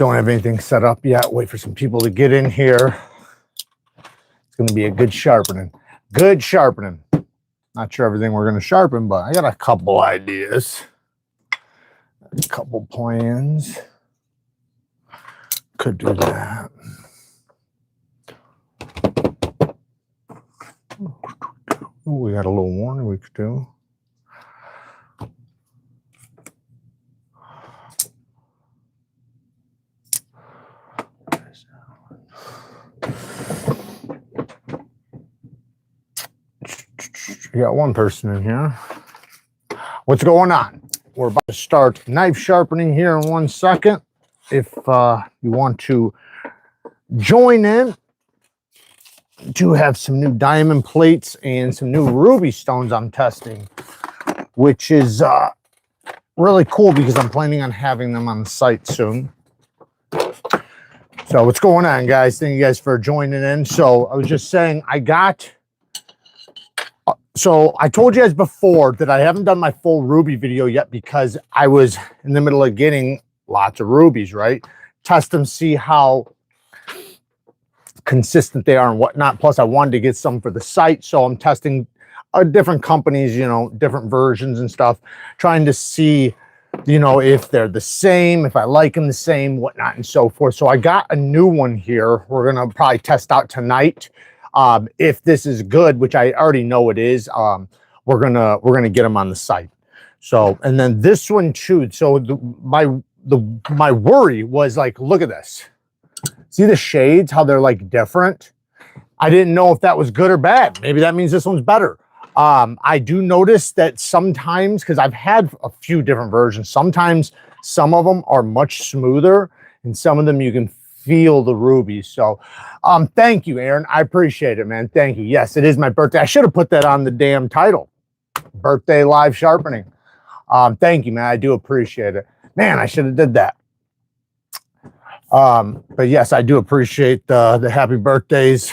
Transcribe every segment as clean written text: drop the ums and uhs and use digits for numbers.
Don't have anything set up yet. Wait for some people to get in here. It's going to be a good sharpening. Good sharpening. Not sure everything we're going to sharpen, but I got a couple ideas. A couple plans. Could do that. Ooh, we got a little warning we could do. We got one person in here. What's going on? We're about to start knife sharpening here in 1 second. If you want to join in, do have some new diamond plates and some new ruby stones I'm testing, which is really cool because I'm planning on having them on the site soon. So what's going on, guys? Thank you guys for joining in. So I was just saying so I told you guys before that I haven't done my full ruby video yet because I was in the middle of getting lots of rubies, right? Test them, see how consistent they are and whatnot. Plus I wanted to get some for the site. So I'm testing different companies, you know, different versions and stuff, trying to see, you know, if they're the same, if I like them the same, whatnot, and so forth. So I got a new one here. We're going to probably test out tonight. If this is good, which I already know it is, we're gonna get them on the site. So, and then this one too. So my worry was like, look at this. See the shades, how they're like different. I didn't know if that was good or bad. Maybe that means this one's better. I do notice that sometimes, because I've had a few different versions, sometimes some of them are much smoother and some of them you can feel the rubies. So thank you, Aaron. I appreciate it, man. Thank you. Yes, it is my birthday. I should have put that on the damn title. Birthday live sharpening. Thank you, man. I do appreciate it. Man, I should have did that. But yes, I do appreciate the happy birthdays.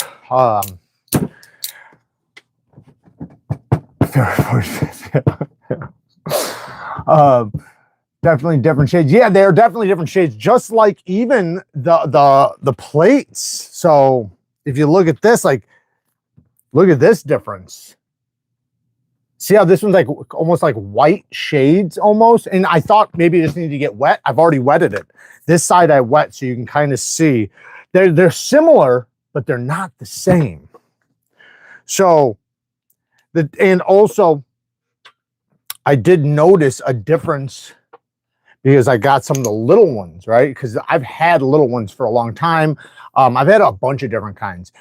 Definitely different shades. Yeah, they're definitely different shades, just like even the plates. So if you look at this, like, look at this difference. See how this one's like almost like white shades almost? And I thought maybe this needed to get wet. I've already wetted it. This side I wet so you can kind of see. They're similar, but they're not the same. So, and also, I did notice a difference because I got some of the little ones, right? Because I've had little ones for a long time. I've had a bunch of different kinds.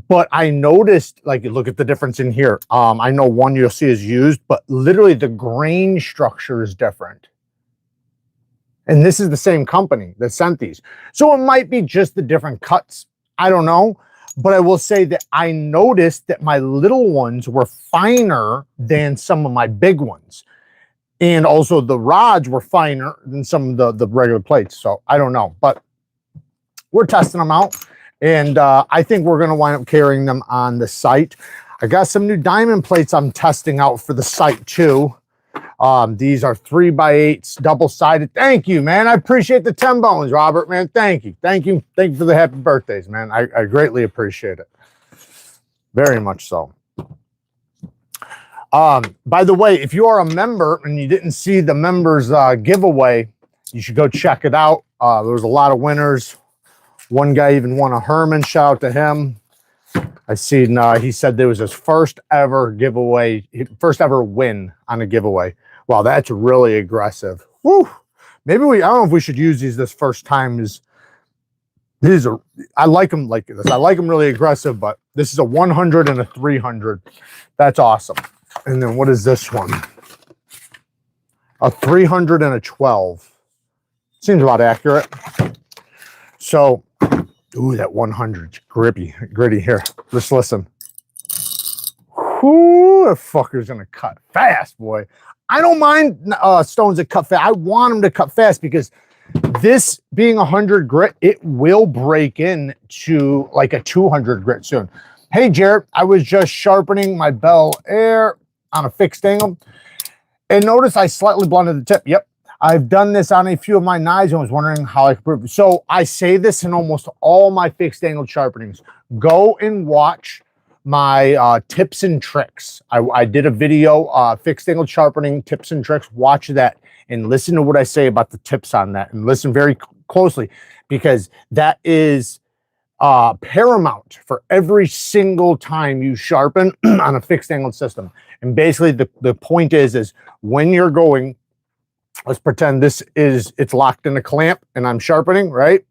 But I noticed, like, look at the difference in here. I know one you'll see is used, but literally the grain structure is different. And this is the same company that sent these. So it might be just the different cuts. I don't know. But I will say that I noticed that my little ones were finer than some of my big ones. And also the rods were finer than some of the regular plates. So I don't know. But we're testing them out. And I think we're going to wind up carrying them on the site. I got some new diamond plates I'm testing out for the site too. These are 3x8s, double-sided. Thank you, man. I appreciate the 10 bones, Robert, man. Thank you. Thank you. Thank you for the happy birthdays, man. I greatly appreciate it. Very much so. By the way, if you are a member and you didn't see the members giveaway, you should go check it out. There was a lot of winners. One guy even won a Herman. Shout out to him. I seen he said there was his first ever giveaway, first ever win on a giveaway. Wow, that's really aggressive. Woo! Maybe I don't know if we should use these this first time. These are, I like them like this. I like them really aggressive, but this is a 100 and a 300. That's awesome. And then what is this one? A 300 and a 12. Seems about accurate. So, ooh, that 100's gritty here. Just listen. Whoo, that fucker's gonna cut fast, boy. I don't mind stones that cut fast. I want them to cut fast because this being 100 grit, it will break into like a 200 grit soon. Hey, Jared, I was just sharpening my Bel Air on a fixed angle. And notice I slightly blunted the tip. Yep. I've done this on a few of my knives and was wondering how I could prove it. So I say this in almost all my fixed angle sharpenings. Go and watch my tips and tricks. I did a video, fixed angle sharpening tips and tricks. Watch that and listen to what I say about the tips on that, and listen very closely, because that is paramount for every single time you sharpen on a fixed angle system. And basically the point is when you're going, let's pretend it's locked in a clamp and I'm sharpening, right?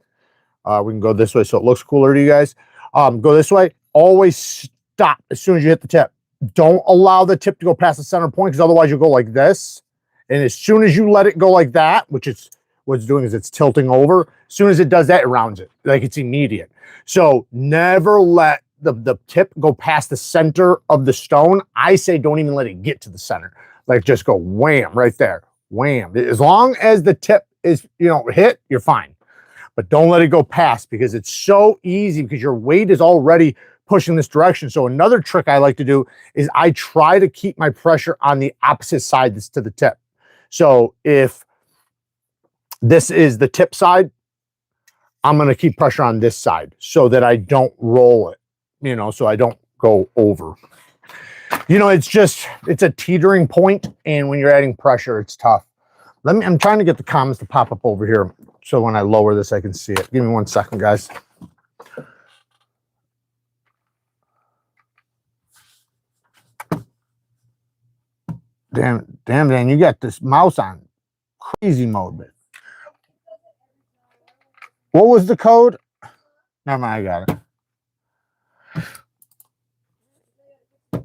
We can go this way so it looks cooler to you guys. Go this way. Always stop as soon as you hit the tip. Don't allow the tip to go past the center point, because otherwise you'll go like this. And as soon as you let it go like that, which is what it's doing, is it's tilting over. As soon as it does that, it rounds it. Like, it's immediate. So never let the tip go past the center of the stone. I say don't even let it get to the center. Like, just go wham right there. Wham. As long as the tip is, hit, you're fine. But don't let it go past, because it's so easy, because your weight is already pushing this direction. So another trick I like to do is I try to keep my pressure on the opposite side that's to the tip. So if this is the tip side, I'm going to keep pressure on this side so that I don't roll it, so I don't go over. It's a teetering point, and when you're adding pressure, it's tough. I'm trying to get the comments to pop up over here, so when I lower this, I can see it. Give me 1 second, guys. Damn, Dan, you got this mouse on crazy mode, man. What was the code? Never mind, I got it.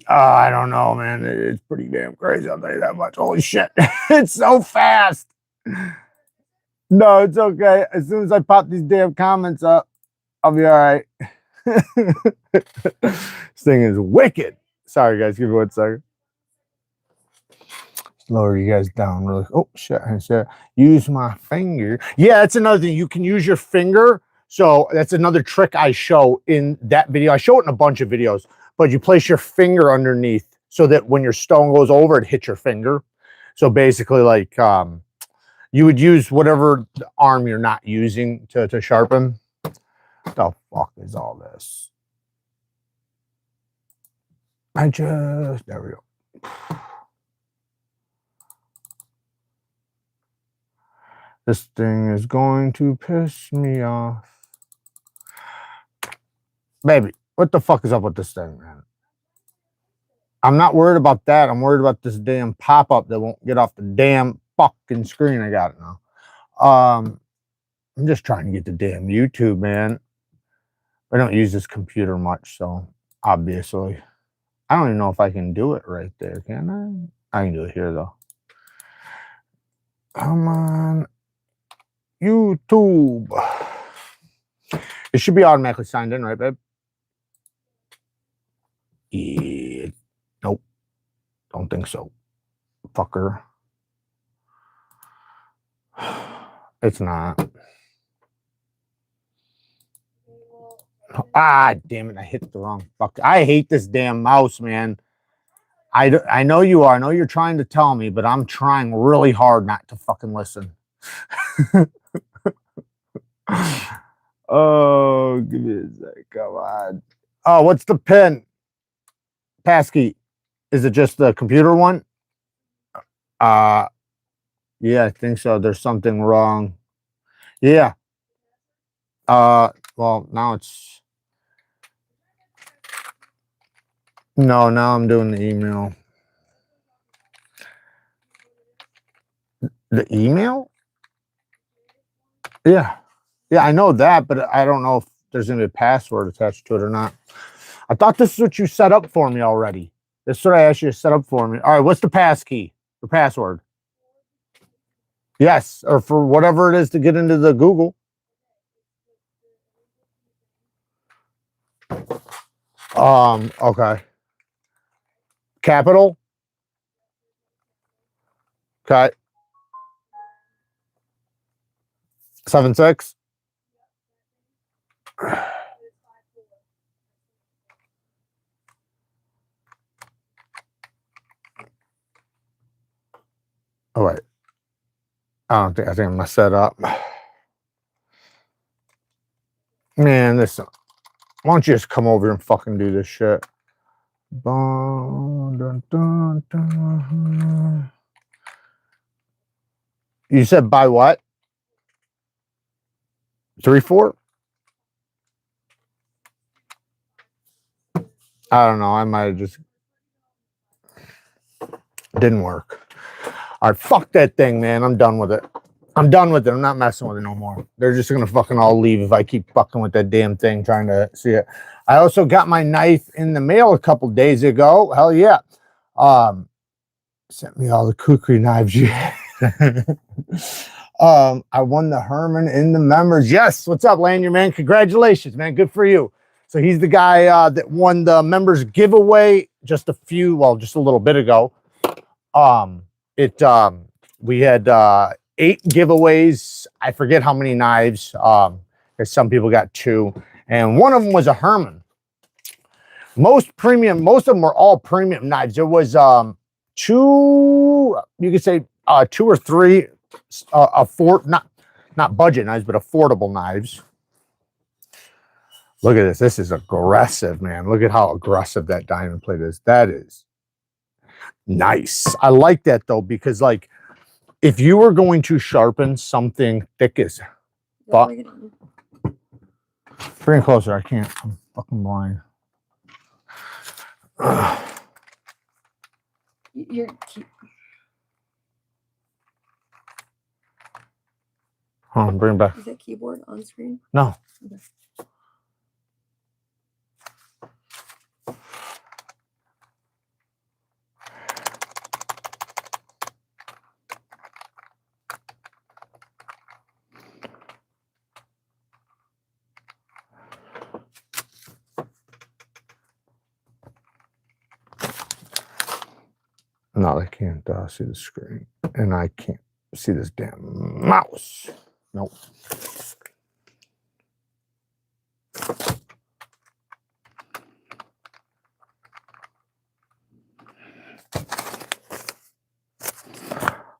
I don't know, man. It's pretty damn crazy, I'll tell you that much. Holy shit. It's so fast. No, it's okay. As soon as I pop these damn comments up, I'll be all right. This thing is wicked. Sorry, guys. Give me 1 second. Lower you guys down really. Oh shit! Use my finger. Yeah, that's another thing. You can use your finger. So that's another trick I show in that video. I show it in a bunch of videos, but you place your finger underneath so that when your stone goes over, it hits your finger. So basically, like you would use whatever arm you're not using to sharpen. What the fuck is all this? There we go. This thing is going to piss me off. Baby, what the fuck is up with this thing, man? I'm not worried about that. I'm worried about this damn pop-up that won't get off the damn fucking screen. I got it now. I'm just trying to get the damn YouTube, man. I don't use this computer much, so obviously. I don't even know if I can do it right there, can I? I can do it here, though. Come on. YouTube. It should be automatically signed in, right, babe? Yeah. Nope. Don't think so. Fucker. It's not. Ah, damn it. I hit the wrong fuck. I hate this damn mouse, man. I know you are. I know you're trying to tell me, but I'm trying really hard not to fucking listen. Oh, give me a sec. Come on. Oh, what's the pin? Passkey. Is it just the computer one? Yeah, I think so. There's something wrong. Yeah. Well, now it's... No, now I'm doing the email. The email? Yeah. Yeah, I know that, but I don't know if there's going to be a password attached to it or not. I thought this is what you set up for me already. This is what I asked you to set up for me. All right, what's the passkey? The password? Yes, or for whatever it is to get into the Google. Okay. Capital? Okay. 76? All right. I think I messed that up. Man, listen. Why don't you just come over here and fucking do this shit? Dun, dun, dun, dun. You said by what? 3/4? I don't know. I might have just didn't work. All right, fuck that thing, man. I'm done with it. I'm done with it. I'm not messing with it no more. They're just gonna fucking all leave if I keep fucking with that damn thing, trying to see it. I also got my knife in the mail a couple days ago. Hell yeah. Sent me all the cookery knives. Yeah. I won the Herman in the members. Yes. What's up, Lanyard, man? Congratulations, man. Good for you. So he's the guy that won the members giveaway just a little bit ago. We had 8 giveaways. I forget how many knives. Because some people got 2, and one of them was a Herman. Most of them were all premium knives. There was 2, you could say 2 or 3 not budget knives, but affordable knives. Look at this. This is aggressive, man. Look at how aggressive that diamond plate is. That is nice. I like that though, because like if you were going to sharpen something thick as fuck, bring it closer. I can't. I'm fucking blind. You're Hold on, bring it back. Is that keyboard on screen? No. Okay. No, I can't see the screen, and I can't see this damn mouse. Nope.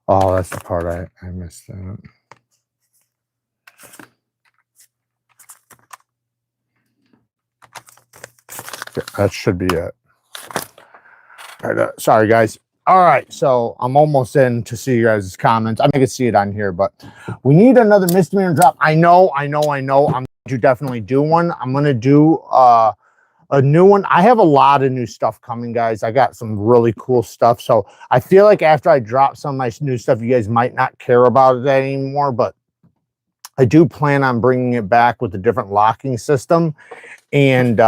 Oh, that's the part I missed that. Okay, that should be it. All right, sorry, guys. All right, so I'm almost in to see you guys' comments. I can see it on here, but we need another misdemeanor drop. I know. I'm going to definitely do one. I'm going to do a new one. I have a lot of new stuff coming, guys. I got some really cool stuff. So I feel like after I drop some of my new stuff, you guys might not care about it anymore, but I do plan on bringing it back with a different locking system and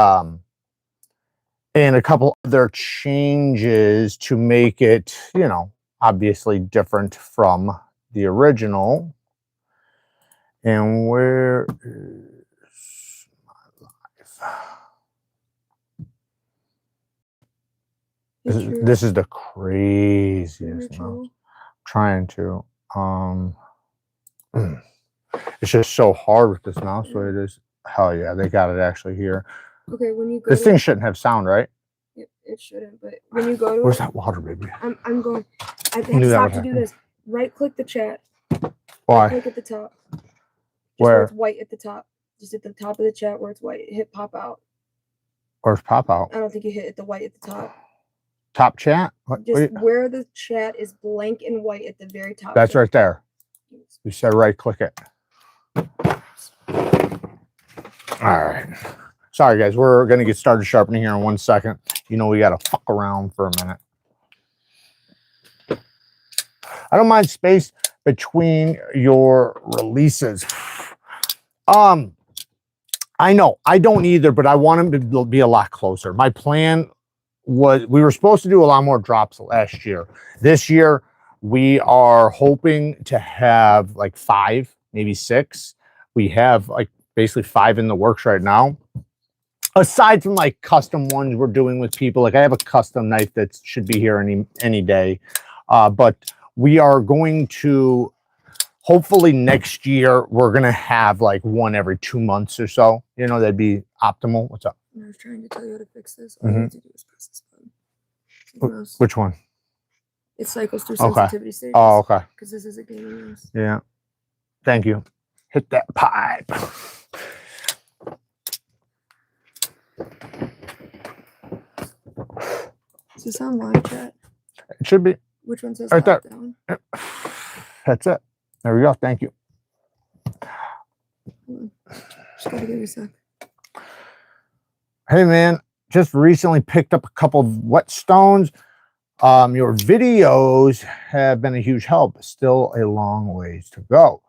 a couple other changes to make it, you know, obviously different from the original. And where is my life? This is the craziest mouse. Trying to. It's just so hard with this mouse the way it is. Hell yeah, they got it actually here. Okay, when you go this thing shouldn't have sound, right? It shouldn't, but when you go to where's that water, baby? I'm going. I have to stop to do this. Right click the chat. Why? Right click at the top. Just where it's white at the top. Just at the top of the chat where it's white. Hit pop out. Where's pop out? I don't think you hit at the white at the top. Top chat? Just where the chat is blank and white at the very top. That's right there. You said right click it. All right. Sorry, guys. We're going to get started sharpening here in 1 second. You know, we got to fuck around for a minute. I don't mind space between your releases. I know. I don't either, but I want them to be a lot closer. My plan was we were supposed to do a lot more drops last year. This year, we are hoping to have like 5, maybe 6. We have like basically 5 in the works right now. Aside from like custom ones we're doing with people, like I have a custom knife that should be here any day. But we are going to, hopefully next year, we're going to have like 1 every 2 months or so. You know, that'd be optimal. What's up? I was trying to tell you how to fix this. All you have to do is press this button. Which one? It cycles through Okay. sensitivity stages. Oh, okay. Because this is a gaming mouse. Yeah. Thank you. Hit that pipe. Is this on live chat? It should be. Which one says right there. down? That's it. There we go. Thank you. Just gotta give you a sec. Hey man, just recently picked up a couple of whetstones. Your videos have been a huge help. Still a long ways to go,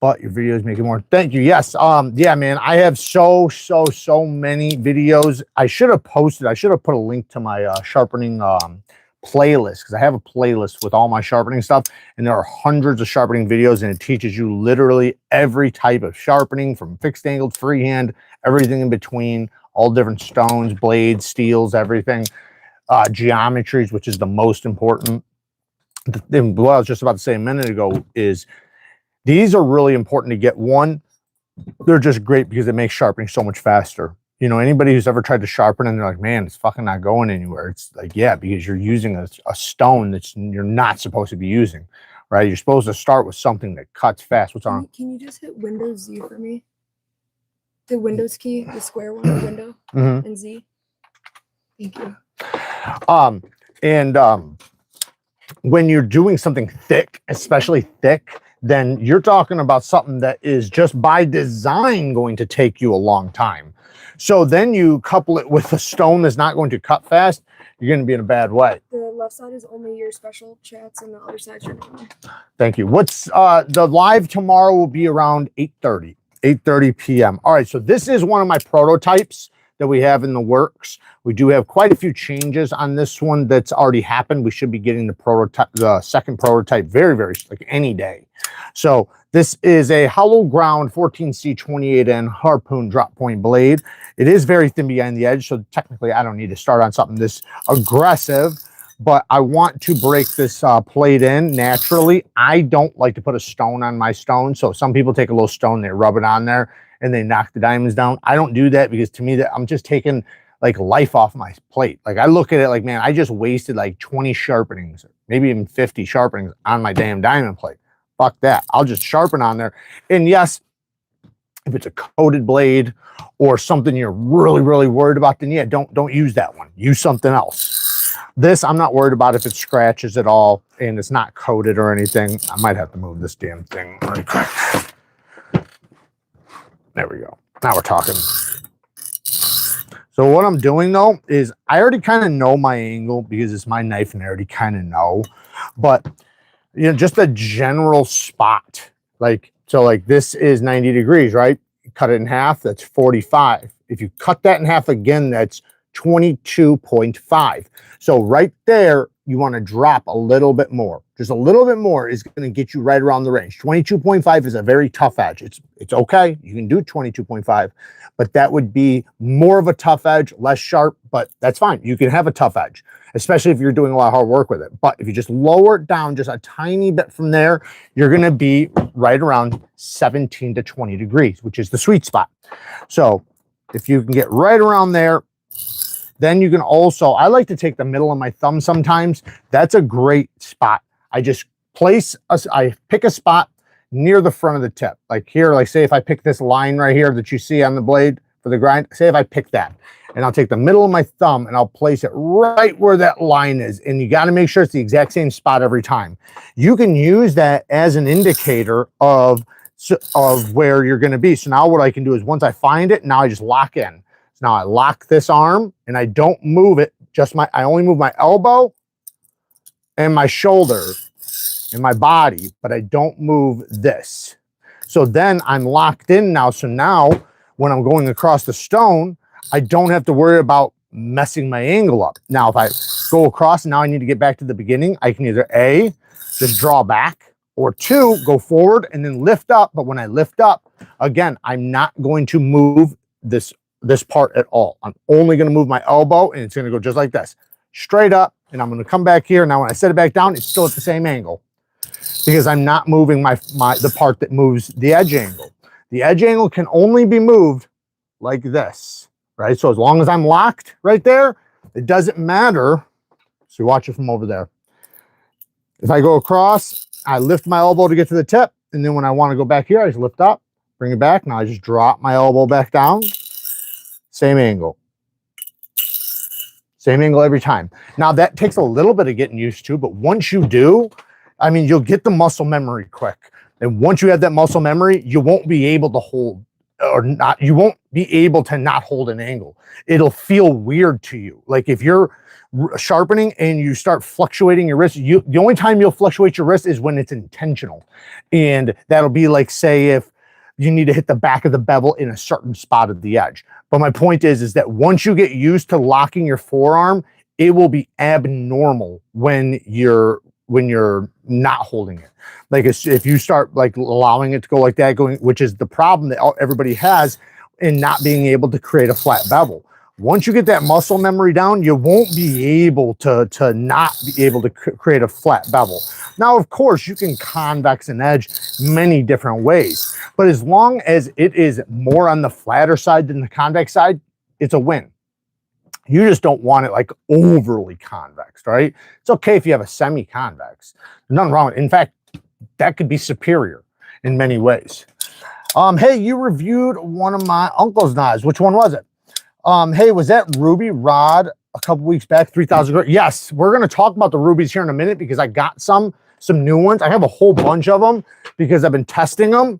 but your videos make it more. Thank you. Yes. Yeah, man, I have so many videos. I should have posted. I should have put a link to my sharpening playlist, because I have a playlist with all my sharpening stuff, and there are hundreds of sharpening videos, and it teaches you literally every type of sharpening, from fixed angled, freehand, everything in between, all different stones, blades, steels, everything, geometries, which is the most important. What I was just about to say a minute ago is these are really important to get. One, they're just great because it makes sharpening so much faster. You know, anybody who's ever tried to sharpen and they're like, man, it's fucking not going anywhere. It's like, yeah, because you're using a stone that you're not supposed to be using, right? You're supposed to start with something that cuts fast. What's on? Can you just hit Windows Z for me? The Windows key, the square one, the window, and Z. Thank you. When you're doing something thick, especially thick, then you're talking about something that is just by design going to take you a long time. So then you couple it with a stone that's not going to cut fast, you're going to be in a bad way. The left side is only your special chats, and the other side's your normal. Thank you. What's the live tomorrow will be around 8:30 p.m. All right, so this is one of my prototypes that we have in the works. We do have quite a few changes on this one that's already happened. We should be getting the prototype, the second prototype, very like any day. So this is a hollow ground 14C28N harpoon drop point blade. It is very thin behind the edge, so technically I don't need to start on something this aggressive, but I want to break this plate in naturally. I don't like to put a stone on my stone, so some people take a little stone, they rub it on there, and they knock the diamonds down. I don't do that, because to me that I'm just taking like life off my plate. Like I look at it like, man, I just wasted like 20 sharpenings, maybe even 50 sharpenings on my damn diamond plate. Fuck that. I'll just sharpen on there. And yes, if it's a coated blade or something you're really worried about, then yeah, don't use that one. Use something else. This, I'm not worried about if it scratches at all and it's not coated or anything. I might have to move this damn thing right quick. There we go. Now we're talking. So what I'm doing though is I already kind of know my angle because it's my knife and I already kind of know, but you know, just a general spot. Like, so like this is 90 degrees, right? You cut it in half, that's 45. If you cut that in half again, that's 22.5. So right there, you want to drop a little bit more. Just a little bit more is going to get you right around the range. 22.5 is a very tough edge. It's okay. You can do 22.5, but that would be more of a tough edge, less sharp, but that's fine. You can have a tough edge, especially if you're doing a lot of hard work with it. But if you just lower it down just a tiny bit from there, you're going to be right around 17 to 20 degrees, which is the sweet spot. So if you can get right around there, then you can also, I like to take the middle of my thumb sometimes. That's a great spot. I just I pick a spot near the front of the tip. Like here, like say if I pick this line right here that you see on the blade for the grind, say if I pick that, and I'll take the middle of my thumb and I'll place it right where that line is. And you got to make sure it's the exact same spot every time. You can use that as an indicator of where you're going to be. So now what I can do is once I find it, now I just lock in. So now I lock this arm and I don't move it. I only move my elbow and my shoulder and my body, but I don't move this. So then I'm locked in now. So now when I'm going across the stone, I don't have to worry about messing my angle up. Now, if I go across, now I need to get back to the beginning. I can either A, just draw back, or 2, go forward and then lift up. But when I lift up, again, I'm not going to move this part at all. I'm only going to move my elbow and it's going to go just like this, straight up. And I'm going to come back here. Now, when I set it back down, it's still at the same angle because I'm not moving the part that moves the edge angle. The edge angle can only be moved like this, right? So as long as I'm locked right there, it doesn't matter. So watch it from over there. If I go across, I lift my elbow to get to the tip. And then when I want to go back here, I just lift up, bring it back. Now I just drop my elbow back down. Same angle. Same angle every time. Now that takes a little bit of getting used to, but once you do, I mean, you'll get the muscle memory quick. And once you have that muscle memory, you won't be able to hold or not, you won't be able to not hold an angle. It'll feel weird to you. Like if you're sharpening and you start fluctuating your wrist, the only time you'll fluctuate your wrist is when it's intentional. And that'll be like, say, if you need to hit the back of the bevel in a certain spot of the edge. But my point is that once you get used to locking your forearm, it will be abnormal when you're not holding it. Like if you start like allowing it to go like that, which is the problem that everybody has in not being able to create a flat bevel. Once you get that muscle memory down, you won't be able to not be able to create a flat bevel. Now, of course, you can convex an edge many different ways, but as long as it is more on the flatter side than the convex side, it's a win. You just don't want it like overly convex, right? It's okay if you have a semi-convex. There's nothing wrong with it. In fact, that could be superior in many ways. Hey, you reviewed one of my uncle's knives. Which one was it? Hey, was that ruby rod a couple weeks back, 3,000 grit? Yes, we're going to talk about the rubies here in a minute because I got some new ones. I have a whole bunch of them because I've been testing them.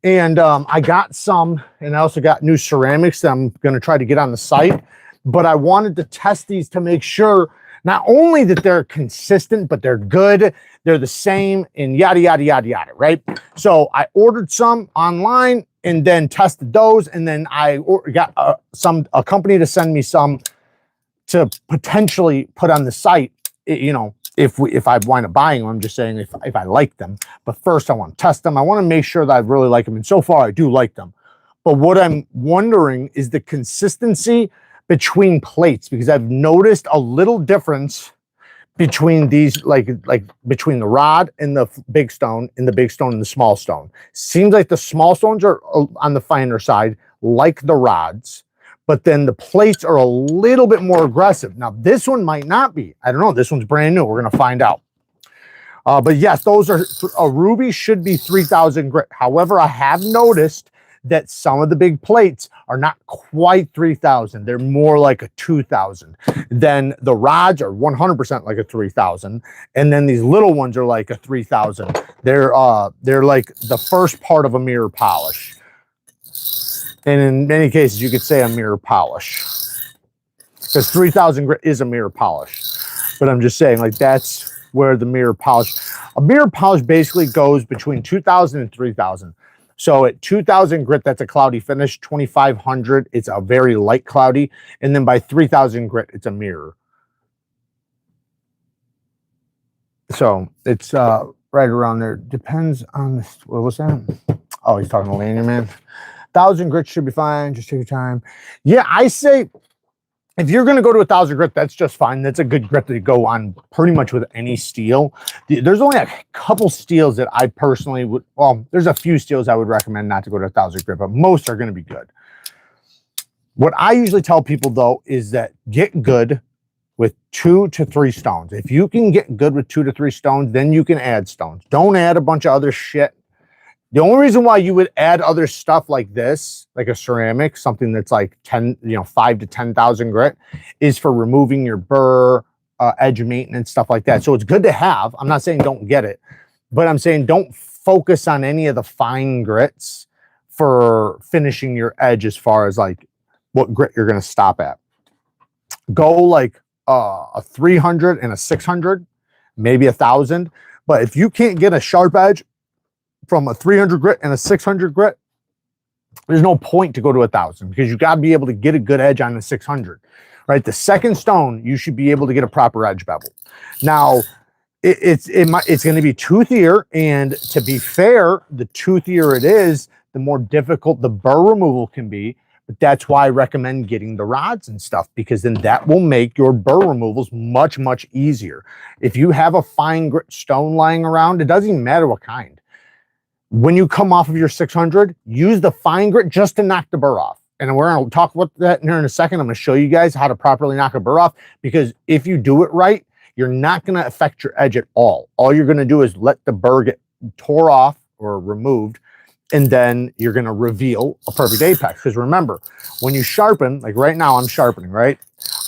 And I got some, and I also got new ceramics that I'm going to try to get on the site. But I wanted to test these to make sure not only that they're consistent, but they're good, they're the same, and yada, yada, yada, yada, right? So I ordered some online and then tested those, and then I got a company to send me some to potentially put on the site, you know, if I wind up buying them. I'm just saying if I like them. But first I want to test them. I want to make sure that I really like them, and so far I do like them. But what I'm wondering is the consistency between plates, because I've noticed a little difference between these, like between the rod and the big stone and the big stone and the small stone. Seems like the small stones are on the finer side, like the rods, but then the plates are a little bit more aggressive. Now this one might not be. I don't know. This one's brand new. We're going to find out. But yes, those are, a ruby should be 3,000 grit. However, I have noticed that some of the big plates are not quite 3,000. They're more like a 2,000. Then the rods are 100% like a 3,000. And then these little ones are like a 3,000. They're like the first part of a mirror polish. And in many cases, you could say a mirror polish, because 3,000 grit is a mirror polish. But I'm just saying, like, that's where the mirror polish, a mirror polish basically goes between 2,000 and 3,000. So at 2,000 grit, that's a cloudy finish. 2,500, it's a very light cloudy. And then by 3,000 grit, it's a mirror. So it's right around there. Depends on the, what was that? Oh, he's talking to Lanyard Man. 1,000 grit should be fine. Just take your time. Yeah, I say if you're going to go to 1,000 grit, that's just fine. That's a good grit to go on pretty much with any steel. There's only a couple steels that I personally would, well, there's a few steels I would recommend not to go to 1,000 grit, but most are going to be good. What I usually tell people, though, is that get good with 2 to 3 stones. If you can get good with 2 to 3 stones, then you can add stones. Don't add a bunch of other shit. The only reason why you would add other stuff like this, like a ceramic, something that's like 5 to 10,000 grit, is for removing your burr, edge maintenance, stuff like that. So it's good to have. I'm not saying don't get it, but I'm saying don't focus on any of the fine grits for finishing your edge as far as like what grit you're going to stop at. Go like a 300 and a 600, maybe 1,000. But if you can't get a sharp edge from a 300 grit and a 600 grit, there's no point to go to 1,000, because you got to be able to get a good edge on the 600, right? The second stone, you should be able to get a proper edge bevel. Now, it's going to be toothier, and to be fair, the toothier it is, the more difficult the burr removal can be. But that's why I recommend getting the rods and stuff, because then that will make your burr removals much, much easier. If you have a fine grit stone lying around, it doesn't even matter what kind. When you come off of your 600, use the fine grit just to knock the burr off. And we're going to talk about that here in a second. I'm going to show you guys how to properly knock a burr off, because if you do it right, you're not going to affect your edge at all. All you're going to do is let the burr get tore off or removed, and then you're going to reveal a perfect apex. Because remember, when you sharpen, like right now I'm sharpening, right?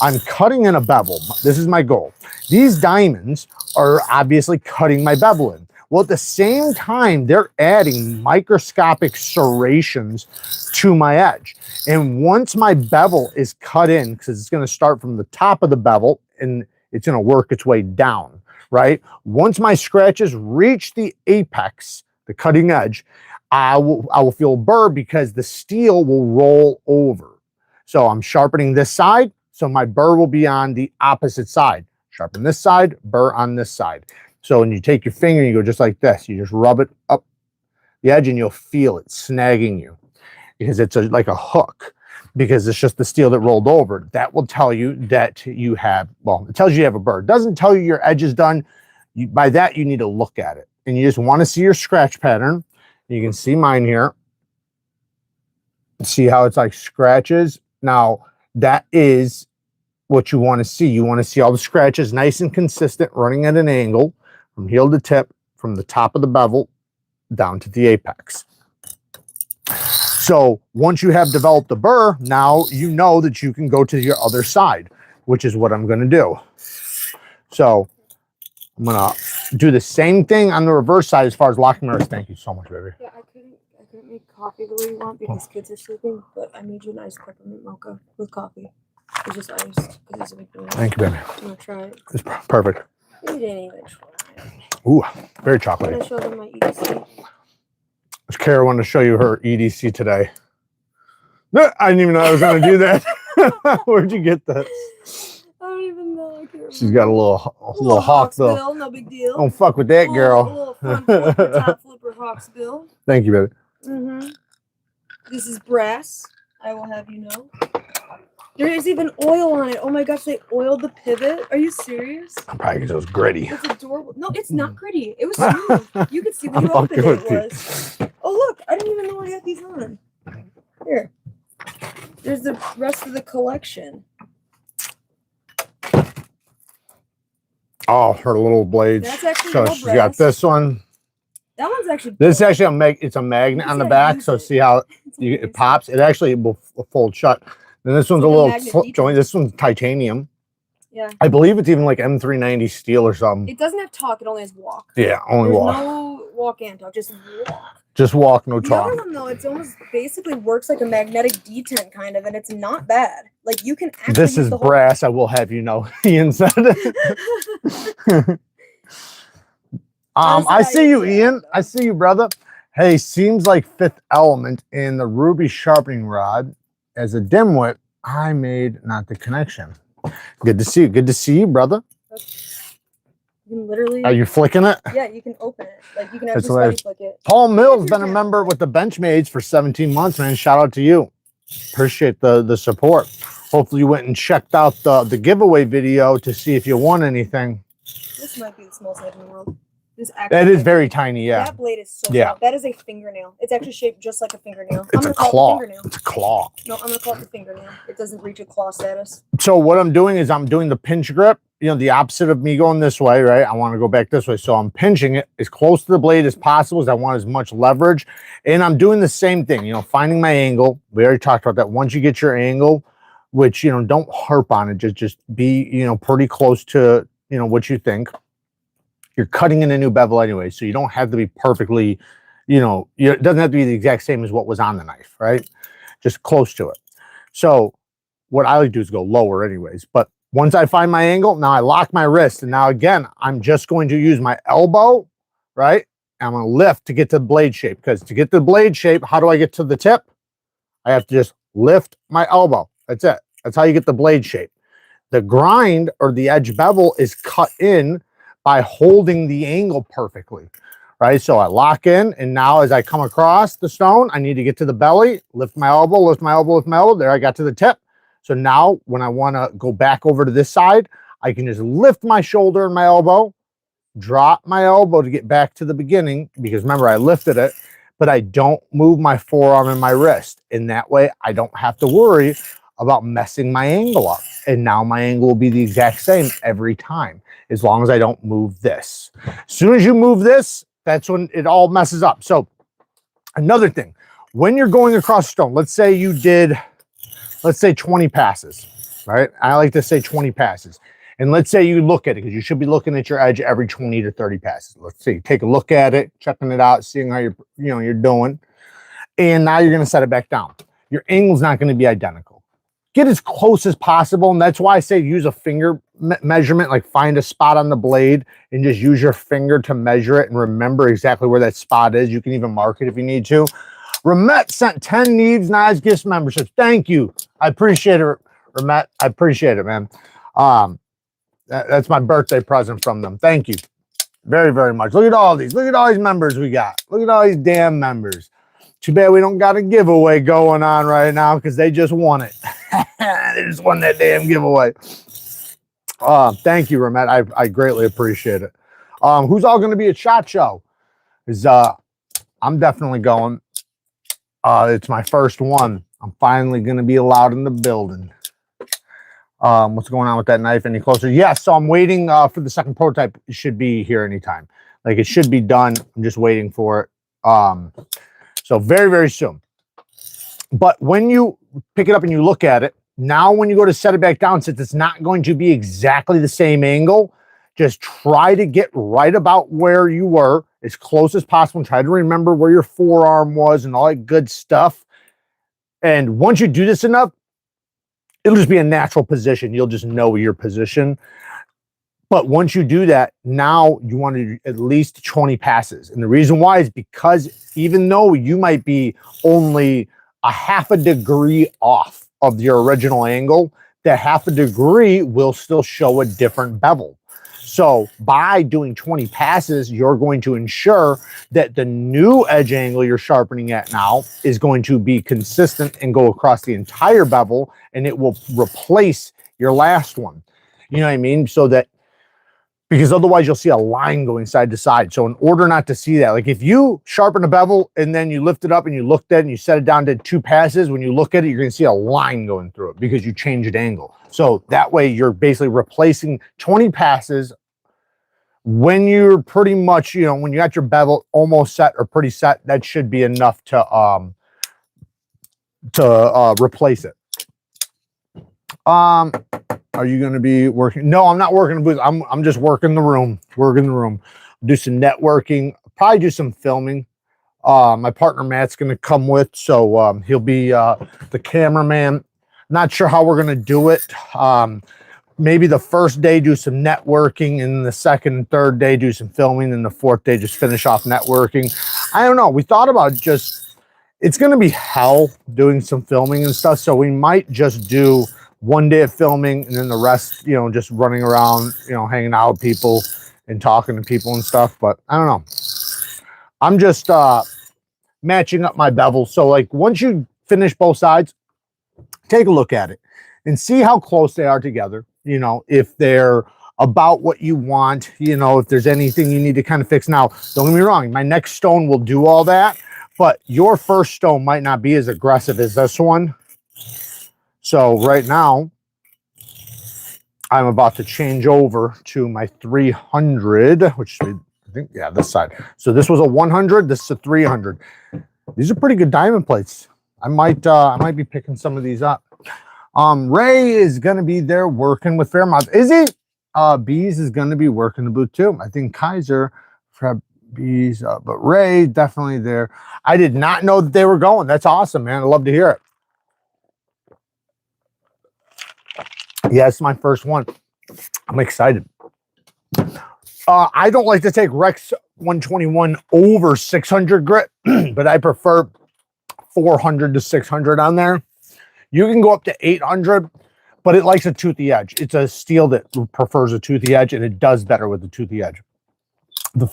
I'm cutting in a bevel. This is my goal. These diamonds are obviously cutting my bevel in. Well, at the same time, they're adding microscopic serrations to my edge. And once my bevel is cut in, because it's going to start from the top of the bevel and it's going to work its way down, right? Once my scratches reach the apex, the cutting edge, I will feel a burr because the steel will roll over. So I'm sharpening this side, so my burr will be on the opposite side. Sharpen this side, burr on this side. So when you take your finger, you go just like this. You just rub it up the edge and you'll feel it snagging you because it's like a hook, because it's just the steel that rolled over. That will tell you that you have, well, it tells you have a burr. It doesn't tell you your edge is done. By that, you need to look at it. And you just want to see your scratch pattern. You can see mine here. See how it's like scratches? Now, that is what you want to see. You want to see all the scratches nice and consistent, running at an angle from heel to tip, from the top of the bevel down to the apex. So once you have developed the burr, now you know that you can go to your other side, which is what I'm going to do. So I'm going to do the same thing on the reverse side as far as locking my wrist. Thank you so much, baby. Yeah, I couldn't make coffee the way you want because kids are sleeping, but I made you an iced peppermint mocha with coffee. It's just iced because it's a McDonald's. Thank you, baby. I'm going to try it. It's perfect. You didn't even try it. Ooh, very I'm chocolatey. going to show them my EDC. Kara wanted to show you her EDC today. No, I didn't even know I was going to do that. Where'd you get that? I don't even know. I can't She's got a little hawk bill. bill. No big deal. Don't fuck with that, girl. A little front flipper, top flipper Hawks bill. Thank you, baby. Mm-hmm. This is brass, I will have you know. There is even oil on it. Oh my gosh, they oiled the pivot. Are you serious? Probably because it was gritty. It's adorable. No, it's not gritty. It was smooth. You could see when you opened it, it was. Oh, look. I didn't even know I had these on. Here. There's the rest of the collection. Oh, her little blades. That's actually so real she's brass. got this one. That one's actually. This is actually it's a magnet on the back. So see how it pops. It actually will fold shut. Then this one's a little slip joint. This one's titanium. Yeah. I believe it's even like M390 steel or something. It doesn't have talk. It only has walk. Yeah, only There's walk. no walk and talk. Just walk. Just walk, no talk. The other one though, it's almost basically works like a magnetic detent kind of, and it's not bad. Like you can actually. This is brass. I will have you know. Ian said. I see you, Ian. I see you, brother. Hey, seems like Fifth Element in the ruby sharpening rod. As a dimwit, I made not the connection. Good to see you. Good to see you, brother. You can literally. Are you flicking it? Yeah, you can open it. Like you can actually flick it. Paul Mills been a member with the Benchmaids for 17 months, man. Shout out to you. Appreciate the support. Hopefully you went and checked out the giveaway video to see if you won anything. This might be the smallest knife in the world. That is very tiny, yeah. That blade is so small. That is a fingernail. It's actually shaped just like a fingernail. It's a claw. It's a claw. No, I'm gonna call it the fingernail. It doesn't reach a claw status. So what I'm doing is I'm doing the pinch grip, you know, the opposite of me going this way, right? I want to go back this way. So I'm pinching it as close to the blade as possible as I want as much leverage. And I'm doing the same thing, you know, finding my angle. We already talked about that. Once you get your angle, which, you know, don't harp on it. Just be, you know, pretty close to, you know, what you think. You're cutting in a new bevel anyway, so you don't have to be perfectly, you know, it doesn't have to be the exact same as what was on the knife, right? Just close to it. So what I like to do is go lower anyways. But once I find my angle, now I lock my wrist. And now again, I'm just going to use my elbow, right? And I'm going to lift to get to the blade shape. Because to get to the blade shape, how do I get to the tip? I have to just lift my elbow. That's it. That's how you get the blade shape. The grind or the edge bevel is cut in by holding the angle perfectly, right? So I lock in, and now as I come across the stone, I need to get to the belly, lift my elbow, lift my elbow, lift my elbow. There, I got to the tip. So now when I want to go back over to this side, I can just lift my shoulder and my elbow, drop my elbow to get back to the beginning, because remember, I lifted it, but I don't move my forearm and my wrist. In that way, I don't have to worry about messing my angle up. And now my angle will be the exact same every time. as long as I don't move this. As soon as you move this, that's when it all messes up. So another thing, when you're going across stone, let's say you did, let's say 20 passes, right? I like to say 20 passes. And let's say you look at it, because you should be looking at your edge every 20 to 30 passes. Let's see, take a look at it, checking it out, seeing how you're doing. And now you're going to set it back down. Your angle's not going to be identical. Get as close as possible. And that's why I say use a finger measurement, like find a spot on the blade and just use your finger to measure it and remember exactly where that spot is. You can even mark it if you need to. Ramet sent 10 Neeves Knives gift memberships. Thank you. I appreciate it, Ramet. I appreciate it, man. That's my birthday present from them. Thank you very, very much. Look at all these. Look at all these members we got. Look at all these damn members. Too bad we don't got a giveaway going on right now because they just won it. They just won that damn giveaway. Thank you, Ramet. I greatly appreciate it. Who's all going to be at SHOT Show? I'm definitely going. It's my first one. I'm finally going to be allowed in the building. What's going on with that knife? Any closer? Yes, so I'm waiting for the second prototype. It should be here anytime. Like, it should be done. I'm just waiting for it. So very, very soon. But when you pick it up and you look at it, now when you go to set it back down, since it's not going to be exactly the same angle, just try to get right about where you were as close as possible and try to remember where your forearm was and all that good stuff. And once you do this enough, it'll just be a natural position. You'll just know your position. But once you do that, now you want to do at least 20 passes. And the reason why is because even though you might be only a half a degree off of your original angle, that half a degree will still show a different bevel. So by doing 20 passes, you're going to ensure that the new edge angle you're sharpening at now is going to be consistent and go across the entire bevel, and it will replace your last one. You know what I mean? So that, because otherwise you'll see a line going side to side. So in order not to see that, like if you sharpen a bevel and then you lift it up and you looked at it and you set it down to 2 passes, when you look at it, you're going to see a line going through it because you changed angle. So that way you're basically replacing 20 passes when you're pretty much, you know, when you got your bevel almost set or pretty set. That should be enough to replace it. Are you going to be working? No, I'm not working the booth. I'm just working the room. Do some networking. Probably do some filming. My partner Matt's going to come with, so he'll be the cameraman. Not sure how we're going to do it. Maybe the first day do some networking, and the second and third day do some filming, and the fourth day just finish off networking. I don't know. We thought about just, it's going to be hell doing some filming and stuff, so we might just do 1 day of filming and then the rest, you know, just running around, you know, hanging out with people and talking to people and stuff. But I don't know. I'm just matching up my bevel. So like once you finish both sides, take a look at it and see how close they are together. You know, if they're about what you want, you know, if there's anything you need to kind of fix. Now, don't get me wrong, my next stone will do all that, but your first stone might not be as aggressive as this one. So right now, I'm about to change over to my 300, which I think, yeah, this side. So this was a 100, this is a 300. These are pretty good diamond plates. I might be picking some of these up. Ray is going to be there working with Fairmont. Is he? Bees is going to be working the booth too. I think Kaiser, Bees, but Ray definitely there. I did not know that they were going. That's awesome, man. I'd love to hear it. Yeah, it's my first one. I'm excited. I don't like to take Rex 121 over 600 grit, but I prefer 400 to 600 on there. You can go up to 800, but it likes a toothy edge. It's a steel that prefers a toothy edge, and it does better with the toothy edge. The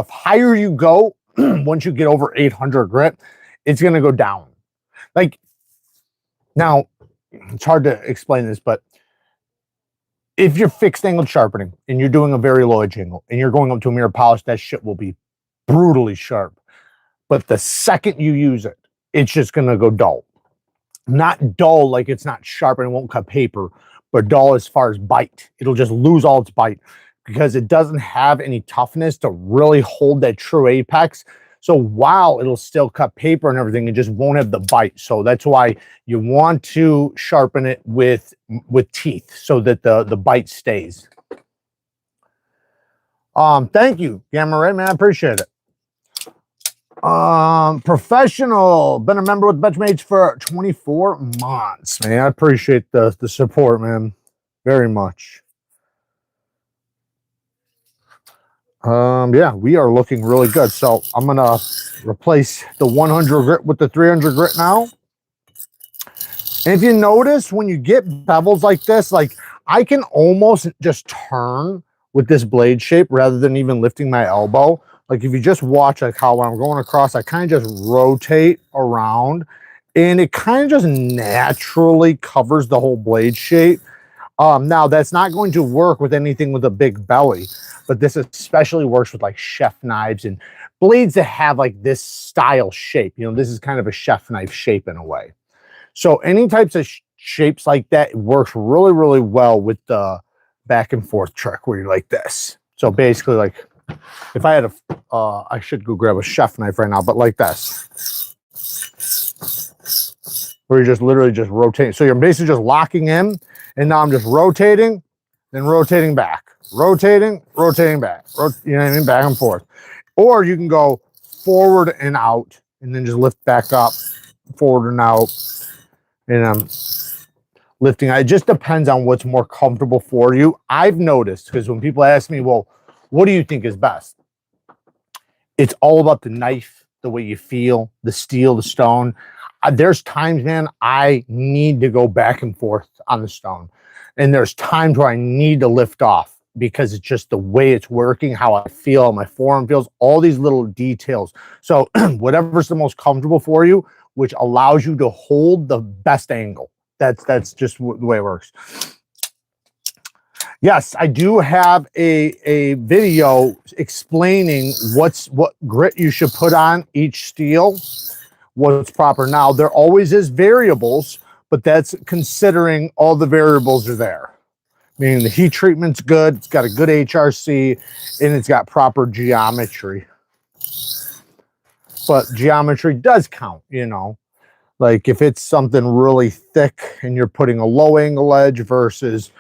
higher you go, once you get over 800 grit, it's going to go down. Like, now, it's hard to explain this, but if you're fixed angled sharpening and you're doing a very low edge angle and you're going up to a mirror polish, that shit will be brutally sharp. But the second you use it, it's just going to go dull. Not dull like it's not sharp and it won't cut paper, but dull as far as bite. It'll just lose all its bite. because it doesn't have any toughness to really hold that true apex. So while it'll still cut paper and everything, it just won't have the bite. So that's why you want to sharpen it with teeth so that the bite stays. Thank you, Gamma Ray, man. I appreciate it. Professional, been a member with Benchmates for 24 months, man. I appreciate the support, man, very much. Yeah, we are looking really good. So I'm gonna replace the 100 grit with the 300 grit now. And if you notice, when you get bevels like this, like I can almost just turn with this blade shape rather than even lifting my elbow. Like if you just watch like how when I'm going across, I kind of just rotate around and it kind of just naturally covers the whole blade shape. Now that's not going to work with anything with a big belly, but this especially works with like chef knives and blades that have like this style shape. You know, this is kind of a chef knife shape in a way. So any types of shapes like that works really, really well with the back and forth trick where you're like this. So basically like if I had a, I should go grab a chef knife right now, but like this. Where you're just literally just rotating. So you're basically just locking in and now I'm just rotating, then rotating back. Rotating, rotating back. You know what I mean? Back and forth. Or you can go forward and out and then just lift back up, forward and out. And I'm lifting. It just depends on what's more comfortable for you. I've noticed, because when people ask me, well, what do you think is best? It's all about the knife, the way you feel, the steel, the stone. There's times, man, I need to go back and forth on the stone. And there's times where I need to lift off because it's just the way it's working, how I feel, my forearm feels, all these little details. So whatever's the most comfortable for you, which allows you to hold the best angle. That's just the way it works. Yes, I do have a video explaining what grit you should put on each steel, what's proper. Now, there always is variables, but that's considering all the variables are there. Meaning the heat treatment's good, it's got a good HRC, and it's got proper geometry. But geometry does count, you know. Like if it's something really thick and you're putting a low angle edge versus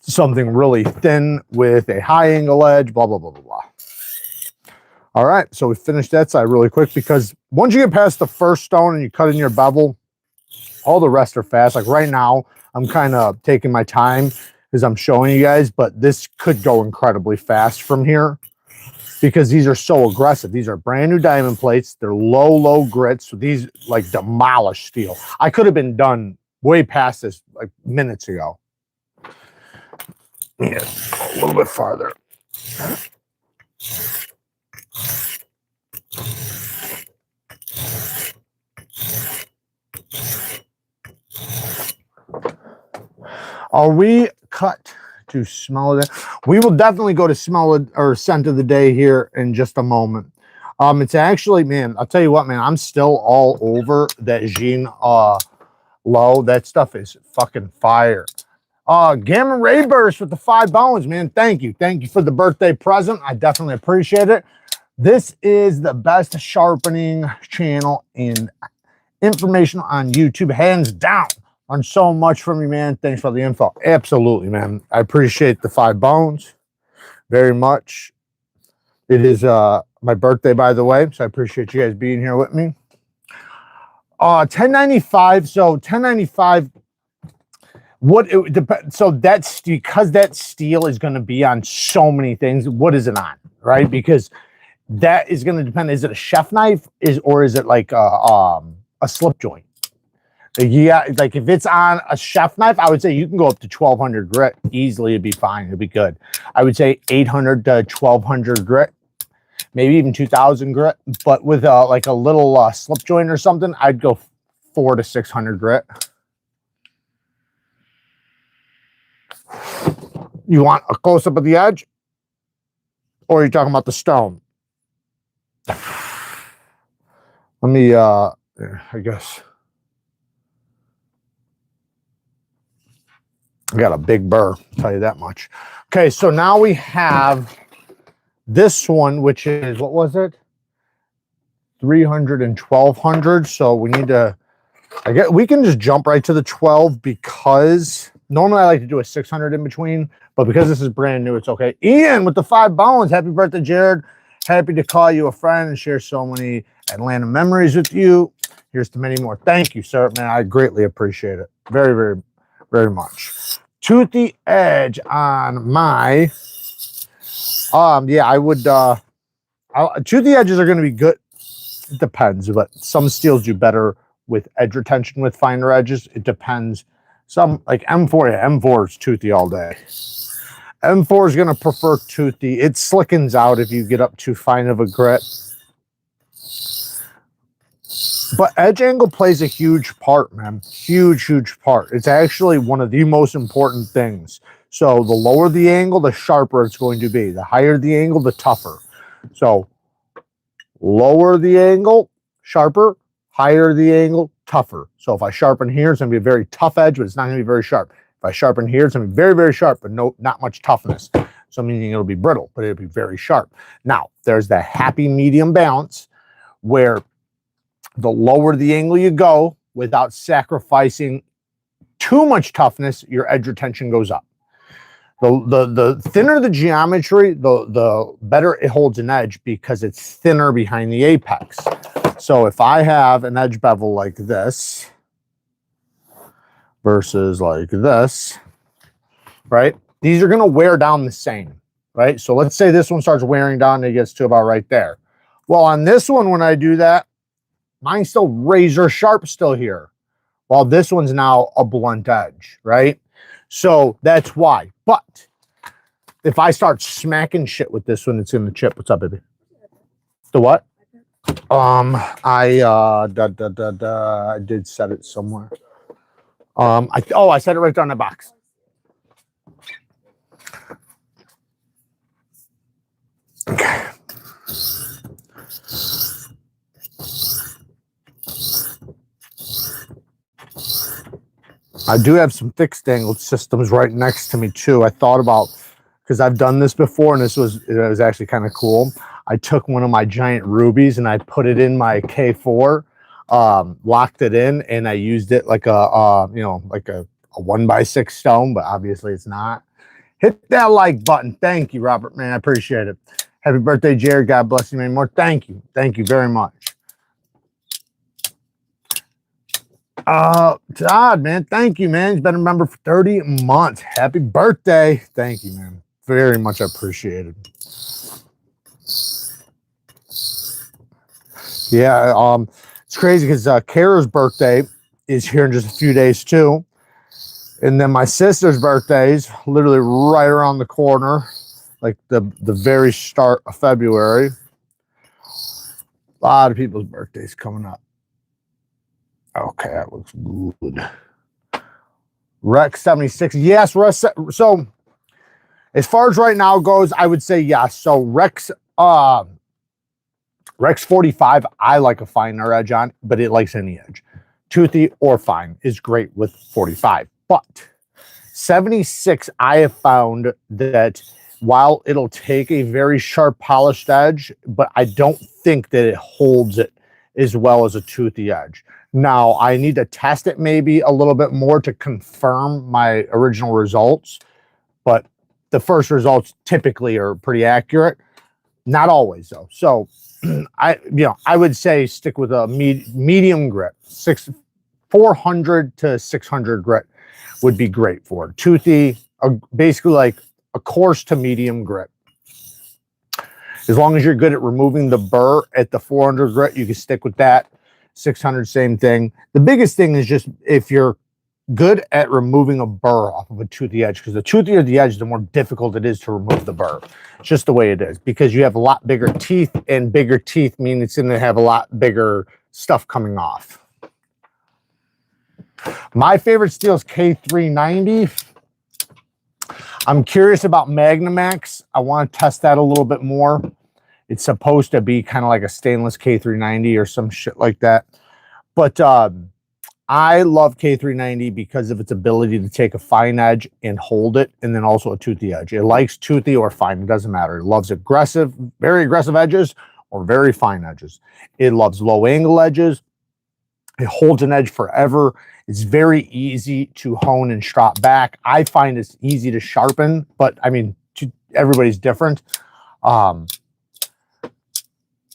something really thin with a high angle edge, blah, blah, blah, blah, blah. All right, so we finished that side really quick because once you get past the first stone and you cut in your bevel, all the rest are fast. Like right now, I'm kind of taking my time as I'm showing you guys, but this could go incredibly fast from here because these are so aggressive. These are brand new diamond plates. They're low grits. So these like demolish steel. I could have been done way past this like minutes ago. Yeah, a little bit farther. Are we cut to smell it? We will definitely go to smell it or scent of the day here in just a moment. It's actually, man, I'll tell you what, man, I'm still all over that Jean low. That stuff is fucking fire. Gamma Ray Burst with the 5 bones, man. Thank you. Thank you for the birthday present. I definitely appreciate it. This is the best sharpening channel in information on YouTube, hands down. Learned so much from you, man. Thanks for the info. Absolutely, man. I appreciate the 5 bones very much. It is my birthday, by the way, so I appreciate you guys being here with me. 1095. So 1095. So that's because that steel is going to be on so many things. What is it on, right? Because that is going to depend. Is it a chef knife? Or is it like a slip joint? Yeah, like if it's on a chef knife, I would say you can go up to 1200 grit easily. It'd be fine. It'd be good. I would say 800 to 1200 grit, maybe even 2000 grit. But with like a little slip joint or something, I'd go 400 to 600 grit. You want a close up of the edge, or are you talking about the stone? Let me, I guess. I got a big burr, I'll tell you that much. Okay, so now we have this one, which is, what was it? 300 and 1200. So we need to, I guess we can just jump right to the 12 because normally I like to do a 600 in between, but because this is brand new, it's okay. Ian with the 5 bones. Happy birthday, Jared. Happy to call you a friend and share so many Atlanta memories with you. Here's to many more. Thank you, sir. Man, I greatly appreciate it. Very, very, very much. Toothy edge on my, yeah, I would, toothy edges are going to be good. It depends, but some steels do better with edge retention with finer edges. It depends. Some like M4, yeah, M4 is toothy all day. M4 is going to prefer toothy. It slickens out if you get up too fine of a grit. But edge angle plays a huge part, man. Huge, huge part. It's actually one of the most important things. So the lower the angle, the sharper it's going to be. The higher the angle, the tougher. So lower the angle, sharper. Higher the angle, tougher. So if I sharpen here, it's going to be a very tough edge, but it's not going to be very sharp. If I sharpen here, it's going to be very, very sharp, but not much toughness. So meaning it'll be brittle, but it'll be very sharp. Now, there's the happy medium balance where the lower the angle you go without sacrificing too much toughness, your edge retention goes up. The thinner the geometry, the better it holds an edge because it's thinner behind the apex. So if I have an edge bevel like this versus like this, right? These are going to wear down the same, right? So let's say this one starts wearing down and it gets to about right there. Well, on this one, when I do that, mine's still razor sharp still here, while this one's now a blunt edge, right? So that's why. But if I start smacking shit with this one, it's in the chip. What's up, baby? The what? I did set it somewhere. I set it right down the box. Okay. I do have some fixed angled systems right next to me too. I thought about, because I've done this before and it was actually kind of cool. I took one of my giant rubies and I put it in my K4, locked it in, and I used it like a like a 1x6 stone, but obviously it's not. Hit that like button. Thank you, Robert, man. I appreciate it. Happy birthday, Jared. God bless you many more. Thank you. Thank you very much. Todd, man, thank you, man. He's been a member for 30 months. Happy birthday. Thank you, man. Very much appreciated. Yeah, it's crazy because Kara's birthday is here in just a few days too. And then my sister's birthday is literally right around the corner, like the very start of February. A lot of people's birthdays coming up. Okay, that looks good. Rex 76. Yes, Rex. So as far as right now goes, I would say yes. So Rex 45, I like a finer edge on, but it likes any edge. Toothy or fine is great with 45. But 76, I have found that while it'll take a very sharp polished edge, but I don't think that it holds it as well as a toothy edge. Now, I need to test it maybe a little bit more to confirm my original results, but the first results typically are pretty accurate. Not always, though. So, I would say stick with a medium grit. 400 to 600 grit would be great for it. Toothy, basically like a coarse to medium grit. As long as you're good at removing the burr at the 400 grit, you can stick with that. 600, same thing. The biggest thing is just if you're good at removing a burr off of a toothy edge, because the toothier the edge, the more difficult it is to remove the burr. It's just the way it is, because you have a lot bigger teeth, and bigger teeth mean it's going to have a lot bigger stuff coming off. My favorite steel is K390. I'm curious about Magnamax. I want to test that a little bit more. It's supposed to be kind of like a stainless K390 or some shit like that. But I love K390 because of its ability to take a fine edge and hold it, and then also a toothy edge. It likes toothy or fine, it doesn't matter. It loves aggressive, very aggressive edges or very fine edges. It loves low angle edges. It holds an edge forever. It's very easy to hone and strop back. I find it's easy to sharpen, but I mean, everybody's different.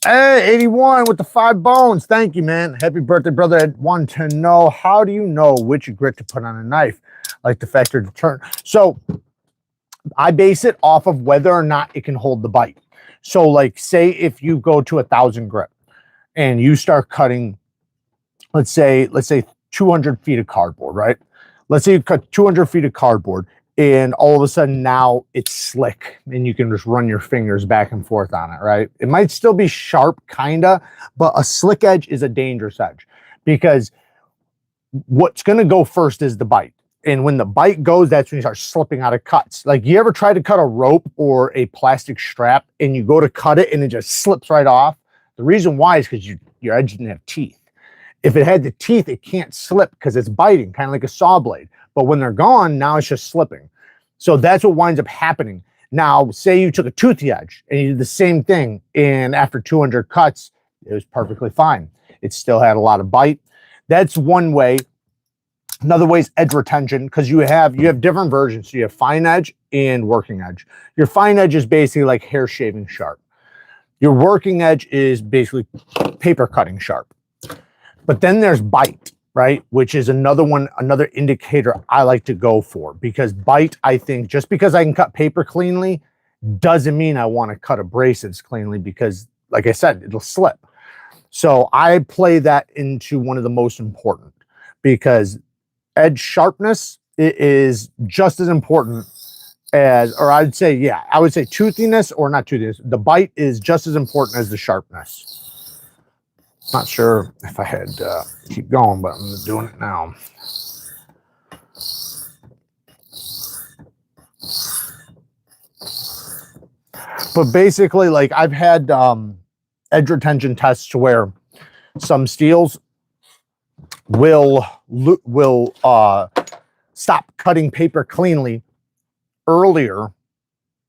Hey, 81 with the 5 bones. Thank you, man. Happy birthday, brother. I want to know, how do you know which grit to put on a knife? Like the factor to turn. So I base it off of whether or not it can hold the bite. So like, say if you go to 1,000 grit and you start cutting, let's say 200 feet of cardboard, right? Let's say you cut 200 feet of cardboard and all of a sudden now it's slick and you can just run your fingers back and forth on it, right? It might still be sharp, kinda, but a slick edge is a dangerous edge because what's gonna go first is the bite. And when the bite goes, that's when you start slipping out of cuts. Like, you ever try to cut a rope or a plastic strap and you go to cut it and it just slips right off? The reason why is because your edge didn't have teeth. If it had the teeth, it can't slip because it's biting, kind of like a saw blade. But when they're gone, now it's just slipping. So that's what winds up happening. Now, say you took a toothy edge and you did the same thing, and after 200 cuts, it was perfectly fine. It still had a lot of bite. That's one way. Another way is edge retention, because you have different versions. So you have fine edge and working edge. Your fine edge is basically like hair shaving sharp. Your working edge is basically paper cutting sharp. But then there's bite, right? Which is another one, another indicator I like to go for, because bite, I think, just because I can cut paper cleanly doesn't mean I want to cut abrasives cleanly, because like I said, it'll slip. So I play that into one of the most important, because edge sharpness is just as important as, or I'd say, yeah, I would say toothiness, or not toothiness. The bite is just as important as the sharpness. Not sure if I had keep going, but I'm doing it now. But basically, like, I've had edge retention tests to where some steels will stop cutting paper cleanly earlier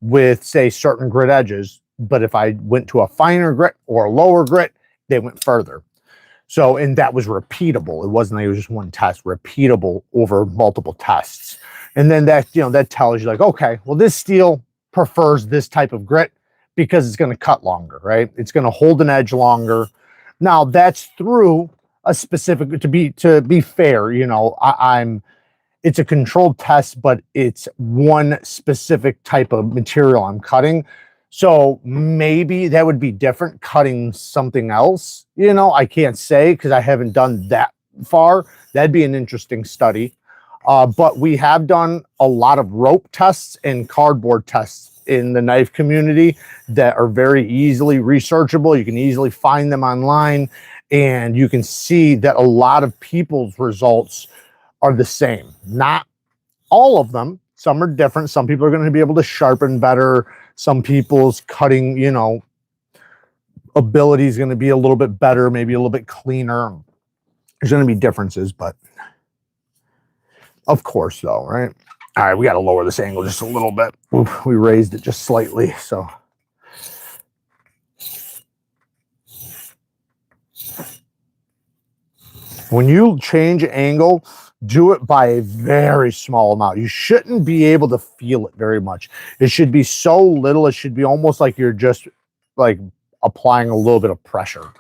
with, say, certain grit edges. But if I went to a finer grit or a lower grit, they went further. So, and that was repeatable. It wasn't like it was just one test, repeatable over multiple tests. And then that, you know, that tells you like, okay, well, this steel prefers this type of grit because it's going to cut longer, right? It's going to hold an edge longer. Now that's through a specific, to be fair, you know, it's a controlled test, but it's one specific type of material I'm cutting. So maybe that would be different cutting something else. You know, I can't say because I haven't done that far. That'd be an interesting study. But we have done a lot of rope tests and cardboard tests in the knife community that are very easily researchable. You can easily find them online, and you can see that a lot of people's results are the same. Not all of them. Some are different. Some people are going to be able to sharpen better. Some people's cutting, you know, ability is going to be a little bit better, maybe a little bit cleaner. There's going to be differences, but of course, though, right? All right, we got to lower this angle just a little bit. Oof, we raised it just slightly, so. When you change angle, do it by a very small amount. You shouldn't be able to feel it very much. It should be so little, it should be almost like you're just like applying a little bit of pressure,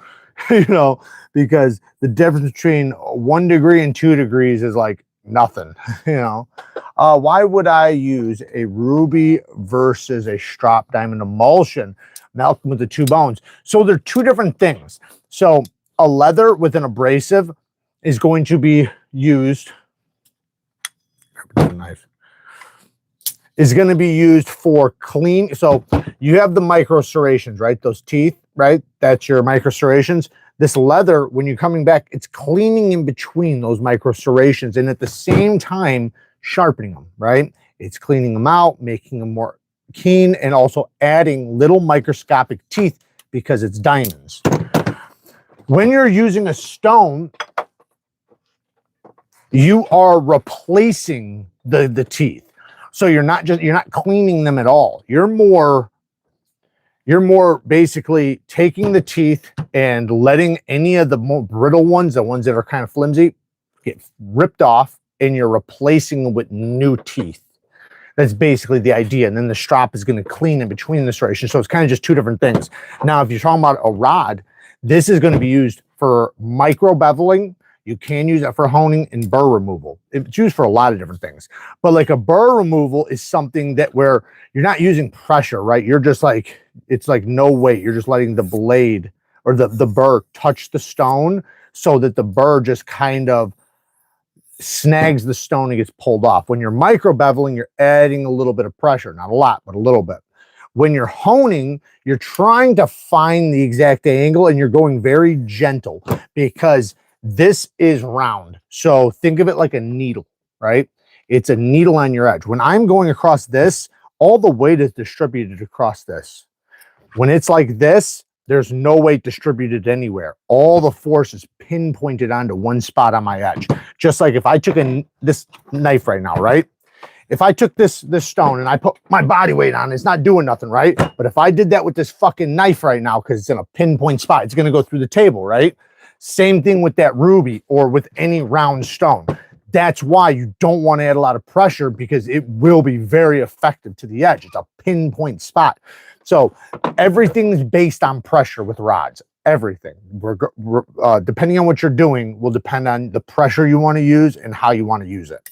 you know, because the difference between 1 degree and 2 degrees is like nothing, you know. Why would I use a ruby versus a strop diamond emulsion? Malcolm with the 2 bones. So they're 2 different things. So a leather with an abrasive is going to be used, is going to be used for clean. So you have the micro serrations, right? Those teeth, right? That's your micro serrations. This leather, when you're coming back, it's cleaning in between those micro serrations and at the same time sharpening them, right? It's cleaning them out, making them more keen, and also adding little microscopic teeth because it's diamonds. When you're using a stone, you are replacing the teeth. So you're not cleaning them at all. You're more basically taking the teeth and letting any of the more brittle ones, the ones that are kind of flimsy, get ripped off, and you're replacing them with new teeth. That's basically the idea. And then the strop is going to clean in between the serration. So it's kind of just two different things. Now, if you're talking about a rod, this is going to be used for micro beveling. You can use it for honing and burr removal. It's used for a lot of different things. But like a burr removal is something that where you're not using pressure, right? You're just like, it's like no weight. You're just letting the blade or the burr touch the stone so that the burr just kind of snags the stone and gets pulled off. When you're micro beveling, you're adding a little bit of pressure, not a lot, but a little bit. When you're honing, you're trying to find the exact angle and you're going very gentle because this is round. So think of it like a needle, right? It's a needle on your edge. When I'm going across this, all the weight is distributed across this. When it's like this, there's no weight distributed anywhere. All the force is pinpointed onto one spot on my edge. Just like if I took this knife right now, right? If I took this stone and I put my body weight on, it's not doing nothing, right? But if I did that with this fucking knife right now, because it's in a pinpoint spot, it's going to go through the table, right? Same thing with that ruby or with any round stone. That's why you don't want to add a lot of pressure because it will be very effective to the edge. It's a pinpoint spot. So everything is based on pressure with rods. Everything, depending on what you're doing, will depend on the pressure you want to use and how you want to use it.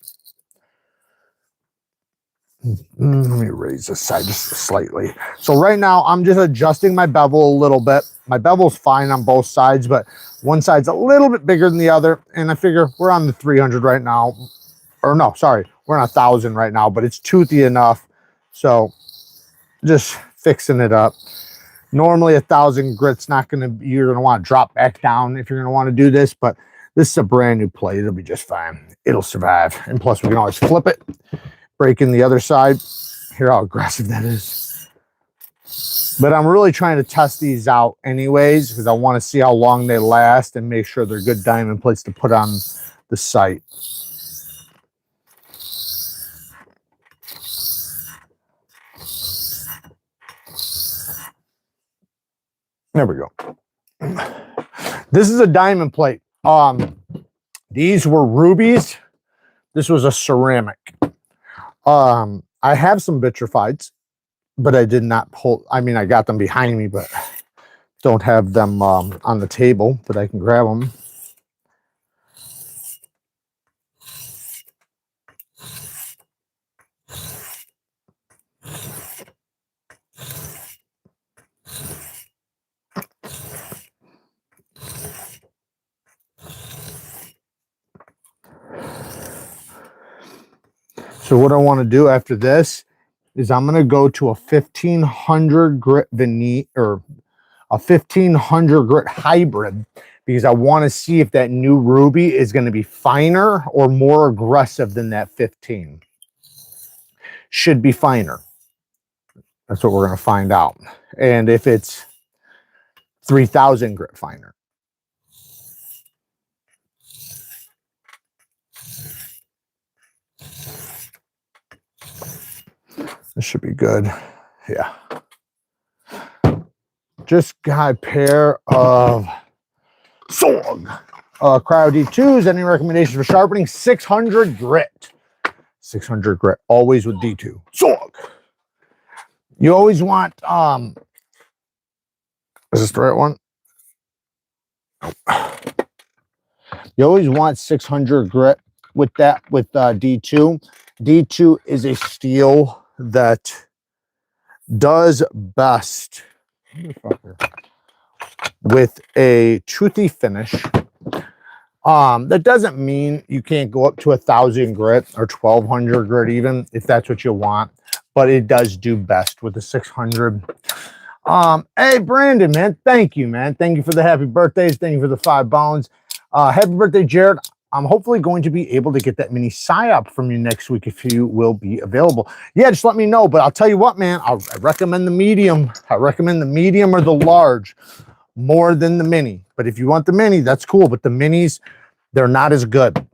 Let me raise this side just slightly. So right now, I'm just adjusting my bevel a little bit. My bevel's fine on both sides, but one side's a little bit bigger than the other. And I figure we're on the 300 right now. Or no, sorry, we're on 1,000 right now, but it's toothy enough. So just fixing it up. Normally 1,000 grit's not going to, you're going to want to drop back down if you're going to want to do this, but this is a brand new plate. It'll be just fine. It'll survive. And plus we can always flip it, break in the other side. Hear how aggressive that is. But I'm really trying to test these out anyways, because I want to see how long they last and make sure they're good diamond plates to put on the site. There we go. This is a diamond plate. These were rubies. This was a ceramic. I have some vitrifieds, but I did not pull. I mean, I got them behind me, but don't have them on the table, but I can grab them. So what I want to do after this is I'm going to go to a 1500 grit veneer or a 1500 grit hybrid because I want to see if that new ruby is going to be finer or more aggressive than that 15. Should be finer. That's what we're going to find out. And if it's 3000 grit finer. This should be good. Yeah. Just got a pair of Sorg Cryo D2s. Any recommendations for sharpening? 600 grit. 600 grit. Always with D2. Sorg. You always want, is this the right one? Nope. You always want 600 grit with that, with D2. D2 is a steel that does best with a toothy finish. That doesn't mean you can't go up to 1000 grit or 1200 grit even if that's what you want, but it does do best with the 600. Hey Brandon, man, thank you, man. Thank you for the happy birthdays. Thank you for the 5 bones. Happy birthday, Jared. I'm hopefully going to be able to get that mini psyop from you next week if you will be available. Yeah, just let me know. But I'll tell you what, man, I recommend the medium. I recommend the medium or the large more than the mini. But if you want the mini, that's cool. But the minis, they're not as good.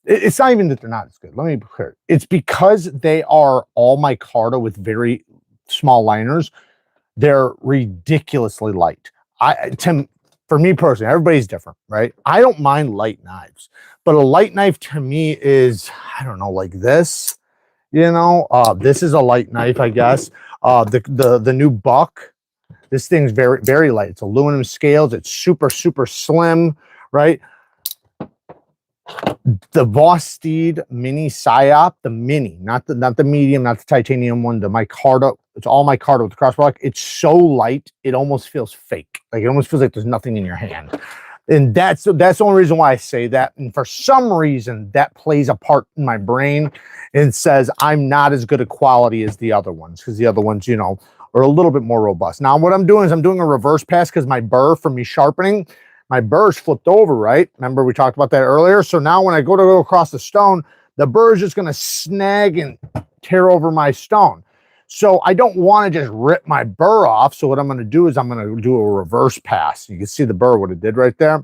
It's not even that they're not as good. Let me be clear. It's because they are all micarta with very small liners. They're ridiculously light. For me personally, everybody's different, right? I don't mind light knives, but a light knife to me is, I don't know, like this, you know, this is a light knife, I guess. The new Buck, this thing's very, very light. It's aluminum scales. It's super, super slim, right? The Voss Steed Mini Psyop, the mini, not the medium, not the titanium one, the micarta. It's all micarta with the crossbar lock. It's so light, it almost feels fake. Like it almost feels like there's nothing in your hand. And that's the only reason why I say that. And for some reason, that plays a part in my brain and says I'm not as good a quality as the other ones, because the other ones, you know, are a little bit more robust. Now, what I'm doing is I'm doing a reverse pass because my burr from me sharpening, my burr's flipped over, right? Remember we talked about that earlier? So now when I go across the stone, the burr is just going to snag and tear over my stone. So I don't want to just rip my burr off. So what I'm going to do is I'm going to do a reverse pass. You can see the burr, what it did right there.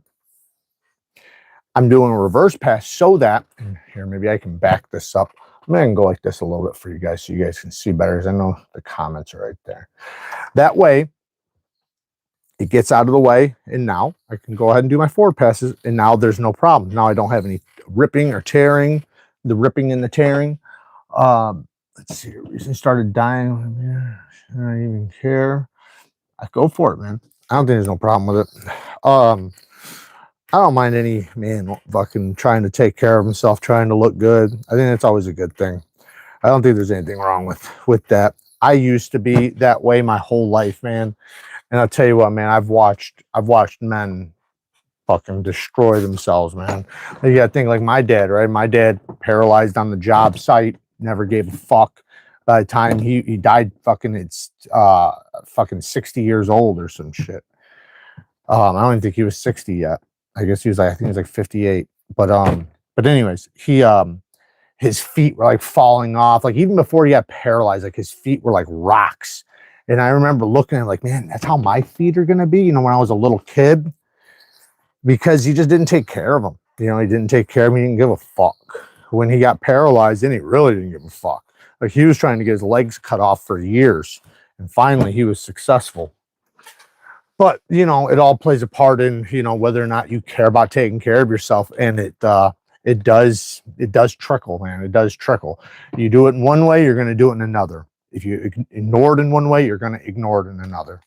I'm doing a reverse pass so that, here, maybe I can back this up. I'm going to go like this a little bit for you guys so you guys can see better, because I know the comments are right there. That way, it gets out of the way, and now I can go ahead and do my forward passes, and now there's no problem. Now I don't have any ripping or tearing, the ripping and the tearing. Let's see, it recently started dying. I don't even care. I go for it, man. I don't think there's no problem with it. I don't mind any man fucking trying to take care of himself, trying to look good. I think that's always a good thing. I don't think there's anything wrong with that. I used to be that way my whole life, man. And I'll tell you what, man, I've watched men fucking destroy themselves, man. You gotta think like my dad, right? My dad paralyzed on the job site, never gave a fuck. By the time he died, fucking 60 years old or some shit. I don't even think he was 60 yet. I guess he was like, I think he was like 58. But anyways, his feet were like falling off. Like even before he got paralyzed, like his feet were like rocks. And I remember looking at it like, man, that's how my feet are gonna be, you know, when I was a little kid, because he just didn't take care of them. You know, he didn't take care of me. He didn't give a fuck. When he got paralyzed, then he really didn't give a fuck. Like he was trying to get his legs cut off for years, and finally he was successful. But you know, it all plays a part in, you know, whether or not you care about taking care of yourself, and it does trickle, man. It does trickle. You do it in one way, you're going to do it in another. If you ignore it in one way, you're going to ignore it in another.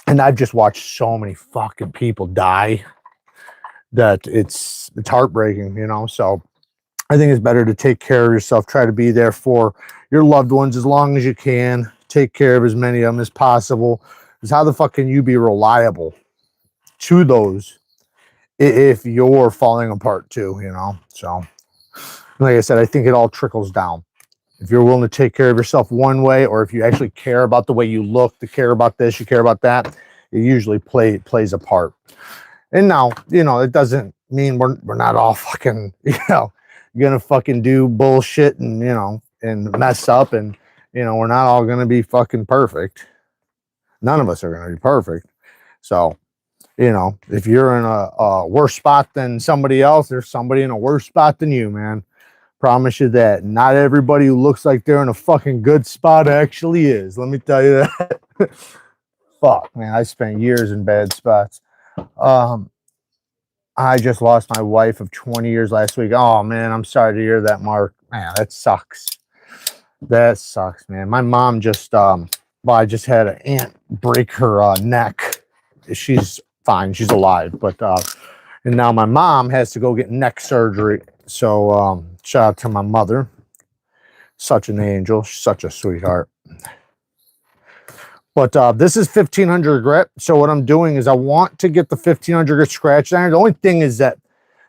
And I've just watched so many fucking people die that it's heartbreaking, you know. So I think it's better to take care of yourself. Try to be there for your loved ones as long as you can. Take care of as many of them as possible. Because how the fuck can you be reliable to those if you're falling apart too, you know? So like I said, I think it all trickles down. If you're willing to take care of yourself one way, or if you actually care about the way you look, to care about this, you care about that, it usually plays a part. And now, you know, it doesn't mean we're not all fucking, you know, gonna fucking do bullshit and, you know, and mess up, and, you know, we're not all gonna be fucking perfect. None of us are gonna be perfect. So, you know, if you're in a worse spot than somebody else, there's somebody in a worse spot than you, man. Promise you that. Not everybody who looks like they're in a fucking good spot actually is. Let me tell you that. Fuck, man. I spent years in bad spots. I just lost my wife of 20 years last week. Oh, man, I'm sorry to hear that, Mark. Man, that sucks. That sucks, man. My mom just, well, I just had an aunt break her neck. She's fine. She's alive. But, and now my mom has to go get neck surgery. So, shout out to my mother. Such an angel. Such a sweetheart. But this is 1500 grit. So what I'm doing is I want to get the 1500 grit scratch iron. The only thing is that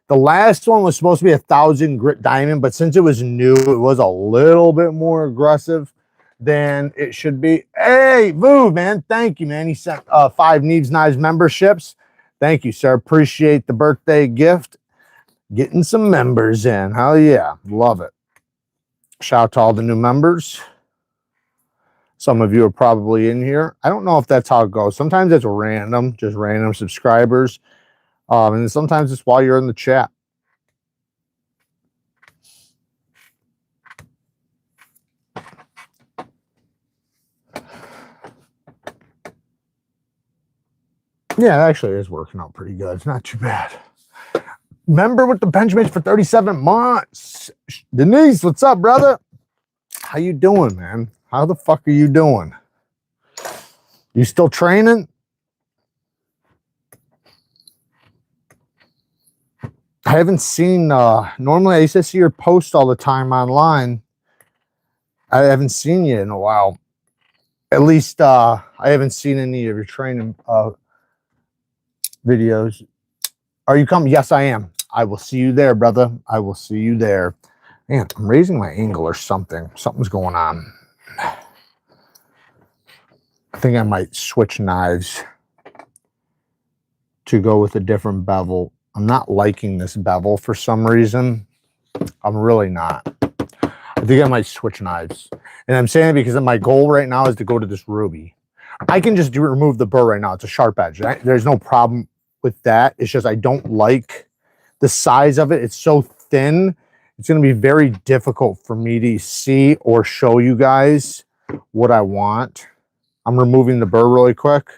the last one was supposed to be 1000 grit diamond, but since it was new, it was a little bit more aggressive than it should be. Hey, Voo, man. Thank you, man. He sent 5 NEEVESKNIVES memberships. Thank you, sir. Appreciate the birthday gift. Getting some members in. Hell yeah. Love it. Shout out to all the new members. Some of you are probably in here. I don't know if that's how it goes. Sometimes it's random, just random subscribers. And sometimes it's while you're in the chat. Yeah, it actually is working out pretty good. It's not too bad. Member with the Benjamins for 37 months. Denise, what's up, brother? How you doing, man? How the fuck are you doing? You still training? I haven't seen, normally I used to see your post all the time online. I haven't seen you in a while. At least I haven't seen any of your training videos. Are you coming? Yes, I am. I will see you there, brother. I will see you there. Man, I'm raising my angle or something. Something's going on. I think I might switch knives to go with a different bevel. I'm not liking this bevel for some reason. I'm really not. I think I might switch knives. And I'm saying it because my goal right now is to go to this ruby. I can just remove the burr right now. It's a sharp edge. There's no problem with that. It's just I don't like the size of it. It's so thin. It's going to be very difficult for me to see or show you guys what I want. I'm removing the burr really quick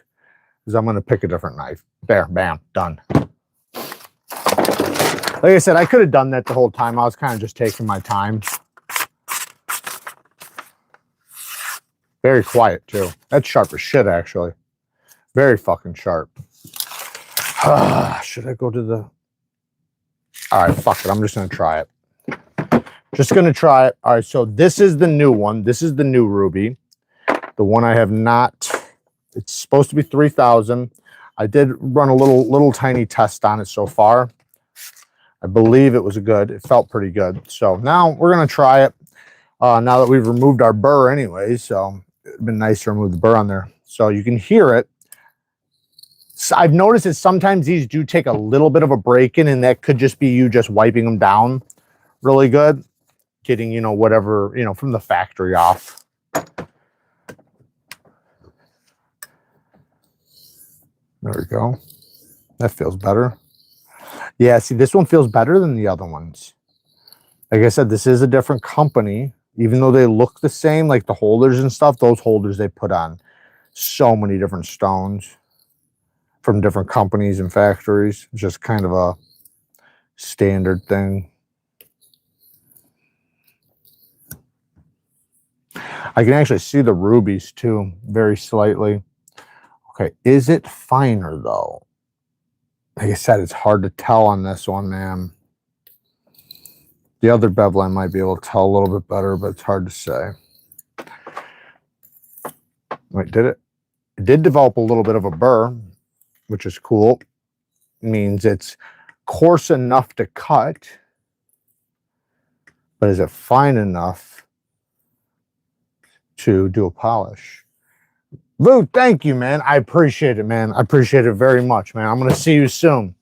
because I'm going to pick a different knife. There, bam, done. Like I said, I could have done that the whole time. I was kind of just taking my time. Very quiet, too. That's sharp as shit, actually. Very fucking sharp. Should I go to the... All right, fuck it. I'm just going to try it. Just going to try it. All right, so this is the new one. This is the new ruby. The one I have not... It's supposed to be 3,000. I did run a little tiny test on it so far. I believe it was good. It felt pretty good. So now we're going to try it. Now that we've removed our burr anyway, so it'd been nice to remove the burr on there. So you can hear it. So I've noticed that sometimes these do take a little bit of a break in, and that could just be you just wiping them down really good. Getting, you know, whatever, you know, from the factory off. There we go. That feels better. Yeah, see, this one feels better than the other ones. Like I said, this is a different company. Even though they look the same, like the holders and stuff, those holders they put on so many different stones from different companies and factories. It's just kind of a standard thing. I can actually see the rubies too, very slightly. Okay, is it finer though? Like I said, it's hard to tell on this one, man. The other bevel I might be able to tell a little bit better, but it's hard to say. Wait, did it? It did develop a little bit of a burr, which is cool. It means it's coarse enough to cut, but is it fine enough to do a polish? Lou, thank you, man. I appreciate it, man. I appreciate it very much, man. I'm going to see you soon.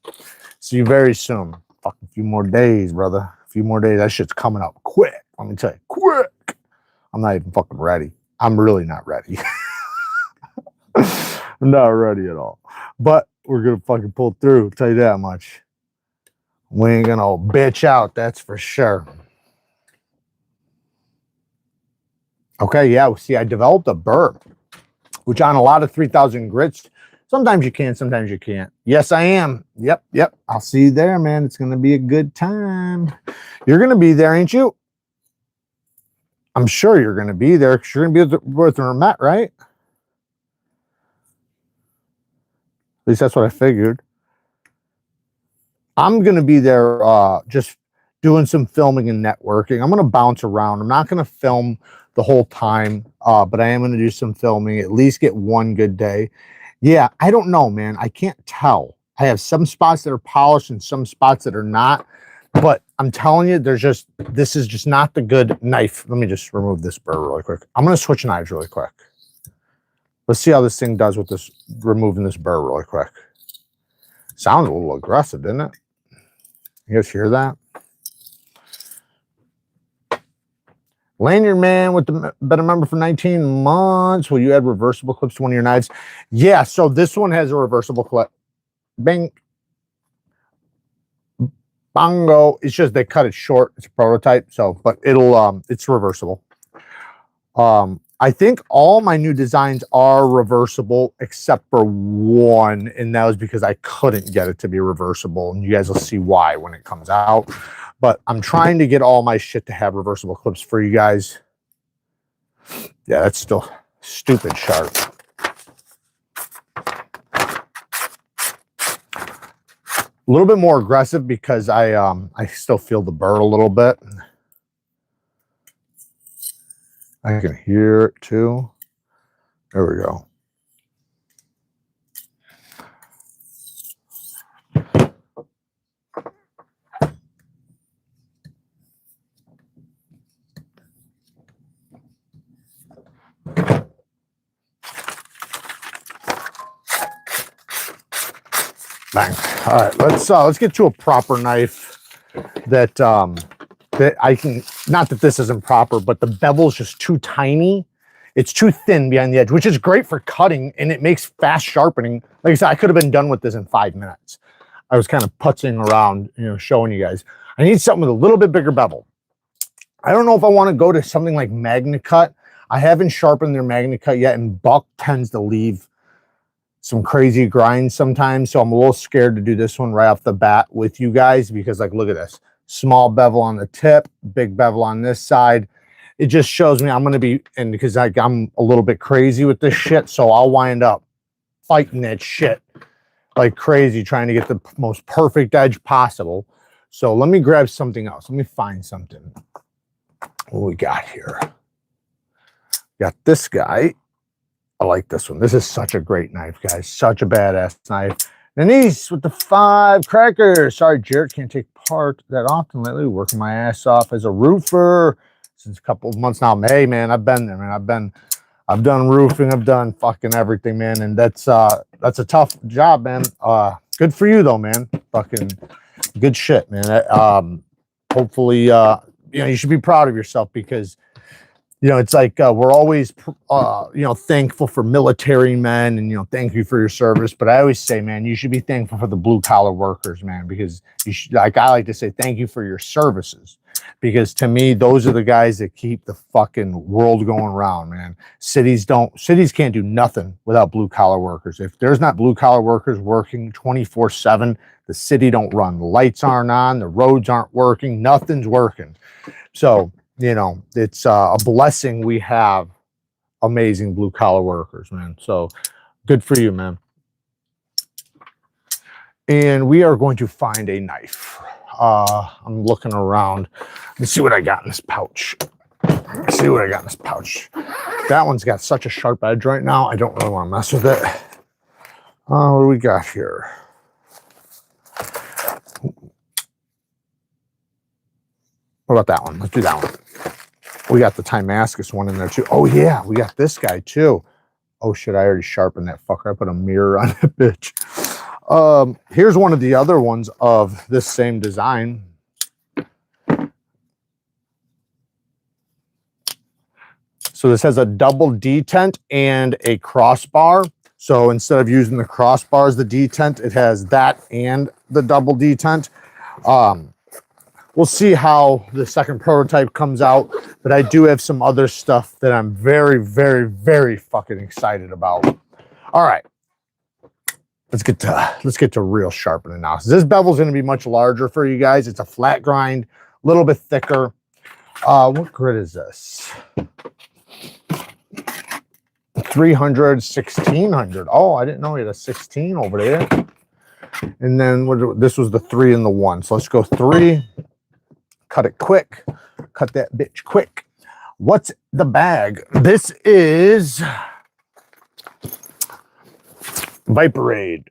See you very soon. Fucking few more days, brother. A few more days. That shit's coming up quick. Let me tell you, quick. I'm not even fucking ready. I'm really not ready. I'm not ready at all. But we're going to fucking pull through. I'll tell you that much. We ain't going to bitch out. That's for sure. Okay, yeah. See, I developed a burr, which on a lot of 3,000 grits, sometimes you can, sometimes you can't. Yes, I am. Yep. I'll see you there, man. It's going to be a good time. You're going to be there, ain't you? I'm sure you're going to be there because you're going to be with Ramet, right? At least that's what I figured. I'm going to be there just doing some filming and networking. I'm going to bounce around. I'm not going to film the whole time, but I am going to do some filming, at least get one good day. Yeah, I don't know, man. I can't tell. I have some spots that are polished and some spots that are not, but I'm telling you, this is just not the good knife. Let me just remove this burr really quick. I'm going to switch knives really quick. Let's see how this thing does with this, removing this burr really quick. Sounds a little aggressive, didn't it? You guys hear that? Lanyard man with the been a member for 19 months. Will you add reversible clips to one of your knives? Yeah, so this one has a reversible clip. Bing. Bongo. It's just they cut it short. It's a prototype, so but it'll it's reversible. I think all my new designs are reversible except for one, and that was because I couldn't get it to be reversible, and you guys will see why when it comes out. But I'm trying to get all my shit to have reversible clips for you guys. Yeah, that's still stupid sharp. A little bit more aggressive because I still feel the burr a little bit. I can hear it too. There we go. Bang. All right, let's get to a proper knife that that I can, not that this isn't proper, but the bevel's just too tiny. It's too thin behind the edge, which is great for cutting, and it makes fast sharpening. Like I said, I could have been done with this in 5 minutes. I was kind of putzing around, you know, showing you guys. I need something with a little bit bigger bevel. I don't know if I want to go to something like MagnaCut. I haven't sharpened their MagnaCut yet, and Buck tends to leave some crazy grinds sometimes, so I'm a little scared to do this one right off the bat with you guys, because like, look at this. Small bevel on the tip, big bevel on this side. It just shows me I'm going to be, and because like I'm a little bit crazy with this shit, so I'll wind up fighting that shit like crazy, trying to get the most perfect edge possible. So let me grab something else. Let me find something. What we got here? Got this guy. I like this one. This is such a great knife, guys. Such a badass knife. The Neeves with the 5 crackers. Sorry, Jared can't take part that often lately. Working my ass off as a roofer since a couple of months now. Hey, man, I've been there, man. I've done roofing. I've done fucking everything, man. And that's a tough job, man. Good for you, though, man. Fucking good shit, man. Hopefully, you know, you should be proud of yourself, because you know, it's like we're always, you know, thankful for military men, and, you know, thank you for your service. But I always say, man, you should be thankful for the blue collar workers, man, because you should, like, I like to say, thank you for your services, because to me, those are the guys that keep the fucking world going around, man. Cities can't do nothing without blue collar workers. If there's not blue collar workers working 24/7, the city don't run. The lights aren't on, the roads aren't working, nothing's working. So, you know, it's a blessing we have amazing blue collar workers, man. So good for you, man. And we are going to find a knife. I'm looking around. Let's see what I got in this pouch. Let's see what I got in this pouch. That one's got such a sharp edge right now. I don't really want to mess with it. What do we got here? What about that one? Let's do that one. We got the Damascus one in there too. Oh yeah, we got this guy too. Oh shit, I already sharpened that fucker. I put a mirror on that bitch. Here's one of the other ones of this same design. So this has a double detent and a crossbar. So instead of using the crossbar as the detent, it has that and the double detent. We'll see how the second prototype comes out, but I do have some other stuff that I'm very, very, very fucking excited about. All right, let's get to real sharpening now. So this bevel's going to be much larger for you guys. It's a flat grind, a little bit thicker. What grit is this? 300, 1600. Oh, I didn't know we had a 16 over there. And then this was the 3 and the 1. So let's go 3. Cut it quick. Cut that bitch quick. What's the bag? This is Viperade.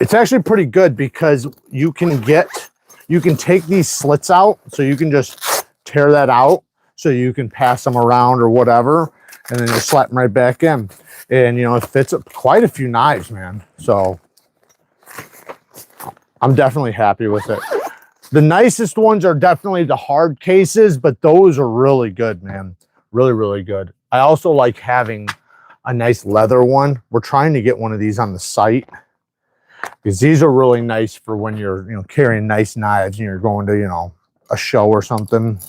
It's actually pretty good because you can take these slits out, so you can just tear that out so you can pass them around or whatever, and then just slap them right back in. And, you know, it fits up quite a few knives, man. So I'm definitely happy with it. The nicest ones are definitely the hard cases, but those are really good, man. Really, really good. I also like having a nice leather one. We're trying to get one of these on the site, because these are really nice for when you're, you know, carrying nice knives and you're going to, you know, a show or something.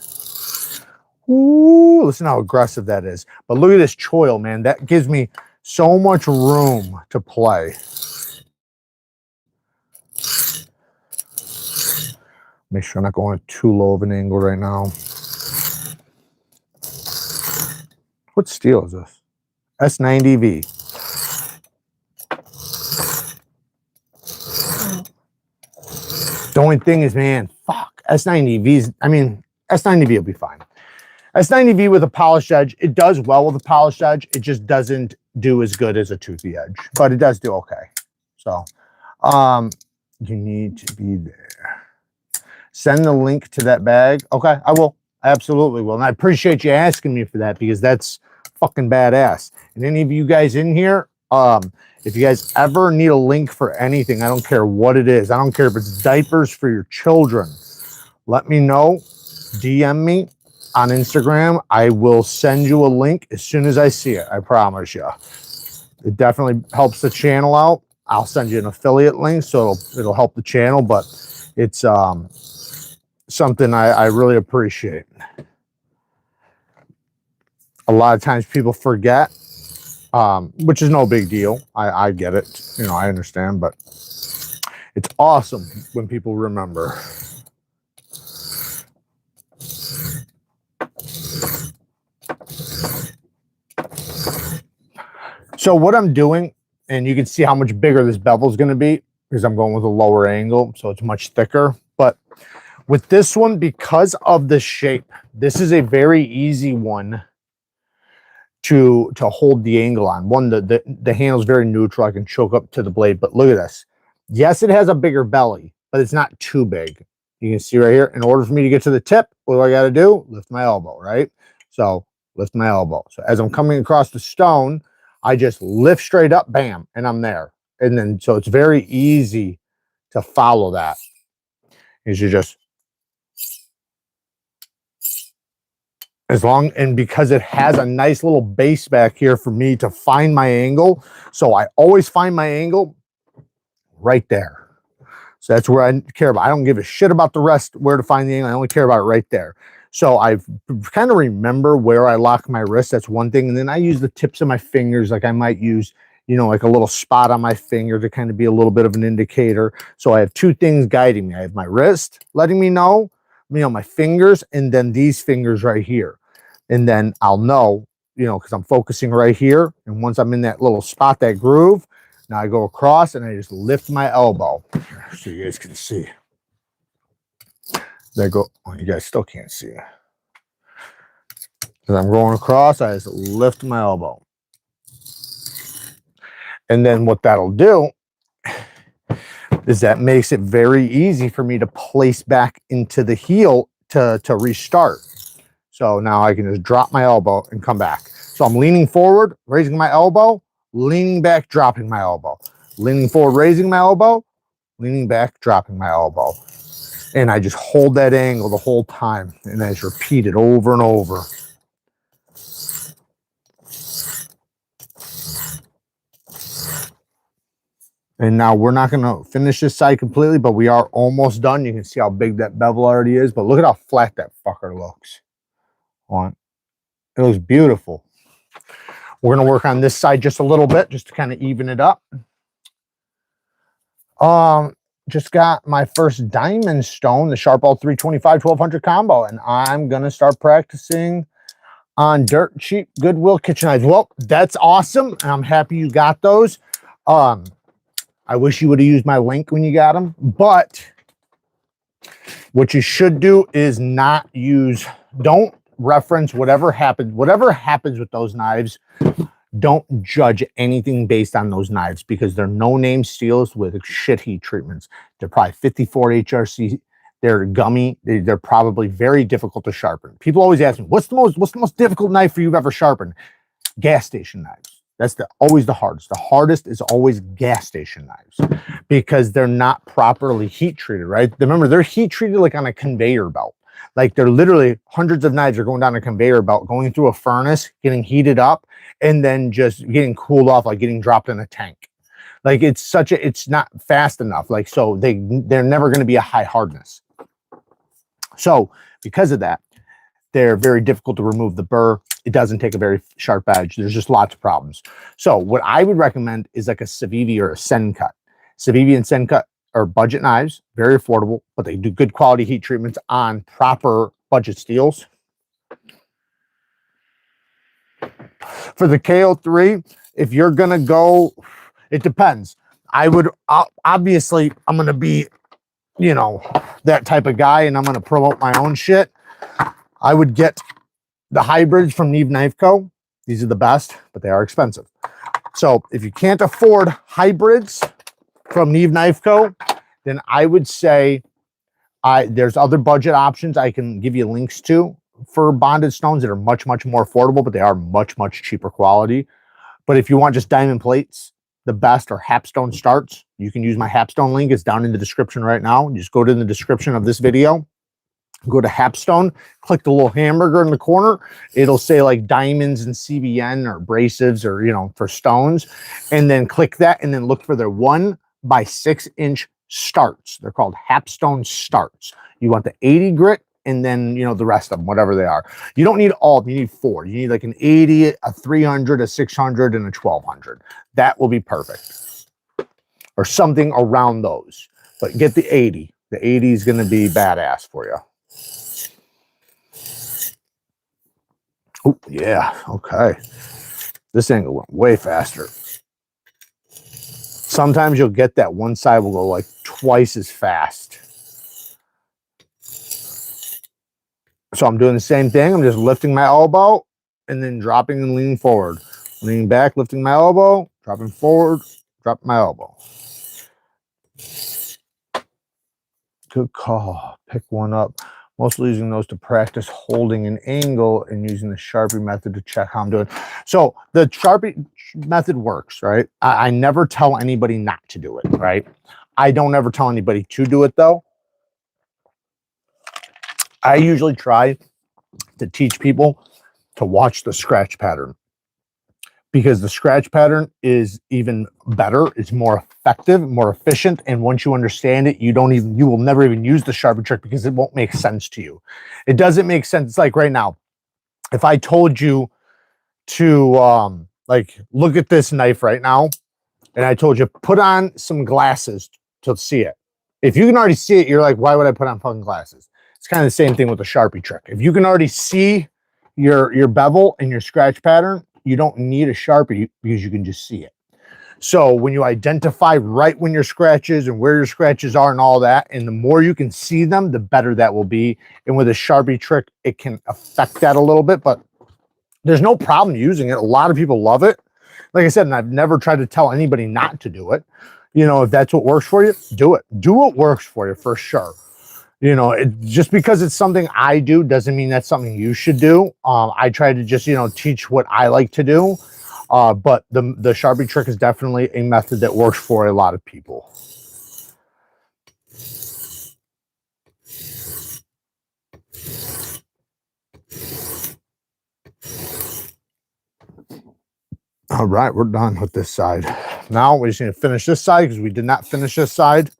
Ooh, listen how aggressive that is. But look at this choil, man. That gives me so much room to play. Make sure I'm not going too low of an angle right now. What steel is this? S90V. The only thing is, man, fuck, S90Vs, I mean, S90V will be fine. S90V with a polished edge, it does well with a polished edge. It just doesn't do as good as a toothy edge, but it does do okay. So, you need to be there. Send the link to that bag. Okay, I will. I absolutely will. And I appreciate you asking me for that because that's fucking badass. And any of you guys in here, if you guys ever need a link for anything, I don't care what it is. I don't care if it's diapers for your children. Let me know. DM me on Instagram. I will send you a link as soon as I see it. I promise you. It definitely helps the channel out. I'll send you an affiliate link so it'll help the channel, but it's something I really appreciate. A lot of times people forget, which is no big deal. I get it. You know, I understand, but it's awesome when people remember. So what I'm doing, and you can see how much bigger this bevel is going to be because I'm going with a lower angle, so it's much thicker. But with this one, because of the shape, this is a very easy one to hold the angle on. One, the handle is very neutral. I can choke up to the blade, but look at this. Yes, it has a bigger belly, but it's not too big. You can see right here, in order for me to get to the tip, what do I got to do? Lift my elbow, right? So lift my elbow. So as I'm coming across the stone, I just lift straight up, bam, and I'm there. And then, so it's very easy to follow that. Is you just, and because it has a nice little base back here for me to find my angle. So I always find my angle right there. So that's where I care about. I don't give a shit about the rest, where to find the angle. I only care about it right there. So I kind of remember where I lock my wrist. That's one thing. And then I use the tips of my fingers. Like I might use, you know, like a little spot on my finger to kind of be a little bit of an indicator. So I have two things guiding me. I have my wrist letting me know, my fingers, and then these fingers right here. And then I'll know, you know, because I'm focusing right here. And once I'm in that little spot, that groove, now I go across and I just lift my elbow so you guys can see. There go. Oh, you guys still can't see it. As I'm going across, I just lift my elbow. And then what that'll do is that makes it very easy for me to place back into the heel to restart. So now I can just drop my elbow and come back. So I'm leaning forward, raising my elbow, leaning back, dropping my elbow. Leaning forward, raising my elbow, leaning back, dropping my elbow. And I just hold that angle the whole time. And I just repeat it over and over. And now we're not going to finish this side completely, but we are almost done. You can see how big that bevel already is. But look at how flat that fucker looks. It looks beautiful. We're going to work on this side just a little bit, just to kind of even it up. Just got my first diamond stone, the Sharpall 325 1200 combo, and I'm going to start practicing on dirt cheap Goodwill kitchen knives. Well, that's awesome, and I'm happy you got those. I wish you would have used my link when you got them, but what you should do is not use, don't reference whatever happens with those knives. Don't judge anything based on those knives because they're no-name steels with shit heat treatments. They're probably 54 HRC. They're gummy. They're probably very difficult to sharpen. People always ask me, what's the most difficult knife you've ever sharpened? Gas station knives. That's always the hardest. The hardest is always gas station knives because they're not properly heat treated, right? Remember, they're heat treated like on a conveyor belt. Like they're literally hundreds of knives are going down a conveyor belt, going through a furnace, getting heated up, and then just getting cooled off, like getting dropped in a tank. Like it's not fast enough. Like, so they're never going to be a high hardness. So because of that, They're very difficult to remove the burr. It doesn't take a very sharp edge. There's just lots of problems. So what I would recommend is like a Civivi or a Sencut. Civivi and Sencut are budget knives, very affordable, but they do good quality heat treatments on proper budget steels. For the KO3, if you're gonna go, it depends. I would obviously, I'm gonna be, you know, that type of guy, and I'm gonna promote my own shit. I would get the hybrids from Neeves Knife Co. These are the best, but they are expensive. So if you can't afford hybrids from Neeves Knife Co., then I would say there's other budget options I can give you links to for bonded stones that are much, much more affordable, but they are much, much cheaper quality. But if you want just diamond plates, the best are Hapstone Starts. You can use my Hapstone link. It's down in the description right now. Just go to the description of this video. Go to Hapstone, click the little hamburger in the corner. It'll say like diamonds and CBN or abrasives or, you know, for stones. And then click that and then look for their 1x6" starts. They're called Hapstone Starts. You want the 80 grit and then, you know, the rest of them, whatever they are. You don't need all of them. You need 4. You need like an 80, a 300, a 600, and a 1200. That will be perfect. Or something around those. But get the 80. The 80 is going to be badass for you. Oh, yeah. Okay. This angle went way faster. Sometimes you'll get that one side will go like twice as fast. So I'm doing the same thing. I'm just lifting my elbow and then dropping and leaning forward. Leaning back, lifting my elbow, dropping forward, drop my elbow. Good call. Pick one up. Mostly using those to practice holding an angle and using the Sharpie method to check how I'm doing. So the Sharpie method works, right? I never tell anybody not to do it, right? I don't ever tell anybody to do it though. I usually try to teach people to watch the scratch pattern because the scratch pattern is even better. It's more effective, more efficient. And once you understand it, you will never even use the Sharpie trick because it won't make sense to you. It doesn't make sense. It's like right now, if I told you to like look at this knife right now, and I told you put on some glasses to see it. If you can already see it, you're like, why would I put on fucking glasses? It's kind of the same thing with the Sharpie trick. If you can already see your bevel and your scratch pattern, you don't need a Sharpie because you can just see it. So when you identify right when your scratches and where your scratches are and all that, and the more you can see them, the better that will be. And with a Sharpie trick, it can affect that a little bit, but there's no problem using it. A lot of people love it. Like I said, and I've never tried to tell anybody not to do it. You know, if that's what works for you, do it. Do what works for you for sure. You know, just because it's something I do doesn't mean that's something you should do. I try to just, you know, teach what I like to do. But the Sharpie trick is definitely a method that works for a lot of people. All right, we're done with this side. Now we just need to finish this side because we did not finish this side.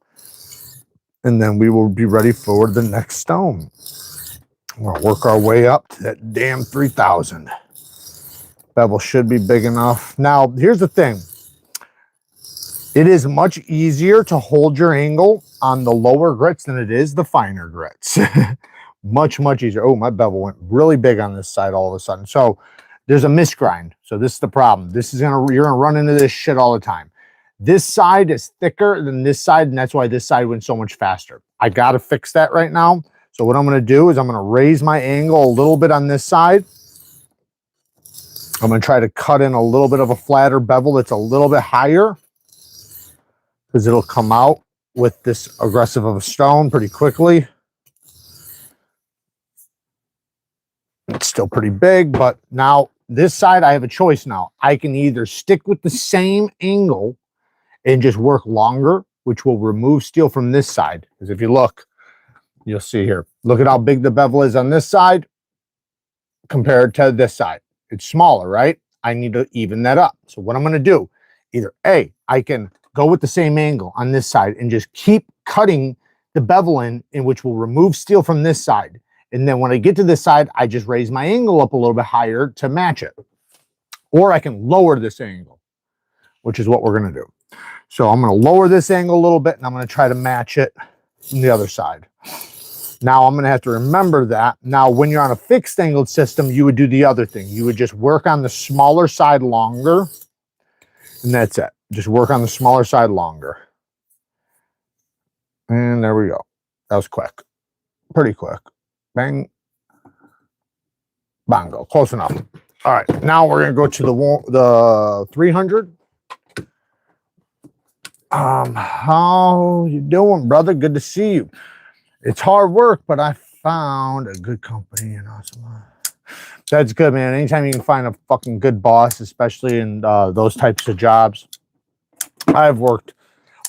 And then we will be ready for the next stone. We're going to work our way up to that damn 3000. Bevel should be big enough. Now, here's the thing. It is much easier to hold your angle on the lower grits than it is the finer grits. Much, much easier. Oh, my bevel went really big on this side all of a sudden. So there's a misgrind. So this is the problem. You're gonna run into this shit all the time. This side is thicker than this side, and that's why this side went so much faster. I gotta fix that right now. So what I'm gonna do is I'm gonna raise my angle a little bit on this side. I'm gonna try to cut in a little bit of a flatter bevel that's a little bit higher because it'll come out with this aggressive of a stone pretty quickly. It's still pretty big, but now this side I have a choice now. I can either stick with the same angle and just work longer, which will remove steel from this side. Because if you look, you'll see here. Look at how big the bevel is on this side compared to this side. It's smaller, right? I need to even that up. So what I'm going to do, either A, I can go with the same angle on this side and just keep cutting the bevel in which will remove steel from this side. And then when I get to this side, I just raise my angle up a little bit higher to match it. Or I can lower this angle, which is what we're going to do. So I'm going to lower this angle a little bit, and I'm going to try to match it from the other side. Now I'm going to have to remember that. Now, when you're on a fixed angled system, you would do the other thing. You would just work on the smaller side longer, and that's it. Just work on the smaller side longer. And there we go. That was quick. Pretty quick. Bang. Bongo. Close enough. All right. Now we're going to go to the 300. How you doing, brother? Good to see you. It's hard work, but I found a good company and awesome. That's good, man. Anytime you can find a fucking good boss, especially in those types of jobs. I've worked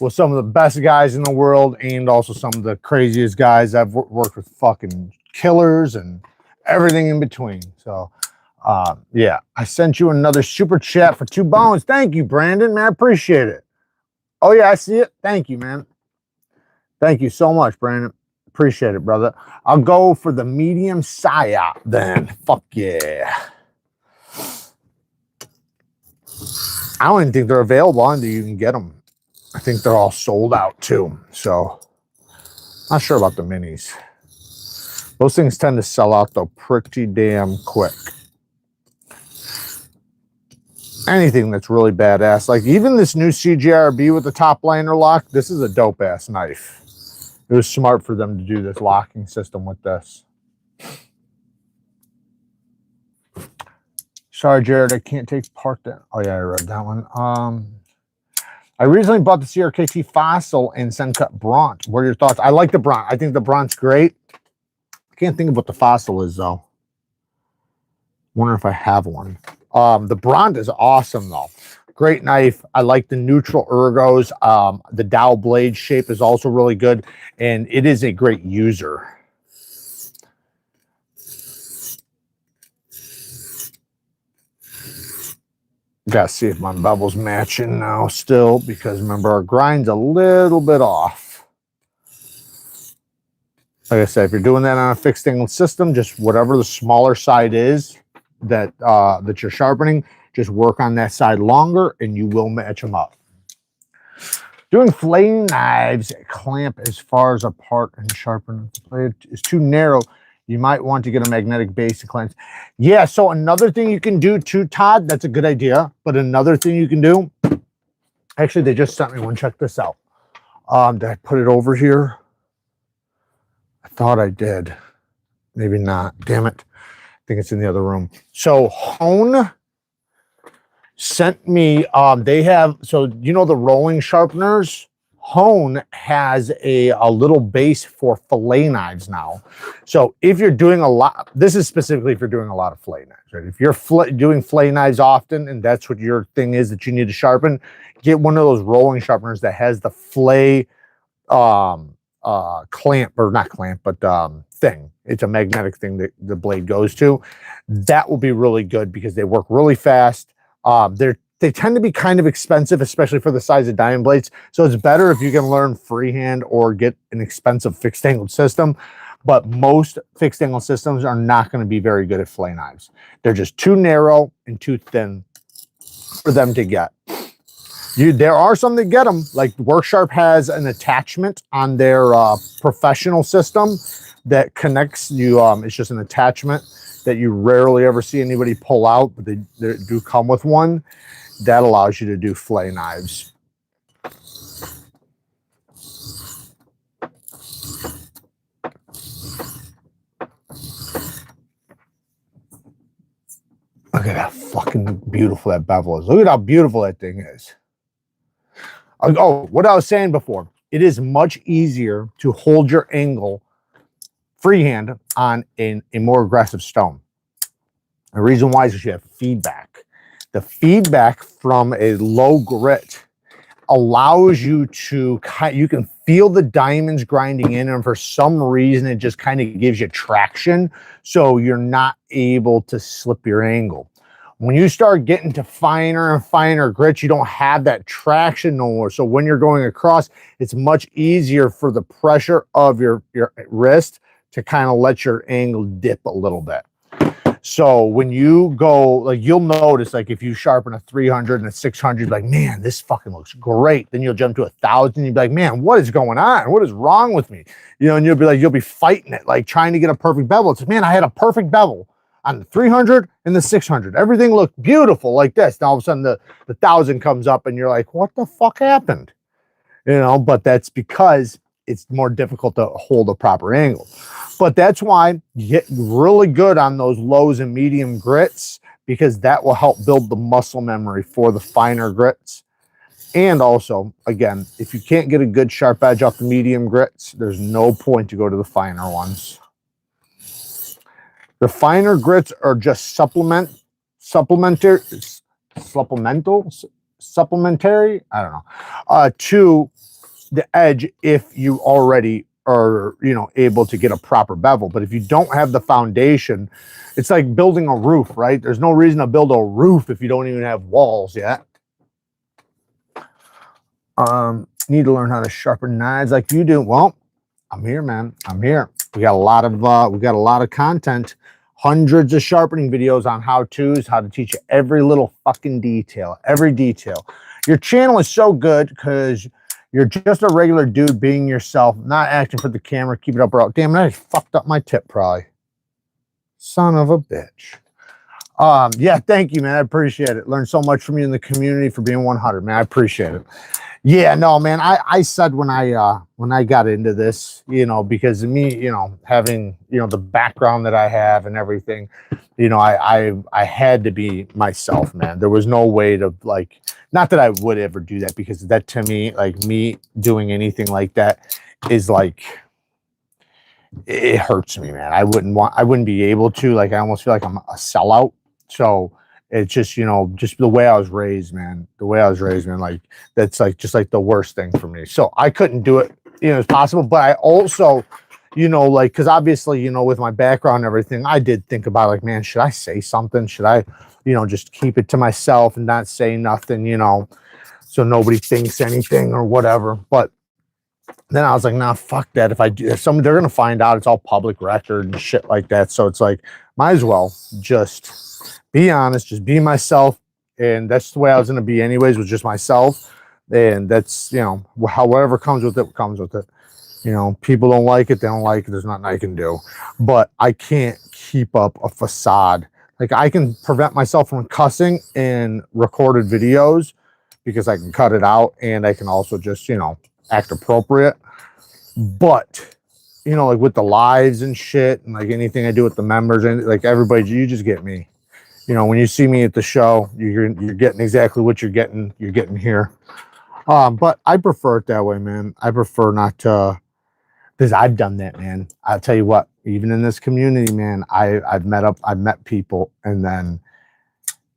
with some of the best guys in the world and also some of the craziest guys. I've worked with fucking killers and everything in between. So, yeah, I sent you another super chat for 2 bones. Thank you, Brandon, man. I appreciate it. Oh, yeah, I see it. Thank you, man. Thank you so much, Brandon. Appreciate it, brother. I'll go for the medium psyop then. Fuck yeah. I don't even think they're available until you can get them. I think they're all sold out too. So, not sure about the minis. Those things tend to sell out though pretty damn quick. Anything that's really badass, like even this new CJRB with the top liner lock, this is a dope ass knife. It was smart for them to do this locking system with this. Sorry, Jared, I can't take part that. Oh yeah, I read that one. I recently bought the CRKT Fossil and Sencut Bronze. What are your thoughts? I like the Bronze. I think the Bronze great. I can't think of what the Fossil is though. Wonder if I have one. The Bronze is awesome though. Great knife. I like the neutral ergos. The dowel blade shape is also really good, and it is a great user. Gotta see if my bevel's matching now still, because remember our grind's a little bit off. Like I said, if you're doing that on a fixed angle system, just whatever the smaller side is that that you're sharpening, just work on that side longer and you will match them up. Doing flame knives clamp as far as apart and sharpen the blade is too narrow. You might want to get a magnetic base to cleanse. Yeah, so another thing you can do too, Todd, that's a good idea. But another thing you can do, actually, they just sent me one. Check this out. Did I put it over here? I thought I did. Maybe not. Damn it. I think it's in the other room. So Hone sent me, they have, so you know the rolling sharpeners? Hone has a little base for fillet knives now. So if you're doing a lot, this is specifically if you're doing a lot of fillet knives, right? If you're doing fillet knives often and that's what your thing is that you need to sharpen, get one of those rolling sharpeners that has the fillet clamp, or not clamp, but thing. It's a magnetic thing that the blade goes to. That will be really good because they work really fast. They tend to be kind of expensive, especially for the size of diamond blades. So it's better if you can learn freehand or get an expensive fixed angled system. But most fixed angle systems are not going to be very good at fillet knives. They're just too narrow and too thin for them to get. There are some that get them. Like WorkSharp has an attachment on their professional system that connects you. It's just an attachment that you rarely ever see anybody pull out, but they do come with one. That allows you to do fillet knives. Look at how fucking beautiful that bevel is. Look at how beautiful that thing is. Oh, what I was saying before, it is much easier to hold your angle freehand on a more aggressive stone. The reason why is because you have feedback. The feedback from a low grit allows you to, you can feel the diamonds grinding in, and for some reason, it just kind of gives you traction, so you're not able to slip your angle. When you start getting to finer and finer grits, you don't have that traction no more. So when you're going across, it's much easier for the pressure of your wrist to kind of let your angle dip a little bit. So when you go, like, you'll notice, like, if you sharpen a 300 and a 600, you're like, man, this fucking looks great. Then you'll jump to 1,000. You'll be like, man, what is going on? What is wrong with me? You know, and you'll be like, you'll be fighting it, like trying to get a perfect bevel. It's like, man, I had a perfect bevel on the 300 and the 600. Everything looked beautiful like this. Now all of a sudden the 1,000 comes up and you're like, what the fuck happened? You know, but that's because it's more difficult to hold a proper angle. But that's why you get really good on those lows and medium grits, because that will help build the muscle memory for the finer grits. And also, again, if you can't get a good sharp edge off the medium grits, there's no point to go to the finer ones. The finer grits are just supplementary, I don't know, to the edge if you already are, you know, able to get a proper bevel. But if you don't have the foundation, it's like building a roof, right? There's no reason to build a roof if you don't even have walls yet. Need to learn how to sharpen knives like you do. Well, I'm here, man. I'm here. We got a lot of content, hundreds of sharpening videos on how-tos, how to teach you every little fucking detail, every detail. Your channel is so good because you're just a regular dude being yourself, not acting for the camera. Keep it up, bro. Damn it, I just fucked up my tip probably. Son of a bitch. Yeah, thank you, man. I appreciate it. Learned so much from you in the community for being 100, man. I appreciate it. Yeah, no, man. I said when I got into this, you know, because of me, you know, having, you know, the background that I have and everything, you know, I had to be myself, man. There was no way to, like, not that I would ever do that, because that, to me, like, me doing anything like that is like, it hurts me, man. I wouldn't be able to, like, I almost feel like I'm a sellout. So it's just, you know, just the way I was raised, man. The way I was raised, man, like, that's like just like the worst thing for me. So I couldn't do it, you know, as possible. But I also, you know, like, because obviously, you know, with my background and everything, I did think about, like, man, should I say something? Should I, you know, just keep it to myself and not say nothing, you know, so nobody thinks anything or whatever. But then I was like, nah, fuck that. If I do, if somebody, they're gonna find out. It's all public record and shit like that. So it's like, might as well just be honest, just be myself. And that's the way I was gonna be anyways, was just myself. And that's, you know, however comes with it, comes with it. You know, people don't like it, they don't like it. There's nothing I can do. But I can't keep up a facade. Like, I can prevent myself from cussing in recorded videos because I can cut it out, and I can also just, you know, act appropriate. But, you know, like with the lives and shit, and like anything I do with the members, and like everybody, you just get me. You know, when you see me at the show, you're getting exactly what you're getting here. But I prefer it that way, man. I prefer not to, because I've done that, man. I'll tell you what, even in this community, man, I've met people, and then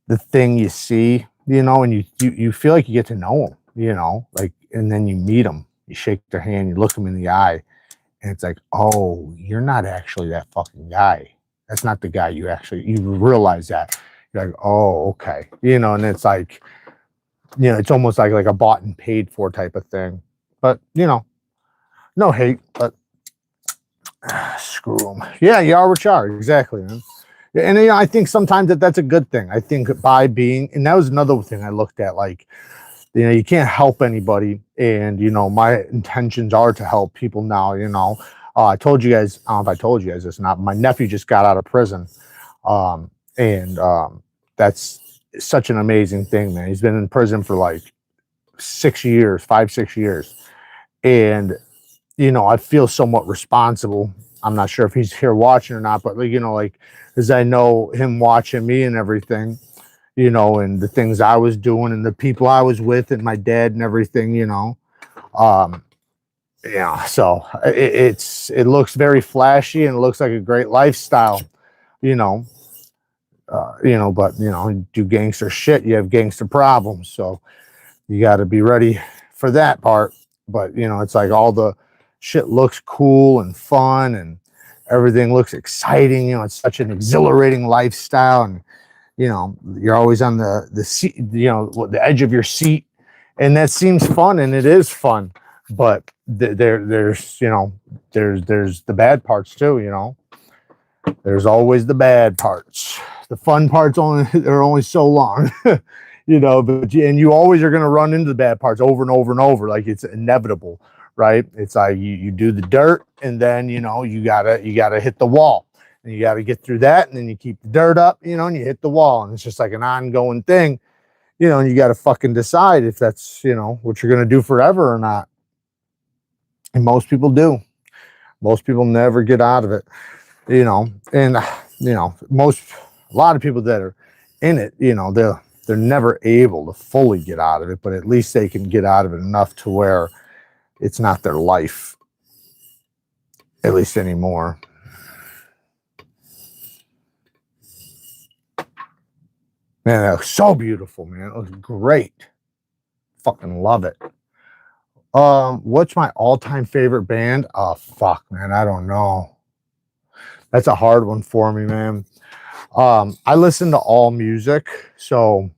the thing you see, you know, and you feel like you get to know them, you know, like, and then you meet them, you shake their hand, you look them in the eye, and it's like, oh, you're not actually that fucking guy. That's not the guy you realize that. You're like, oh, okay. You know, and it's like, you know, it's almost like a bought and paid for type of thing. But, you know, no hate, but screw them. Yeah, you are what you are. Exactly, man. And, you know, I think sometimes that's a good thing. I think by being, and that was another thing I looked at, like, you know, you can't help anybody. And, you know, my intentions are to help people now, you know. I told you guys, I don't know if I told you guys this or not, my nephew just got out of prison. That's such an amazing thing, man. He's been in prison for like 6 years, 5-6 years. And, you know, I feel somewhat responsible. I'm not sure if he's here watching or not, but, like, you know, like, as I know him watching me and everything, you know, and the things I was doing and the people I was with and my dad and everything, you know. Yeah, so it looks very flashy and it looks like a great lifestyle, you know. You know, but, you know, you do gangster shit, you have gangster problems, so you got to be ready for that part. But, you know, it's like all the shit looks cool and fun and everything looks exciting. You know, it's such an exhilarating lifestyle, and, you know, you're always on the seat, you know, the edge of your seat, and that seems fun, and it is fun. but there's, you know, there's the bad parts too, you know. There's always the bad parts. The fun parts are only so long, you know, but you always are going to run into the bad parts over and over and over. Like, it's inevitable, right? It's like you do the dirt, and then, you know, you gotta hit the wall, and you got to get through that, and then you keep the dirt up, you know, and you hit the wall, and it's just like an ongoing thing, you know, and you got to fucking decide if that's, you know, what you're going to do forever or not. And most people do. Most people never get out of it, you know. And, you know, a lot of people that are in it, you know, they're never able to fully get out of it, but at least they can get out of it enough to where it's not their life, at least anymore. Man, that looks so beautiful, man. It looks great. Fucking love it. What's my all-time favorite band? Oh, fuck, man. I don't know. That's a hard one for me, man. I listen to all music, so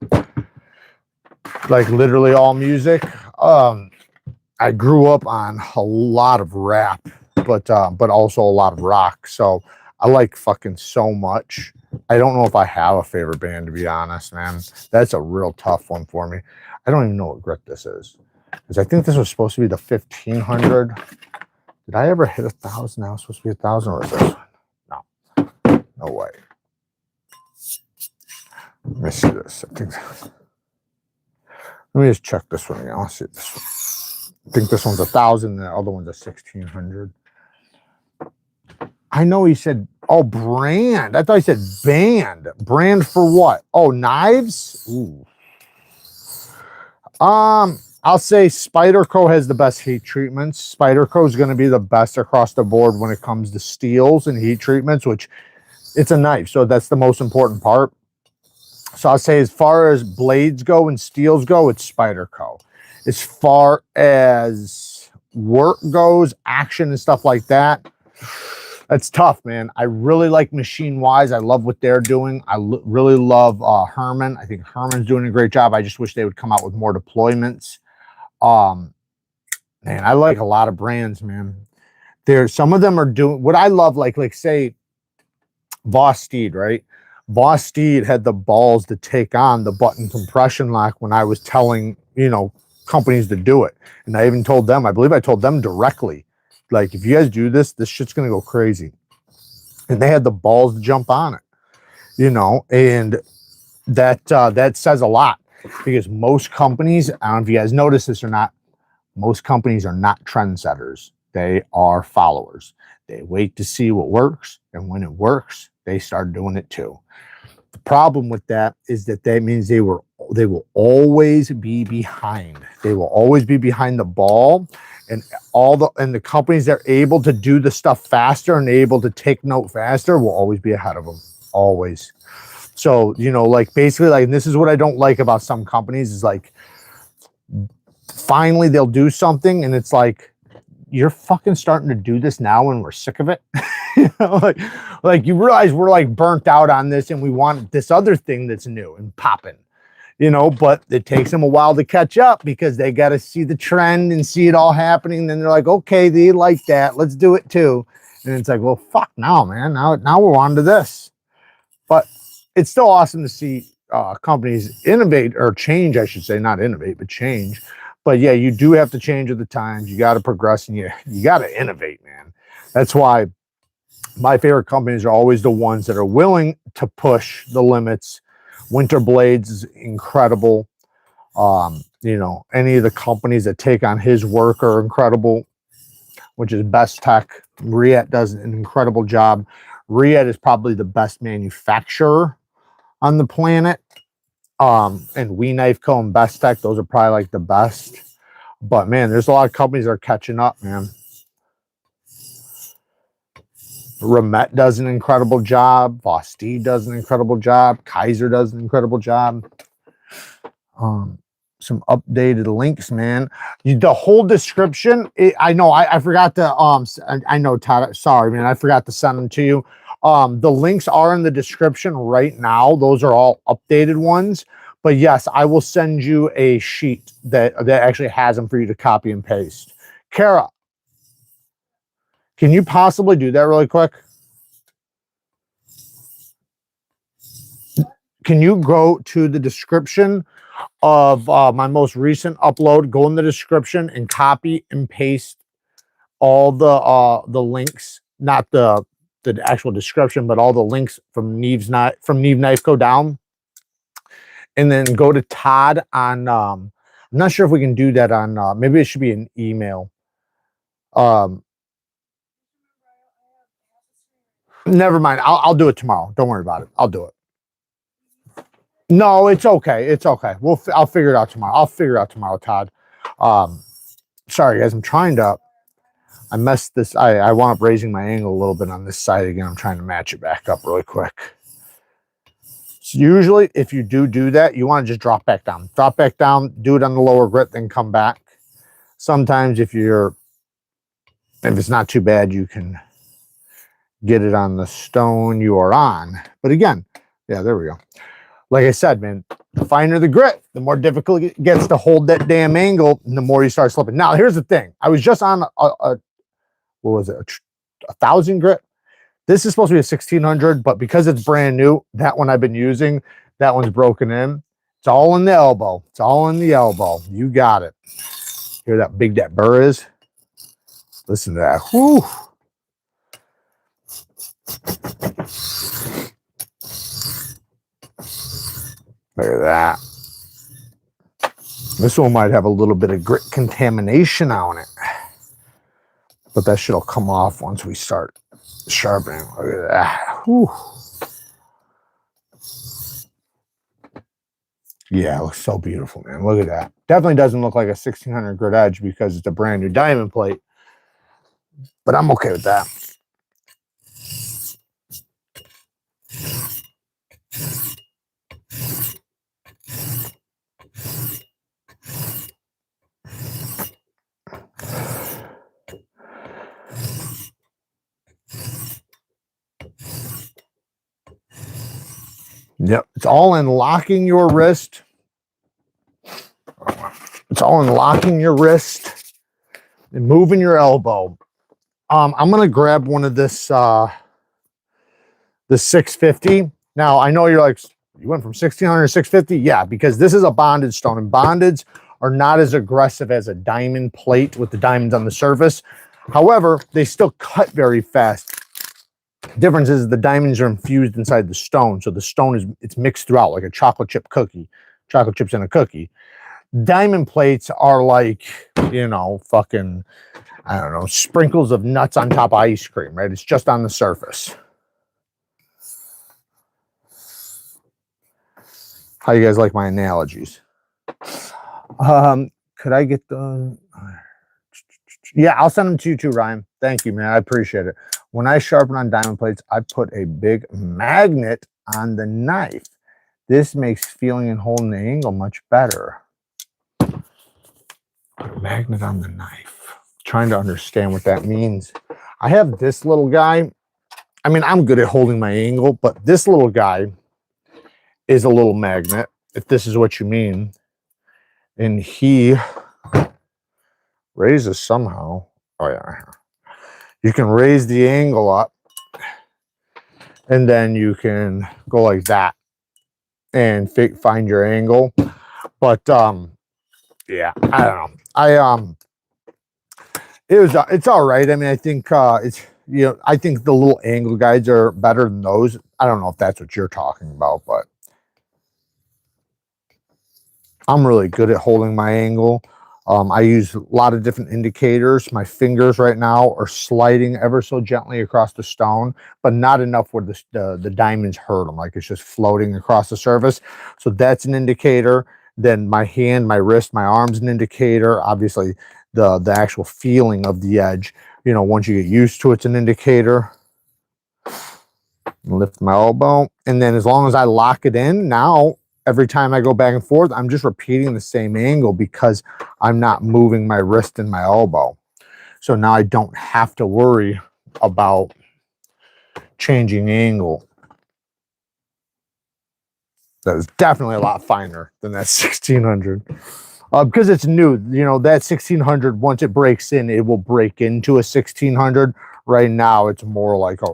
like literally all music. I grew up on a lot of rap, but also a lot of rock. So I like fucking so much. I don't know if I have a favorite band, to be honest, man. That's a real tough one for me. I don't even know what grit this is, because I think this was supposed to be the 1500. Did I ever hit 1,000? That was supposed to be 1,000, or is this? No, no way. Let me see this. Let me just check this one again. Let's see this one. I think this one's 1,000, and the other one's a 1,600. I know he said, oh, brand. I thought he said band. Brand for what? Oh, knives? Ooh. I'll say Spyderco has the best heat treatments. Spyderco is going to be the best across the board when it comes to steels and heat treatments, which it's a knife, so that's the most important part. So I'll say as far as blades go and steels go, it's Spyderco. As far as work goes, action and stuff like that, that's tough, man. I really like Machine Wise. I love what they're doing. I really love Herman. I think Herman's doing a great job. I just wish they would come out with more deployments. Man, I like a lot of brands, man. There's some of them are doing what I love, like say Voss Steed, right? Voss Steed had the balls to take on the button compression lock when I was telling, you know, companies to do it. And I even told them, I believe I told them directly, like, if you guys do this, this shit's going to go crazy. And they had the balls to jump on it, you know, and that says a lot, because most companies, I don't know if you guys notice this or not, most companies are not trendsetters. They are followers. They wait to see what works, and when it works, they start doing it too. The problem with that is that means they will always be behind. They will always be behind the ball, and the companies that are able to do the stuff faster and able to take note faster will always be ahead of them. Always. So, you know, like basically, like, and this is what I don't like about some companies is like, finally they'll do something and it's like, you're fucking starting to do this now and we're sick of it. You know, like you realize we're like burnt out on this and we want this other thing that's new and popping, you know, but it takes them a while to catch up because they got to see the trend and see it all happening. Then they're like, okay, they like that, let's do it too. And it's like, well, fuck now, man. Now we're on to this. But it's still awesome to see companies innovate, or change, I should say, not innovate, but change. But yeah, you do have to change with the times. You got to progress, and you got to innovate, man. That's why my favorite companies are always the ones that are willing to push the limits. Winter Blades is incredible. You know, any of the companies that take on his work are incredible, which is BESTECH. Riet does an incredible job. Riet is probably the best manufacturer on the planet. And NITECORE and BESTECH, those are probably like the best. But man, there's a lot of companies that are catching up, man. Remet does an incredible job. Voss Steed does an incredible job. Kaiser does an incredible job. Some updated links, man. The whole description, I know I forgot to I know, Todd, sorry, man, I forgot to send them to you. The links are in the description right now. Those are all updated ones. But yes, I will send you a sheet that actually has them for you to copy and paste. Kara, can you possibly do that really quick? Can you go to the description of my most recent upload, go in the description and copy and paste all the links, not the actual description, but all the links from Neeves Knife Co down, and then go to Todd on I'm not sure if we can do that on maybe it should be an email. Never mind, I'll do it tomorrow. Don't worry about it. I'll do it. No, it's okay. It's okay. I'll figure it out tomorrow. I'll figure it out tomorrow, Todd. Sorry guys, I'm trying to I messed this. I wound up raising my angle a little bit on this side again. I'm trying to match it back up really quick. So usually, if you do that, you want to just drop back down. Drop back down, do it on the lower grit, then come back. Sometimes if it's not too bad, you can get it on the stone you are on. But again, yeah, there we go. Like I said, man, the finer the grit, the more difficult it gets to hold that damn angle, and the more you start slipping. Now, here's the thing. I was just on what was it, 1,000 grit. This is supposed to be a 1,600, but because it's brand new, that one I've been using, that one's broken in. It's all in the elbow. It's all in the elbow. You got it. Hear that big that burr is? Listen to that. Whew. Look at that. This one might have a little bit of grit contamination on it, but that shit'll come off once we start sharpening. Look at that. Whew. Yeah, it looks so beautiful, man. Look at that. Definitely doesn't look like a 1,600 grit edge because it's a brand new diamond plate, but I'm okay with that. Yep, it's all in locking your wrist. It's all in locking your wrist and moving your elbow. I'm gonna grab one of this the 650. Now I know you're like, you went from 1,600 to 650. Yeah, because this is a bonded stone, and bondeds are not as aggressive as a diamond plate with the diamonds on the surface. However, they still cut very fast. Difference is the diamonds are infused inside the stone, so the stone it's mixed throughout like a chocolate chip cookie, chocolate chips in a cookie. Diamond plates are like, you know, fucking, I don't know, sprinkles of nuts on top of ice cream, right? It's just on the surface. How you guys like my analogies? Could I get the? Yeah, I'll send them to you too, Ryan. Thank you, man. I appreciate it. When I sharpen on diamond plates, I put a big magnet on the knife. This makes feeling and holding the angle much better. A magnet on the knife. Trying to understand what that means. I have this little guy. I mean, I'm good at holding my angle, but this little guy is a little magnet, if this is what you mean. And he raises somehow. Oh, yeah. You can raise the angle up, and then you can go like that and find your angle. But yeah, I don't know. It's all right. I mean, I think it's, you know, I think the little angle guides are better than those. I don't know if that's what you're talking about, but I'm really good at holding my angle. I use a lot of different indicators. My fingers right now are sliding ever so gently across the stone, but not enough where the diamonds hurt them. Like it's just floating across the surface. So that's an indicator. Then my hand, my wrist, my arm's an indicator. Obviously, the actual feeling of the edge, you know, once you get used to it's an indicator. Lift my elbow. And then as long as I lock it in, now every time I go back and forth, I'm just repeating the same angle because I'm not moving my wrist and my elbow. So now I don't have to worry about changing angle. That is definitely a lot finer than that 1,600. Because it's new, you know, that 1600, once it breaks in, it will break into a 1600. Right now, it's more like a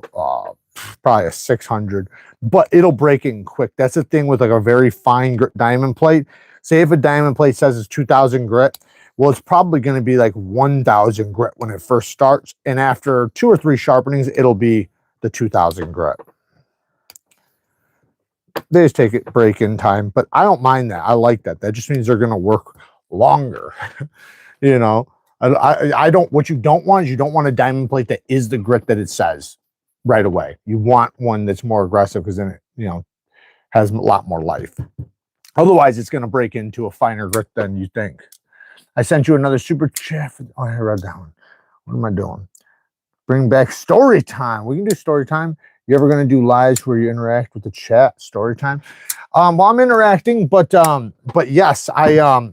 probably a 600, but it'll break in quick. That's the thing with like a very fine grit diamond plate. Say if a diamond plate says it's 2000 grit, well, it's probably going to be like 1000 grit when it first starts. And after 2 or 3 sharpenings, it'll be the 2000 grit. They just take it break in time, but I don't mind that. I like that. That just means they're going to work longer. You know, I don't, what you don't want is you don't want a diamond plate that is the grit that it says right away. You want one that's more aggressive because then it, you know, has a lot more life. Otherwise, it's going to break into a finer grit than you think. I sent you another super chat. Oh, I read that one. What am I doing? Bring back story time. We can do story time. You ever going to do lives where you interact with the chat? Story time. Well, I'm interacting, but yes, I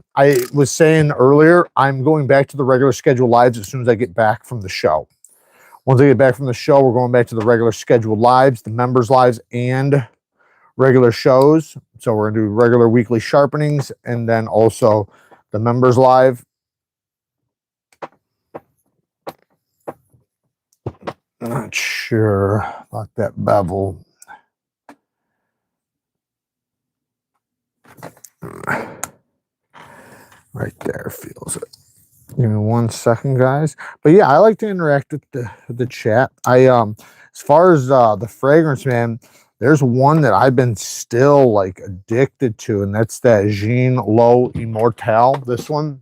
was saying earlier, I'm going back to the regular scheduled lives as soon as I get back from the show. Once I get back from the show, we're going back to the regular scheduled lives, the members lives, and regular shows. So we're going to do regular weekly sharpenings and then also the members live. Not sure about that bevel. Right there feels it. Give me 1 second, guys. But yeah, I like to interact with the chat. As far as the fragrance, man, there's one that I've been still like addicted to, and that's that Jean Lo Immortelle. This one.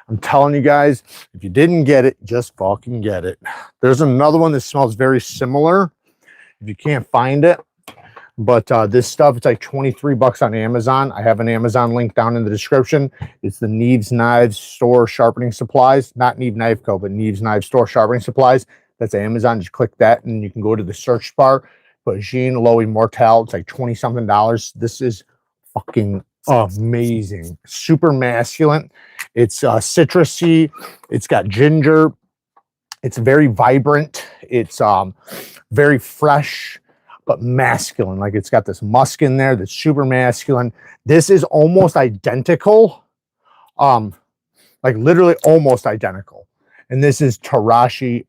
I'm telling you guys, if you didn't get it, just fucking get it. There's another one that smells very similar. If you can't find it, but this stuff, it's like 23 bucks on Amazon. I have an Amazon link down in the description. It's the Neeves Knives Store Sharpening Supplies. Not Neeves Knife Co., but Neeves Knives Store Sharpening Supplies. That's Amazon. Just click that and you can go to the search bar. Put Jean Lo Immortelle. It's like 20-something dollars. This is fucking amazing. Super masculine. It's citrusy. It's got ginger. It's very vibrant. It's very fresh, but masculine. Like it's got this musk in there that's super masculine. This is almost identical. Like literally almost identical. And this is Tarashi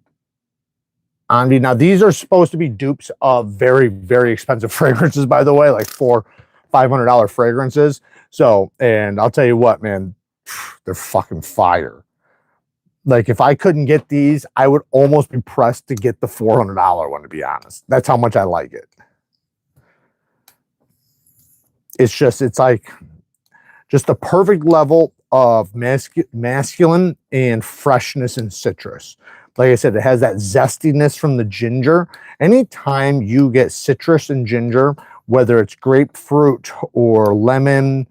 Anvi. Now these are supposed to be dupes of very, very expensive fragrances, by the way, like $400-500 fragrances. So, and I'll tell you what, man, they're fucking fire. Like if I couldn't get these, I would almost be pressed to get the $400 one, to be honest. That's how much I like it. It's just, it's like just the perfect level of masculine and freshness and citrus. Like I said, it has that zestiness from the ginger. Anytime you get citrus and ginger, whether it's grapefruit or lemon,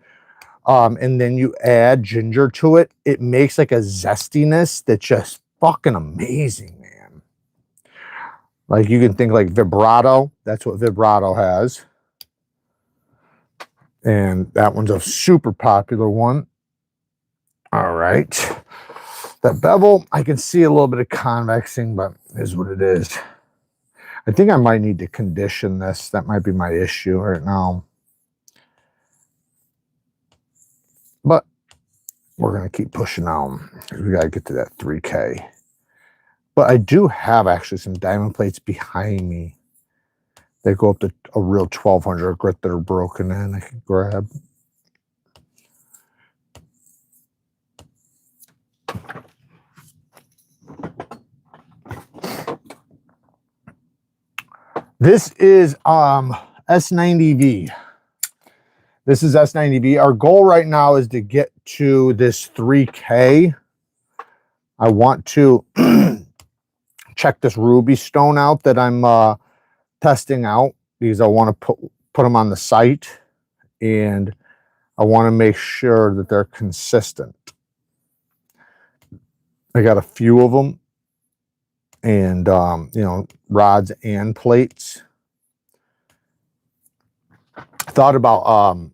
and then you add ginger to it, it makes like a zestiness that's just fucking amazing, man. Like you can think like vibrato. That's what vibrato has. And that one's a super popular one. All right. That bevel, I can see a little bit of convexing, but it is what it is. I think I might need to condition this. That might be my issue right now. But we're going to keep pushing on. We got to get to that 3K. But I do have actually some diamond plates behind me. They go up to a real 1200 grit that are broken in. I can grab. This is S90V. This is S90V. Our goal right now is to get to this 3K. I want to check this ruby stone out that I'm testing out because I want to put them on the site, and I want to make sure that they're consistent. I got a few of them, and you know, rods and plates. Thought about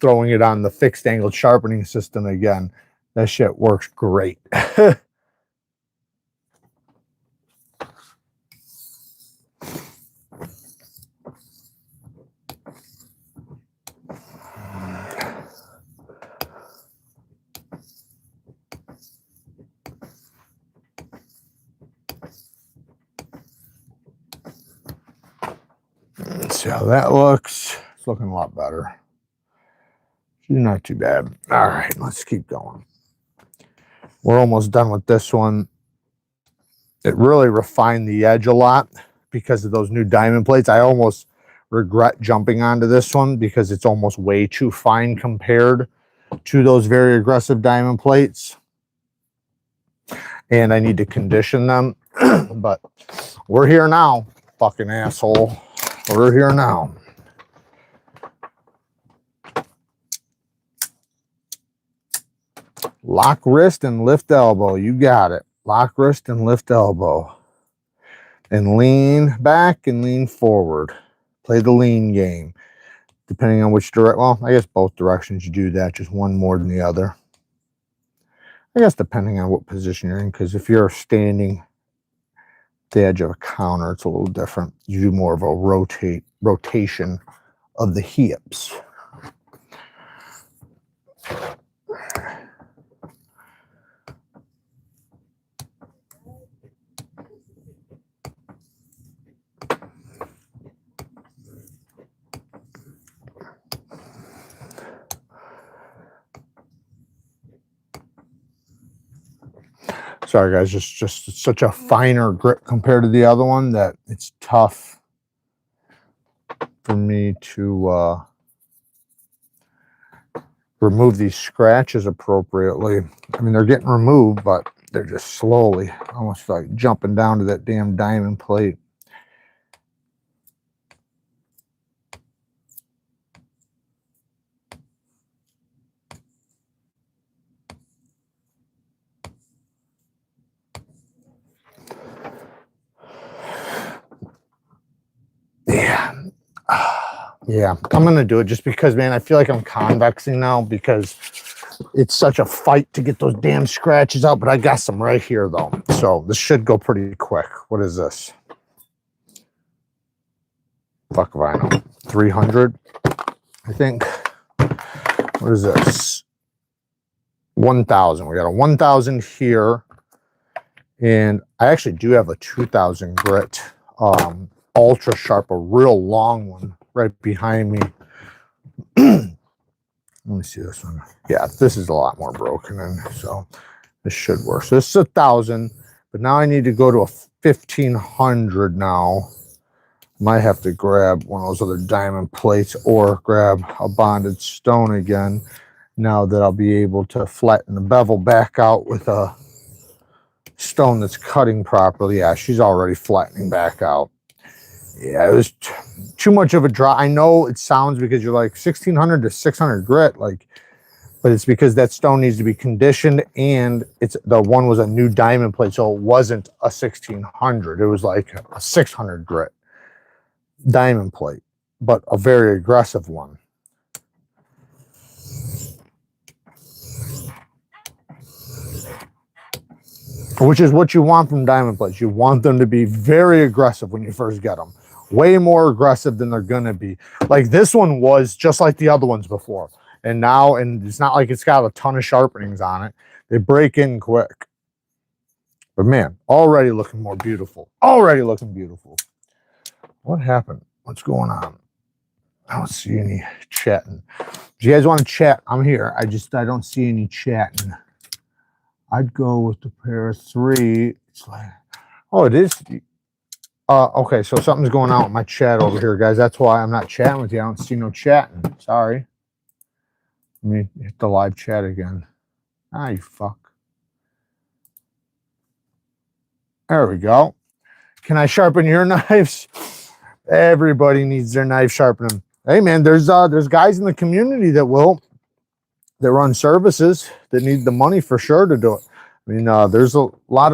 throwing it on the fixed angled sharpening system again. That shit works great. see how that looks. It's looking a lot better. She's not too bad. All right, let's keep going. We're almost done with this one. It really refined the edge a lot because of those new diamond plates. I almost regret jumping onto this one because it's almost way too fine compared to those very aggressive diamond plates. And I need to condition them. But we're here now, fucking asshole. We're here now. Lock wrist and lift elbow. You got it. Lock wrist and lift elbow. And lean back and lean forward. Play the lean game. Depending on which direction. Well, I guess both directions you do that. Just one more than the other. I guess depending on what position you're in. Because if you're standing at the edge of a counter, it's a little different. You do more of a rotation of the hips. Sorry guys, just such a finer grip compared to the other one that it's tough for me to remove these scratches appropriately. I mean, they're getting removed, but they're just slowly, almost like jumping down to that damn diamond plate. Yeah, I'm gonna do it just because, man, I feel like I'm convexing now because it's such a fight to get those damn scratches out, but I got some right here though, so this should go pretty quick. What is this? Fuck if I know. 300, I think. What is this? 1,000. We got a 1,000 here, and I actually do have a 2,000 grit ultra sharp, a real long one right behind me. Let me see this one. Yeah, this is a lot more broken in, so this should work. So this is 1,000, but now I need to go to a 1,500 now. Might have to grab one of those other diamond plates or grab a bonded stone again now that I'll be able to flatten the bevel back out with a stone that's cutting properly. Yeah, she's already flattening back out. Yeah, it was too much of a drop. I know it sounds, because you're like 1,600 to 600 grit, like, but it's because that stone needs to be conditioned, and the one was a new diamond plate, so it wasn't a 1,600. It was like a 600 grit diamond plate, but a very aggressive one. Which is what you want from diamond plates. You want them to be very aggressive when you first get them. Way more aggressive than they're gonna be. Like this one was just like the other ones before. And now, and it's not like it's got a ton of sharpenings on it. They break in quick. But man, already looking more beautiful. Already looking beautiful. What happened? What's going on? I don't see any chatting. If you guys want to chat, I'm here. I don't see any chatting. I'd go with the pair of 3. It's like, oh, it is. Okay, so something's going on with my chat over here, guys. That's why I'm not chatting with you. I don't see no chatting. Sorry. Let me hit the live chat again. Ah, you fuck. There we go. Can I sharpen your knives? Everybody needs their knife sharpening. Hey, man, there's guys in the community that run services that need the money for sure to do it. I mean, there's a lot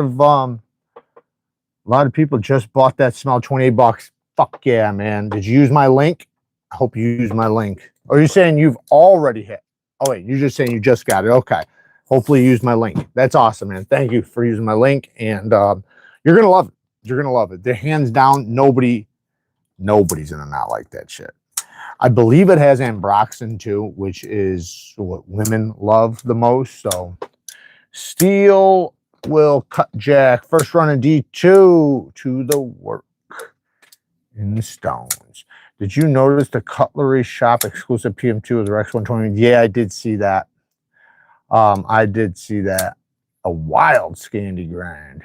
of people just bought that smell, 28 bucks. Fuck yeah, man. Did you use my link? I hope you use my link. Or are you saying you've already hit? Oh, wait, you're just saying you just got it. Okay. Hopefully you use my link. That's awesome, man. Thank you for using my link. And you're going to love it. You're going to love it. They're hands down, nobody's going to not like that shit. I believe it has ambroxan too, which is what women love the most. So steel will cut jack. First run of D2 to the work. in the stones. Did you notice the Cutlery Shop exclusive PM2 with the Rex 120? Yeah, I did see that. I did see that. A wild Scandi grind.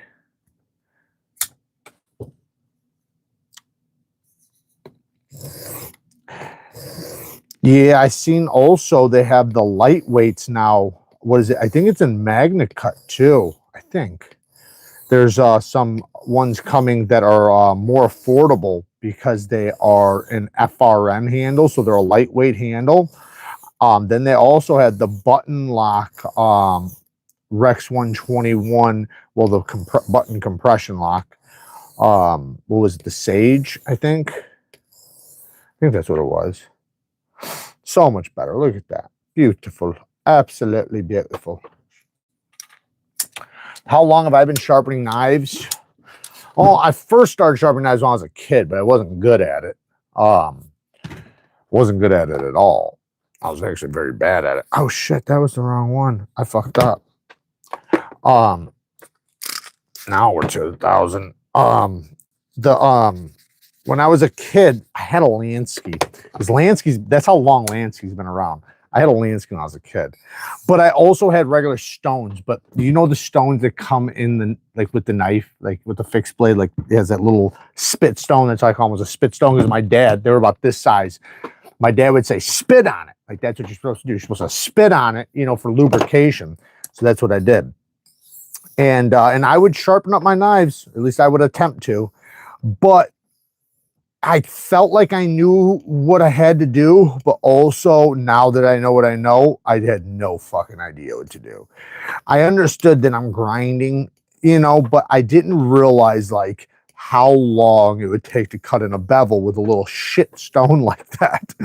Yeah, I seen also they have the lightweights now. What is it? I think it's in Magna Cut too. I think there's some ones coming that are more affordable because they are an FRM handle, so they're a lightweight handle. Then they also had the button lock Rex 121, well, the button compression lock. What was it? The Sage, I think. I think that's what it was. So much better. Look at that. Beautiful. Absolutely beautiful. How long have I been sharpening knives? Oh, I first started sharpening knives when I was a kid, but I wasn't good at it. Wasn't good at it at all. I was actually very bad at it. Oh shit, that was the wrong one. I fucked up. Now we're 2000. When I was a kid, I had a Lansky. Because Lansky's, that's how long Lansky's been around. I had a Lansky when I was a kid. But I also had regular stones. But you know the stones that come in the, like with the knife, like with the fixed blade, like it has that little spit stone. That's why I call them was a spit stone, because my dad, they were about this size. My dad would say, spit on it. Like that's what you're supposed to do. You're supposed to spit on it, you know, for lubrication. So that's what I did. And I would sharpen up my knives, at least I would attempt to. But I felt like I knew what I had to do, but also now that I know what I know, I had no fucking idea what to do. I understood that I'm grinding, you know, but I didn't realize like how long it would take to cut in a bevel with a little shit stone like that.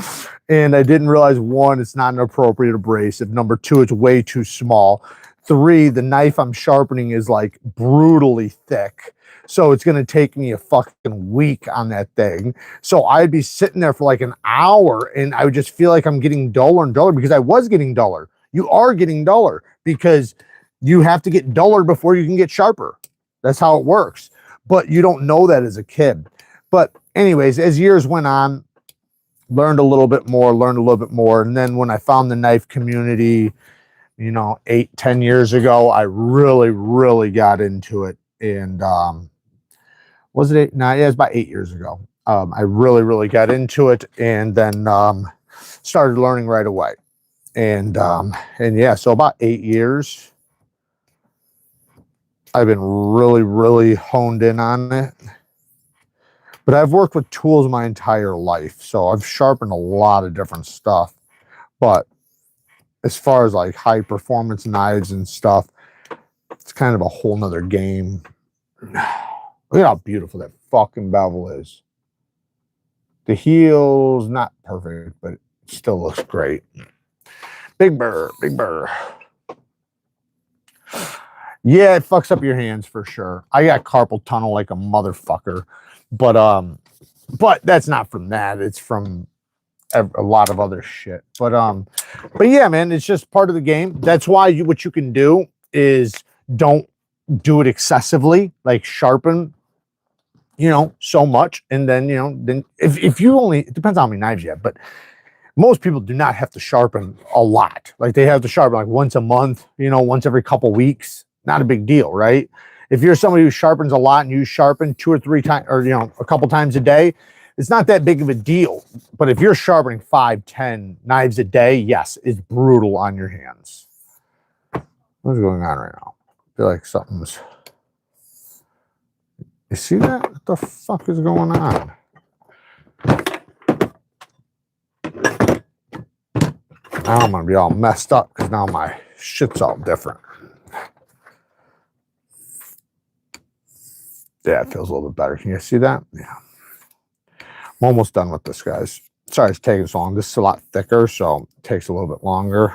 And I didn't realize, one, it's not an appropriate abrasive. Number two, it's way too small. Three, the knife I'm sharpening is like brutally thick. So it's going to take me a fucking week on that thing. So I'd be sitting there for like an hour and I would just feel like I'm getting duller and duller, because I was getting duller. You are getting duller because you have to get duller before you can get sharper. That's how it works. But you don't know that as a kid. But anyways, as years went on, learned a little bit more. And then when I found the knife community, you know, 8-10 years ago, I really got into it. And was it 8? No, yeah, it was about 8 years ago. I really got into it, and then started learning right away. And yeah, so about 8 years, I've been really honed in on it. But I've worked with tools my entire life, so I've sharpened a lot of different stuff. But as far as like high performance knives and stuff, it's kind of a whole nother game. Look at how beautiful that fucking bevel is. The heel's not perfect, but it still looks great. Big burr, big burr. Yeah, it fucks up your hands for sure. I got carpal tunnel like a motherfucker, but that's not from that. It's from a lot of other shit. But yeah, man, it's just part of the game. That's why what you can do is don't do it excessively, like sharpen, you know, so much. And then, you know, then if you only, it depends on how many knives you have, but most people do not have to sharpen a lot. Like they have to sharpen like once a month, you know, once every couple weeks. Not a big deal, right? If you're somebody who sharpens a lot and you sharpen 2 or 3 times, or, you know, a couple times a day, it's not that big of a deal. But if you're sharpening 5-10 knives a day, yes, it's brutal on your hands. What's going on right now? I feel like something's... You see that? What the fuck is going on? Now I'm gonna be all messed up because now my shit's all different. Yeah, it feels a little bit better. Can you see that? Yeah. I'm almost done with this, guys. Sorry it's taking so long. This is a lot thicker, so it takes a little bit longer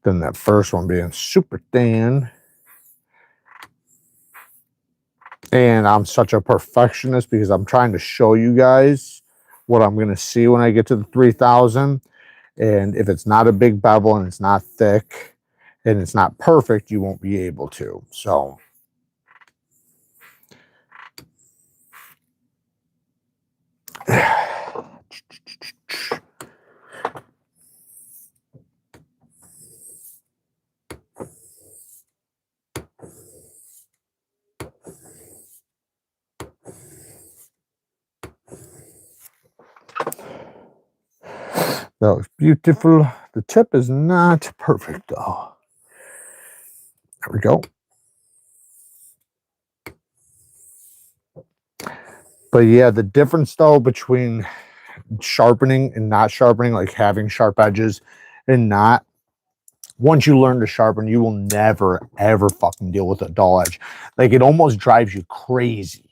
than that first one being super thin. And I'm such a perfectionist because I'm trying to show you guys what I'm going to see when I get to the 3000. And if it's not a big bevel and it's not thick and it's not perfect, you won't be able to. So That looks beautiful. The tip is not perfect though. There we go. But yeah, the difference though between sharpening and not sharpening, like having sharp edges and not, once you learn to sharpen, you will never ever fucking deal with a dull edge. Like it almost drives you crazy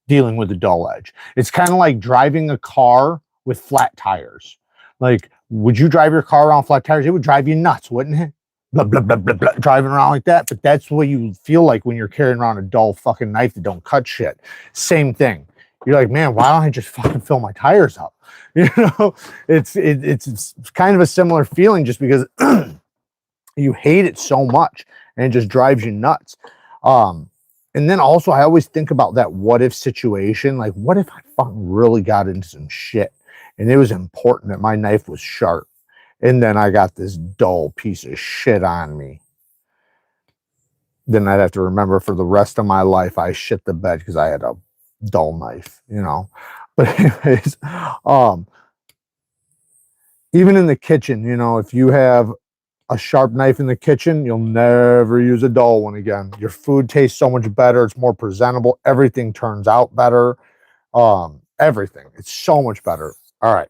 dealing with a dull edge. It's kind of like driving a car with flat tires. Like, would you drive your car around flat tires? It would drive you nuts, wouldn't it? Blah, blah, blah, blah, blah, driving around like that. But that's what you feel like when you're carrying around a dull fucking knife that don't cut shit. Same thing. You're like, man, why don't I just fucking fill my tires up? You know, it's kind of a similar feeling, just because you hate it so much and it just drives you nuts. And then also I always think about that what if situation. Like, what if I fucking really got into some shit and it was important that my knife was sharp, and then I got this dull piece of shit on me? Then I'd have to remember for the rest of my life I shit the bed because I had a dull knife, you know. But anyways, even in the kitchen, you know, if you have a sharp knife in the kitchen, you'll never use a dull one again. Your food tastes so much better. It's more presentable. Everything turns out better. Everything. It's so much better. All right.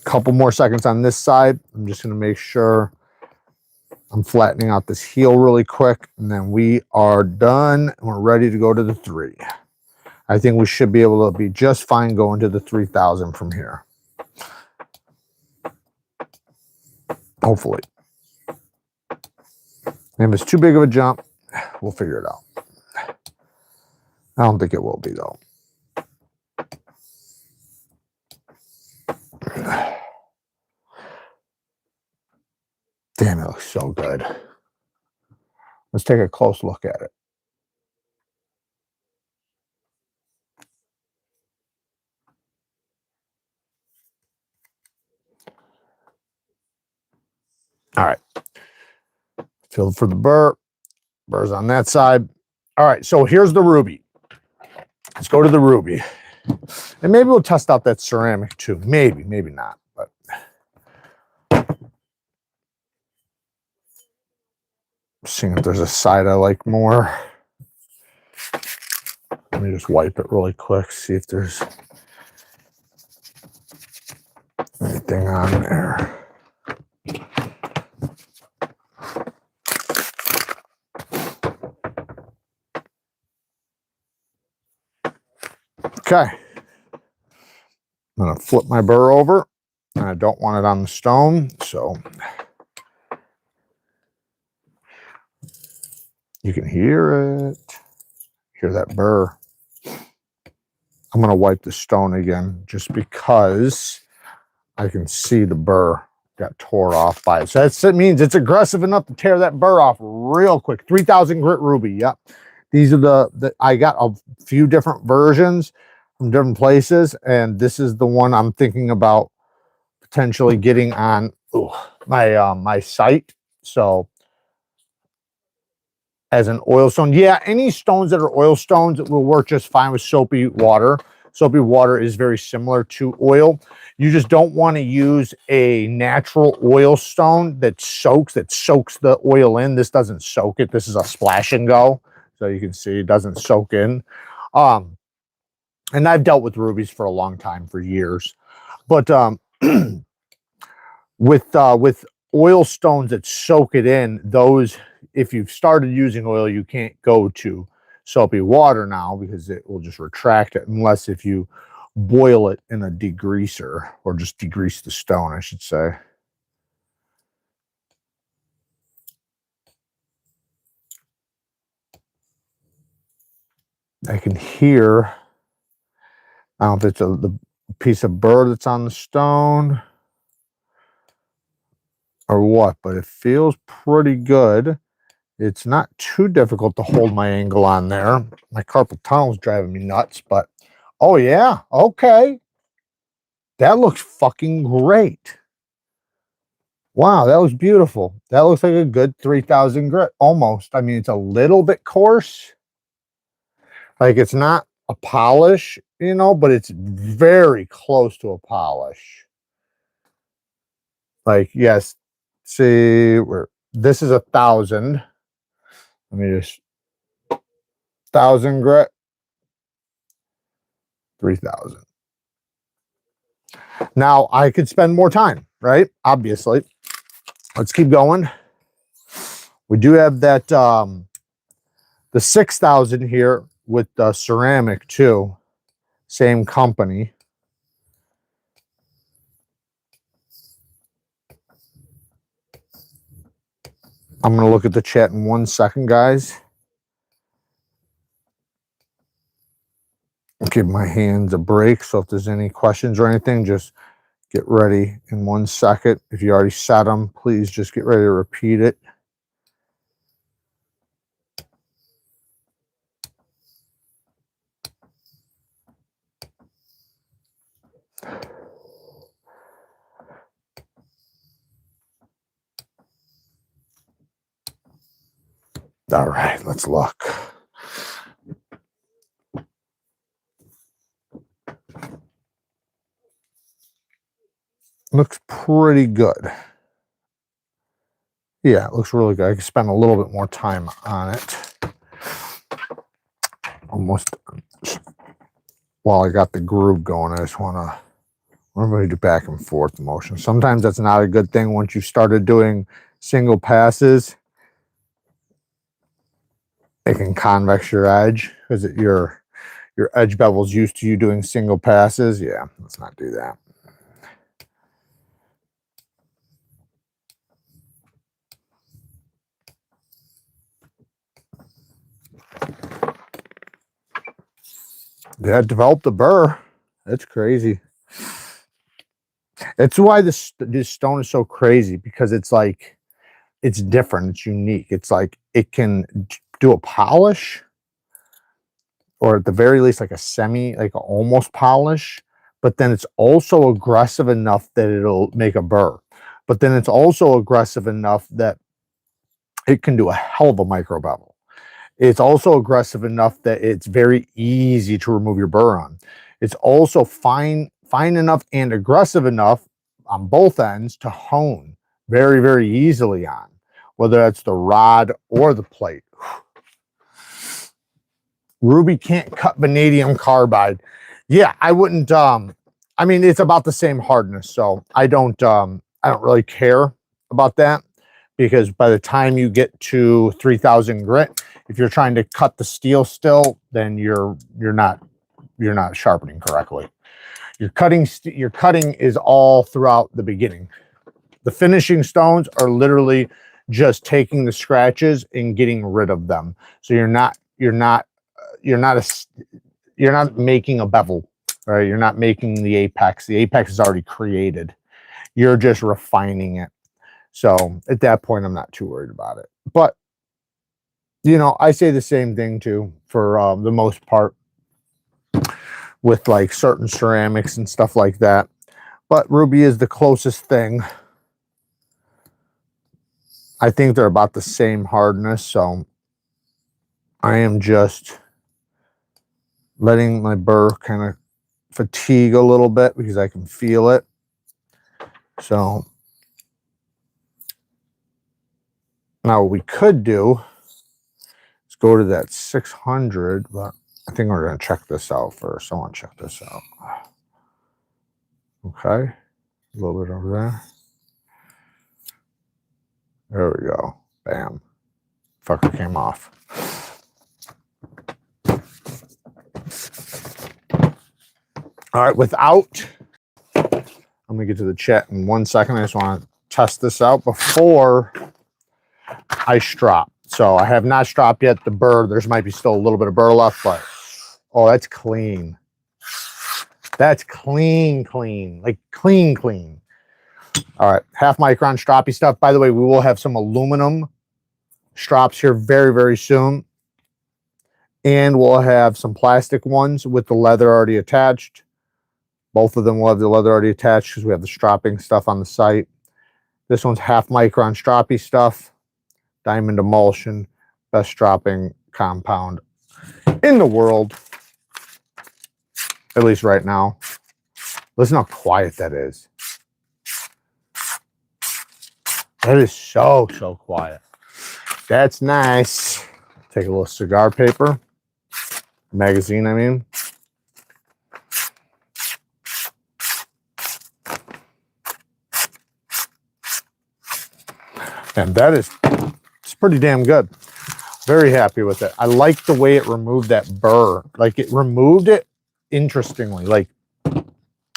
Couple more seconds on this side. I'm just going to make sure I'm flattening out this heel really quick, and then we are done. We're ready to go to the 3. I think we should be able to be just fine going to the 3000 from here. Hopefully. And if it's too big of a jump, we'll figure it out. I don't think it will be though. Damn, it looks so good. Let's take a close look at it. All right. Feel for the burr. Burr's on that side. All right, so here's the ruby. Let's go to the ruby. And maybe we'll test out that ceramic too. Maybe, maybe not. But seeing if there's a side I like more. Let me just wipe it really quick, see if there's anything on there. Okay. I'm going to flip my burr over, and I don't want it on the stone, so you can hear it. Hear that burr. I'm going to wipe the stone again just because I can see the burr got tore off by it. So that means it's aggressive enough to tear that burr off real quick. 3000 grit ruby. Yep. These are the I got a few different versions from different places, and this is the one I'm thinking about potentially getting on my my site. So as an oil stone, yeah, any stones that are oil stones will work just fine with soapy water. Soapy water is very similar to oil. You just don't want to use a natural oil stone that soaks the oil in. This doesn't soak it. This is a splash and go. So you can see it doesn't soak in. And I've dealt with rubies for a long time, for years. But with oil stones that soak it in, those, if you've started using oil, you can't go to soapy water now because it will just retract it, unless if you boil it in a degreaser, or just degrease the stone, I should say. I can hear, I don't know if it's the piece of burr that's on the stone or what, but it feels pretty good. It's not too difficult to hold my angle on there. My carpal tunnel is driving me nuts, but oh yeah, okay. That looks fucking great. Wow, that was beautiful. That looks like a good 3000 grit, almost. I mean, it's a little bit coarse. Like, it's not a polish. you know, but it's very close to a polish. Like, yes, see where this is 1,000. Let me just 1,000 grit, 3,000. Now I could spend more time, right? Obviously. Let's keep going. We do have that the 6,000 here with the ceramic too. Same company. I'm going to look at the chat in 1 second, guys. Give my hands a break, so if there's any questions or anything, just get ready in 1 second. If you already set them, please just get ready to repeat it. All right, let's look. Looks pretty good. Yeah, it looks really good. I could spend a little bit more time on it. Almost while I got the groove going, I just want to everybody do back and forth motion. Sometimes that's not a good thing once you started doing single passes. It can convex your edge because your edge bevel's used to you doing single passes. Yeah, let's not do that. Yeah, developed a burr. That's crazy. It's why this stone is so crazy, because it's like, it's different, it's unique. It's like it can do a polish, or at the very least like a semi, like a almost polish, but then it's also aggressive enough that it'll make a burr. But then it's also aggressive enough that it can do a hell of a micro bevel. It's also aggressive enough that it's very easy to remove your burr on. It's also fine enough and aggressive enough on both ends to hone very, very easily on, whether that's the rod or the plate. Ruby can't cut vanadium carbide. Yeah, I wouldn't, I mean, it's about the same hardness, so I don't really care about that, because by the time you get to 3,000 grit, if you're trying to cut the steel still, then you're not sharpening correctly. Your cutting is all throughout the beginning. The finishing stones are literally just taking the scratches and getting rid of them. So you're not making a bevel, right? You're not making the apex. The apex is already created. You're just refining it. So at that point, I'm not too worried about it. But, you know, I say the same thing too for the most part with like certain ceramics and stuff like that. But ruby is the closest thing. I think they're about the same hardness. So I am just letting my burr kind of fatigue a little bit because I can feel it. So now what we could do is go to that 600, but I think we're going to check this out first. I want to check this out. Okay. A little bit over there. There we go. Bam. Fucker came off. All right, without, I'm going to get to the chat in 1 second. I just want to test this out before I strop. So I have not stropped yet the burr. There's might be still a little bit of burr left, but oh, that's clean. That's clean, like clean. All right, 1/2 micron stroppy stuff. By the way, we will have some aluminum strops here very, very soon. And we'll have some plastic ones with the leather already attached. Both of them will have the leather already attached because we have the stropping stuff on the site. This one's 1/2 micron stroppy stuff. Diamond emulsion. Best stropping compound in the world. at least right now. Listen how quiet that is. That is so, so quiet. That's nice. Take a little cigar paper. Magazine, I mean. And that is, it's pretty damn good. Very happy with it. I like the way it removed that burr. Like it removed it interestingly. Like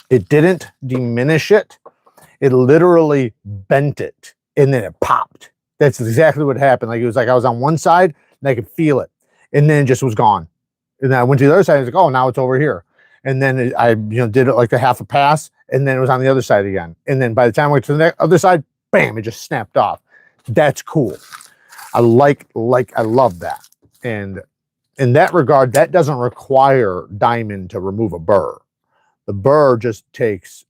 it didn't diminish it. It literally bent it and then it popped. That's exactly what happened. Like it was like I was on one side and I could feel it. And then it just was gone. And then I went to the other side and I was like, oh, now it's over here. And then I did it like a half a pass and then it was on the other side again. And then by the time I went to the other side, bam, it just snapped off. That's cool. I love that. And in that regard, that doesn't require diamond to remove a burr. The burr just takes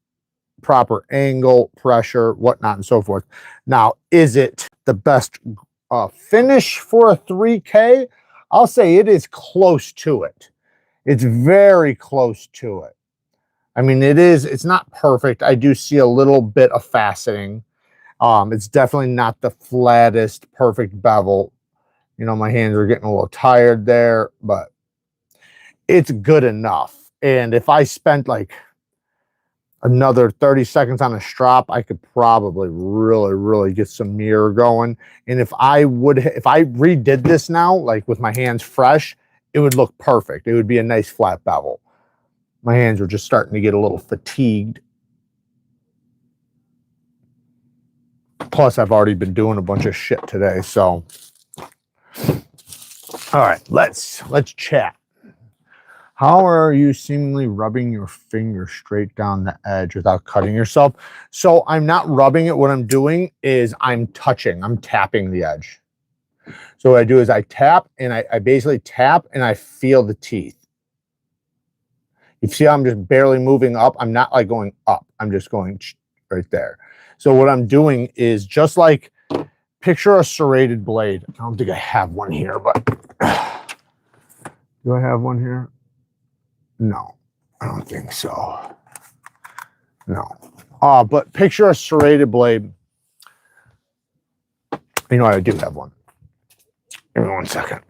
proper angle, pressure, whatnot, and so forth. Now, is it the best finish for a 3K? I'll say it is close to it. It's very close to it. I mean, it's not perfect. I do see a little bit of faceting. It's definitely not the flattest, perfect bevel. You know, my hands are getting a little tired there, but it's good enough. And if I spent like another 30 seconds on a strop, I could probably really get some mirror going. And if I redid this now, like with my hands fresh, it would look perfect. It would be a nice flat bevel. My hands are just starting to get a little fatigued. Plus, I've already been doing a bunch of shit today, so. All right, let's chat. How are you seemingly rubbing your finger straight down the edge without cutting yourself? So I'm not rubbing it. What I'm doing is I'm tapping the edge. So what I do is I tap, and I basically tap, and I feel the teeth. You see how I'm just barely moving up? I'm not like going up. I'm just going right there. So what I'm doing is just like, picture a serrated blade. I don't think I have one here, but do I have one here? No, I don't think so. No. But picture a serrated blade. You know what? I do have one. Give me 1 second.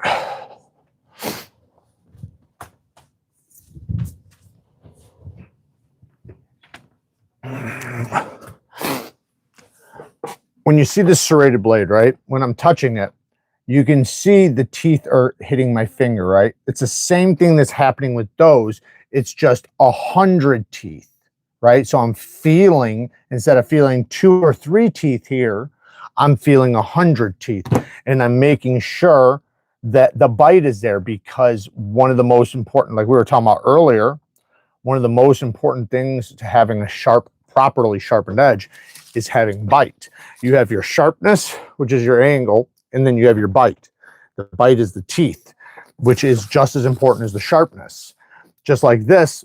When you see this serrated blade, right? When I'm touching it, you can see the teeth are hitting my finger, right? It's the same thing that's happening with those. It's just 100 teeth, right? So I'm feeling, instead of feeling 2 or 3 teeth here, I'm feeling 100 teeth. And I'm making sure that the bite is there, because one of the most important, like we were talking about earlier, one of the most important things to having a sharp, properly sharpened edge is having bite. You have your sharpness, which is your angle, and then you have your bite. The bite is the teeth, which is just as important as the sharpness. Just like this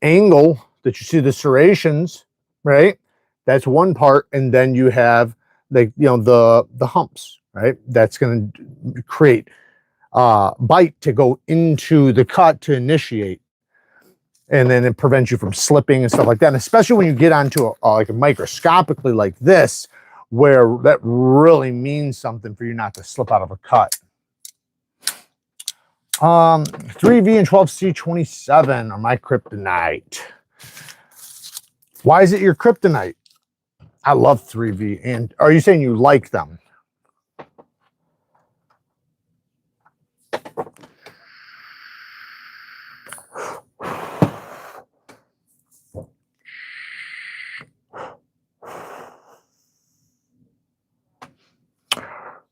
angle that you see, the serrations, right? That's one part, and then you have the humps, right? That's going to create bite to go into the cut to initiate. And then it prevents you from slipping and stuff like that. And especially when you get onto like a microscopically like this, where that really means something for you not to slip out of a cut. 3V and 12C27 are my kryptonite. Why is it your kryptonite? I love 3V. And are you saying you like them?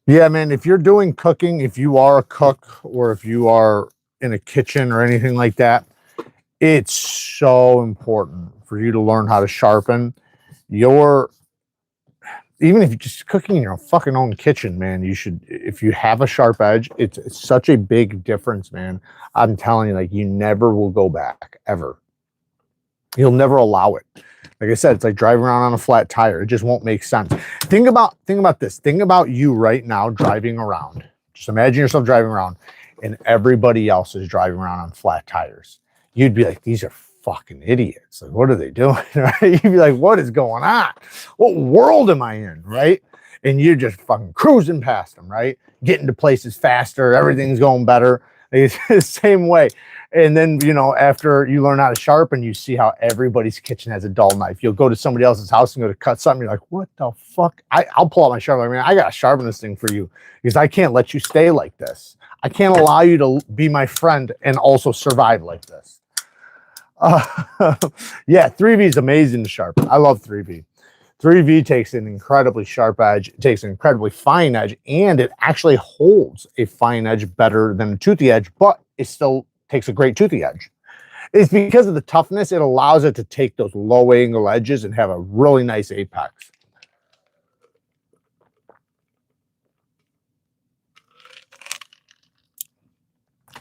Yeah, man, if you're doing cooking, if you are a cook or if you are in a kitchen or anything like that, it's so important for you to learn how to sharpen your, even if you're just cooking in your fucking own kitchen, man, you should, if you have a sharp edge, it's such a big difference, man. I'm telling you, like, you never will go back, ever. You'll never allow it. Like I said, it's like driving around on a flat tire. It just won't make sense. Think about this. Think about you right now driving around. Just imagine yourself driving around and everybody else is driving around on flat tires. you'd be like, these are fucking idiots. Like, what are they doing? Right? You'd be like, what is going on? What world am I in? Right? And you're just fucking cruising past them, right? Getting to places faster, everything's going better. It's the same way. And then, you know, after you learn how to sharpen, you see how everybody's kitchen has a dull knife. You'll go to somebody else's house and go to cut something. You're like, what the fuck? I'll pull out my sharpener. I mean, I got to sharpen this thing for you because I can't let you stay like this. I can't allow you to be my friend and also survive like this. Yeah, 3V is amazing to sharpen. I love 3V. 3V takes an incredibly sharp edge, it takes an incredibly fine edge, and it actually holds a fine edge better than a toothy edge, but it still takes a great toothy edge. It's because of the toughness, it allows it to take those low angle edges and have a really nice apex.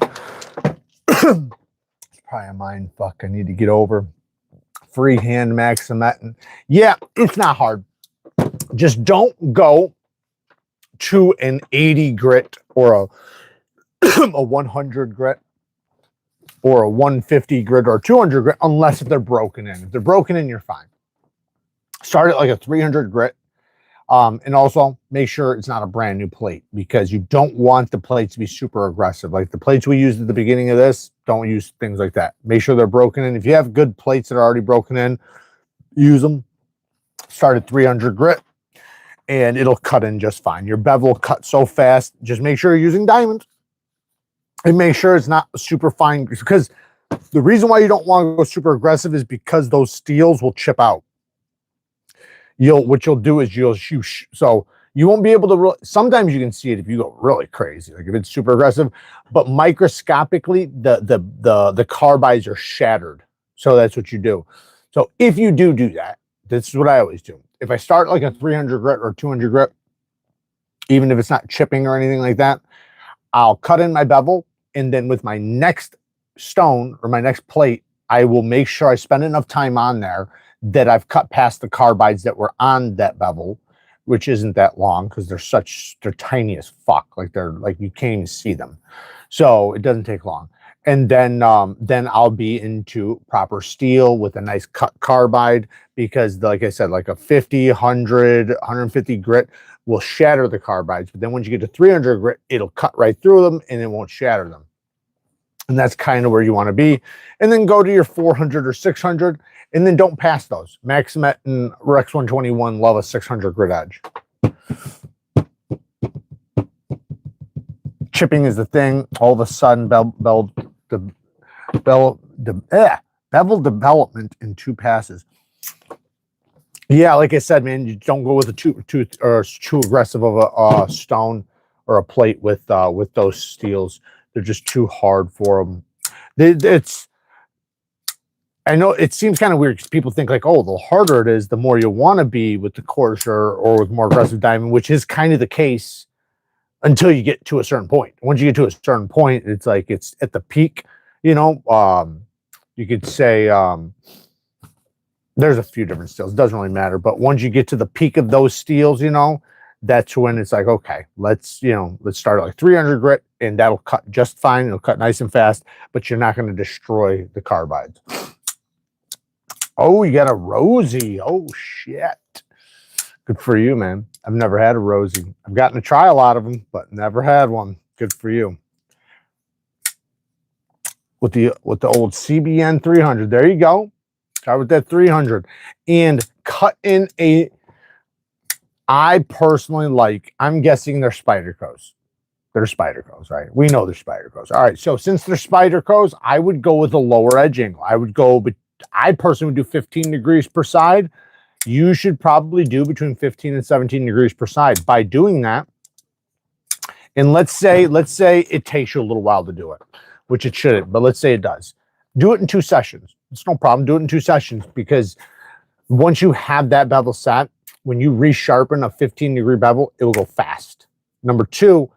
It's probably a mind fuck I need to get over. Freehand maximetting. Yeah, it's not hard. Just don't go to an 80 grit or a 100 grit or a 150 grit or 200 grit unless if they're broken in. If they're broken in, you're fine. Start at like a 300 grit. And also make sure it's not a brand new plate because you don't want the plates to be super aggressive. Like the plates we used at the beginning of this, don't use things like that. Make sure they're broken in. If you have good plates that are already broken in, use them. Start at 300 grit and it'll cut in just fine. Your bevel will cut so fast. Just make sure you're using diamond and make sure it's not super fine because the reason why you don't want to go super aggressive is because those steels will chip out. What you'll do is so you won't be able to really, sometimes you can see it if you go really crazy, like if it's super aggressive, but microscopically the carbides are shattered. So that's what you do. So if you do that, this is what I always do. If I start like a 300 grit or 200 grit, even if it's not chipping or anything like that, I'll cut in my bevel. And then with my next stone or my next plate, I will make sure I spend enough time on there that I've cut past the carbides that were on that bevel, which isn't that long because they're tiny as fuck. Like you can't even see them. So it doesn't take long. And then I'll be into proper steel with a nice cut carbide because like I said, like a 50, 100, 150 grit will shatter the carbides. But then once you get to 300 grit, it'll cut right through them and it won't shatter them. And that's kind of where you want to be. And then go to your 400 or 600 and then don't pass those. Maximet and Rex 121 love a 600 grit edge. Chipping is the thing. All of a sudden, bevel development in 2 passes. Yeah, like I said, man, you don't go with a too aggressive of a stone or a plate with those steels. They're just too hard for them. I know it seems kind of weird because people think like, oh, the harder it is, the more you want to be with the coarser or with more aggressive diamond, which is kind of the case until you get to a certain point. Once you get to a certain point, it's like it's at the peak, you know. You could say there's a few different steels. It doesn't really matter. But once you get to the peak of those steels, you know, that's when it's like, okay, let's start at like 300 grit and that'll cut just fine. It'll cut nice and fast, but you're not going to destroy the carbides. Oh, you got a Rosie. Oh, shit. Good for you, man. I've never had a Rosie. I've gotten to try a lot of them, but never had one. Good for you. With the old CBN 300. There you go. Start with that 300. And cut in a... I personally like... I'm guessing they're Spydercos. They're Spydercos, right? We know they're Spydercos. All right, so since they're Spydercos, I would go with a lower edge angle. I personally would do 15 degrees per side. You should probably do between 15 and 17 degrees per side. By doing that, and let's say it takes you a little while to do it, which it shouldn't, but let's say it does. Do it in 2 sessions. It's no problem. Do it in 2 sessions because once you have that bevel set, when you resharpen a 15-degree bevel, it will go fast. Number 2,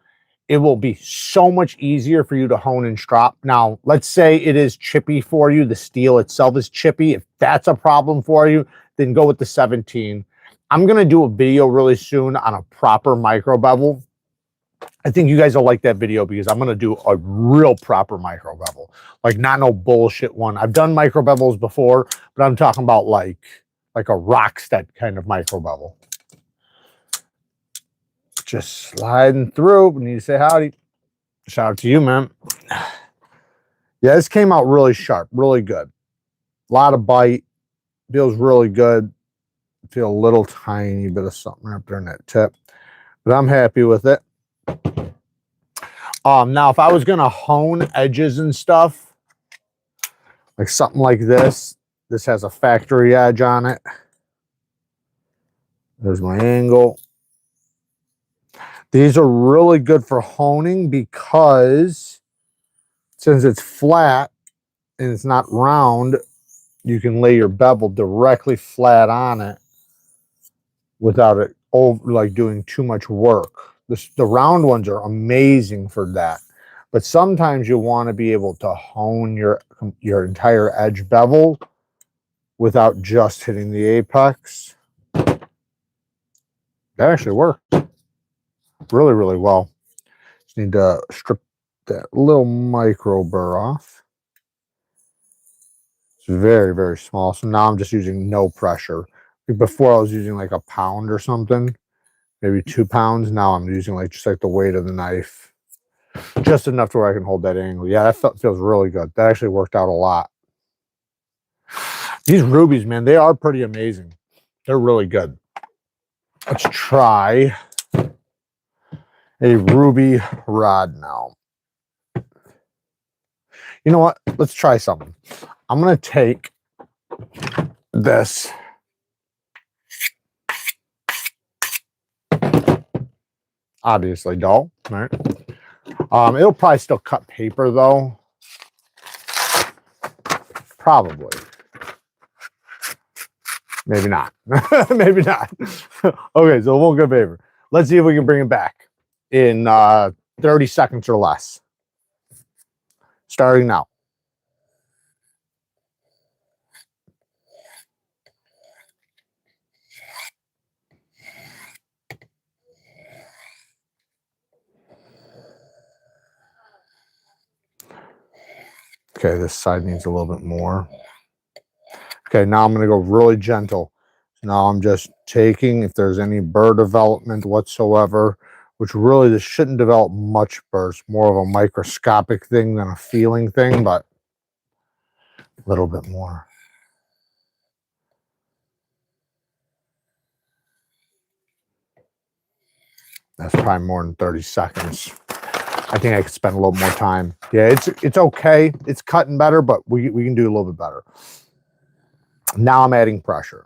it will be so much easier for you to hone and strop. Now, let's say it is chippy for you. The steel itself is chippy. If that's a problem for you, then go with the 17. I'm going to do a video really soon on a proper micro bevel I think you guys will like that video because I'm going to do a real proper micro bevel. Like not no bullshit one. I've done micro bevels before, but I'm talking about like a Rockstead kind of micro bevel. Just sliding through. We need to say howdy. Shout out to you, man. Yeah, this came out really sharp, really good. A lot of bite. Feels really good. Feel a little tiny bit of something up there in that tip, but I'm happy with it. Now if I was gonna hone edges and stuff, like something like this has a factory edge on it. There's my angle. These are really good for honing because since it's flat and it's not round, you can lay your bevel directly flat on it without it over, like doing too much work. The round ones are amazing for that, but sometimes you want to be able to hone your entire edge bevel without just hitting the apex. That actually worked really, really well. Just need to strip that little micro burr off. It's very, very small. So now I'm just using no pressure. Before I was using like a pound or something, maybe 2 pounds. Now I'm using like just like the weight of the knife, just enough to where I can hold that angle. Yeah, that feels really good. That actually worked out a lot. These rubies, man, they are pretty amazing. They're really good. Let's try a ruby rod now. You know what? Let's try something. I'm going to take this. Obviously dull, right? It'll probably still cut paper though. Probably. Maybe not. Maybe not. Okay, so it won't cut paper. Let's see if we can bring it back in 30 seconds or less. Starting now. Okay, this side needs a little bit more. Okay, now I'm going to go really gentle. Now I'm just taking, if there's any burr development whatsoever, which really this shouldn't develop much burr. It's more of a microscopic thing than a feeling thing, but a little bit more. That's probably more than 30 seconds. I think I could spend a little more time. Yeah, it's okay. It's cutting better, but we can do a little bit better. Now I'm adding pressure.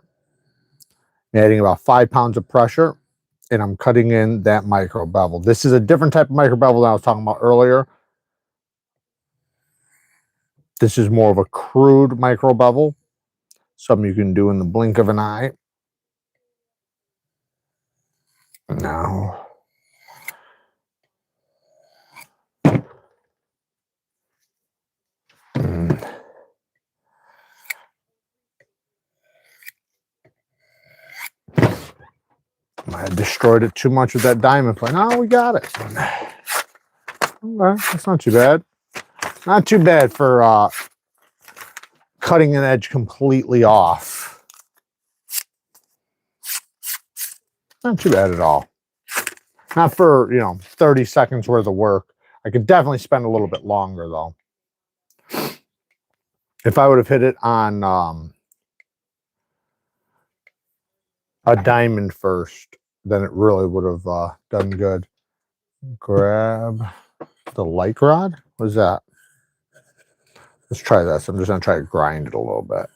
I'm adding about 5 pounds of pressure, and I'm cutting in that micro bevel. This is a different type of micro bevel than I was talking about earlier. This is more of a crude micro bevel. Something you can do in the blink of an eye. Now. I destroyed it too much with that diamond plate. No, we got it. Okay, that's not too bad. Not too bad for cutting an edge completely off. Not too bad at all. Not for, 30 seconds worth of work. I could definitely spend a little bit longer though. If I would have hit it on a diamond first, then it really would have done good. Grab the light rod. What is that? Let's try this. I'm just going to try to grind it a little bit.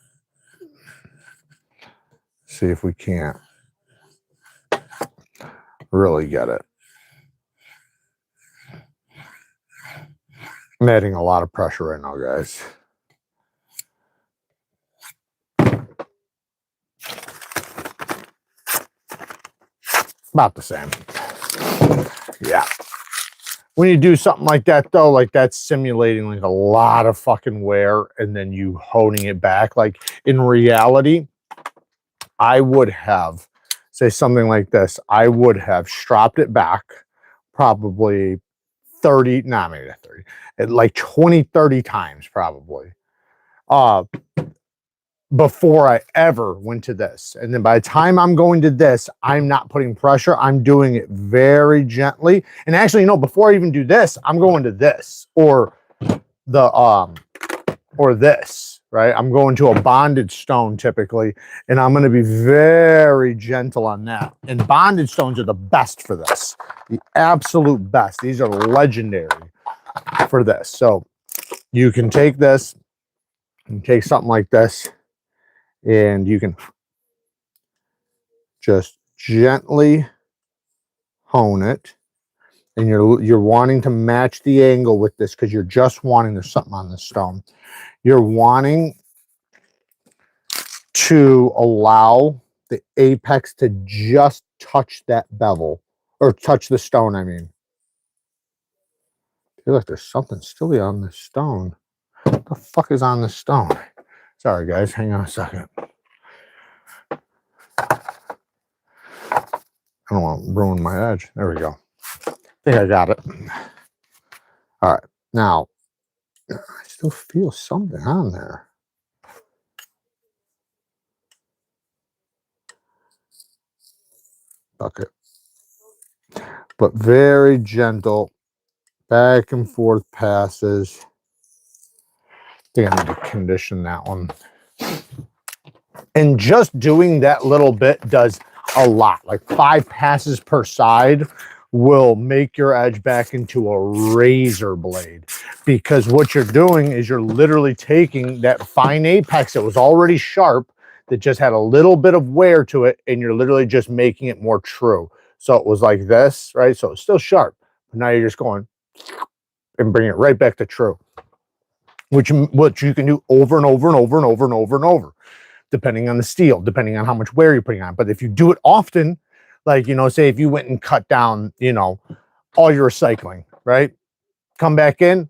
See if we can't really get it. I'm adding a lot of pressure right now, guys. About the same. Yeah. When you do something like that, though, like that's simulating like a lot of fucking wear and then you honing it back. Like in reality, I would have, say something like this, I would have stropped it back, probably 30, nah, maybe not 30, like 20, 30 times probably. Before I ever went to this. And then by the time I'm going to this, I'm not putting pressure. I'm doing it very gently. And actually, you know, before I even do this, I'm going to this or this, right? I'm going to a bonded stone typically, and I'm going to be very gentle on that. And bonded stones are the best for this, the absolute best. These are legendary for this. So you can take this and take something like this, and you can just gently hone it. And you're wanting to match the angle with this because you're just wanting, there's something on the stone. You're wanting to allow the apex to just touch that bevel, or touch the stone, I mean. I feel like there's something still on this stone. What the fuck is on this stone? Sorry guys, hang on a second. I don't want to ruin my edge. There we go. I think I got it. All right. Now, I still feel something on there. Bucket. But very gentle. Back and forth passes. I think I need to condition that one. And just doing that little bit does a lot. Like 5 passes per side will make your edge back into a razor blade, because what you're doing is you're literally taking that fine apex that was already sharp, that just had a little bit of wear to it, and you're literally just making it more true. So it was like this, right? So it's still sharp, but now you're just going and bring it right back to true, which you can do over and over and over and over and over and over, depending on the steel, depending on how much wear you're putting on. But if you do it often, like, you know, say if you went and cut down, you know, all your recycling, right? Come back in,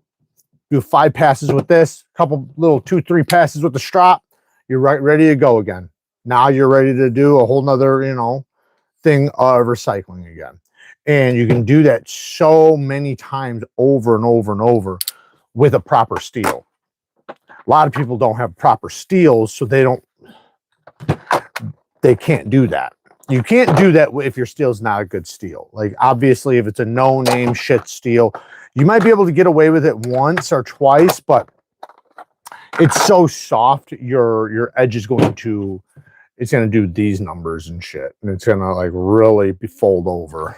do 5 passes with this, couple little 2, 3 passes with the strop, you're ready to go again. Now you're ready to do a whole nother, you know, thing of recycling again. And you can do that so many times over and over and over with a proper steel. A lot of people don't have proper steels, so they can't do that. You can't do that if your steel's not a good steel. Like, obviously, if it's a no-name shit steel, you might be able to get away with it once or twice, but it's so soft, your edge is going to, it's going to do these numbers and shit, and it's going to like really be fold over.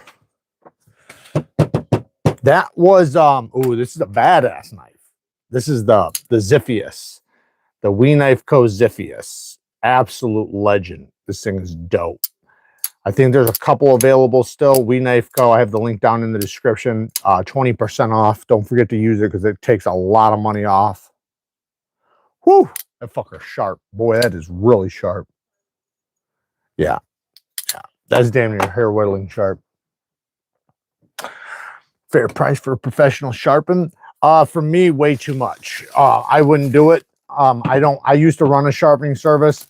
That was oh, this is a badass knife. This is the Ziphius, the We Knife Co. Ziphius. Absolute legend. This thing is dope. I think there's a couple available still. We Knife Co. I have the link down in the description. 20% off. Don't forget to use it because it takes a lot of money off. Whew, that fucker's sharp. Boy, that is really sharp. Yeah. Yeah. That's damn near hair whittling sharp. Fair price for a professional sharpen. For me, way too much. I wouldn't do it. I used to run a sharpening service,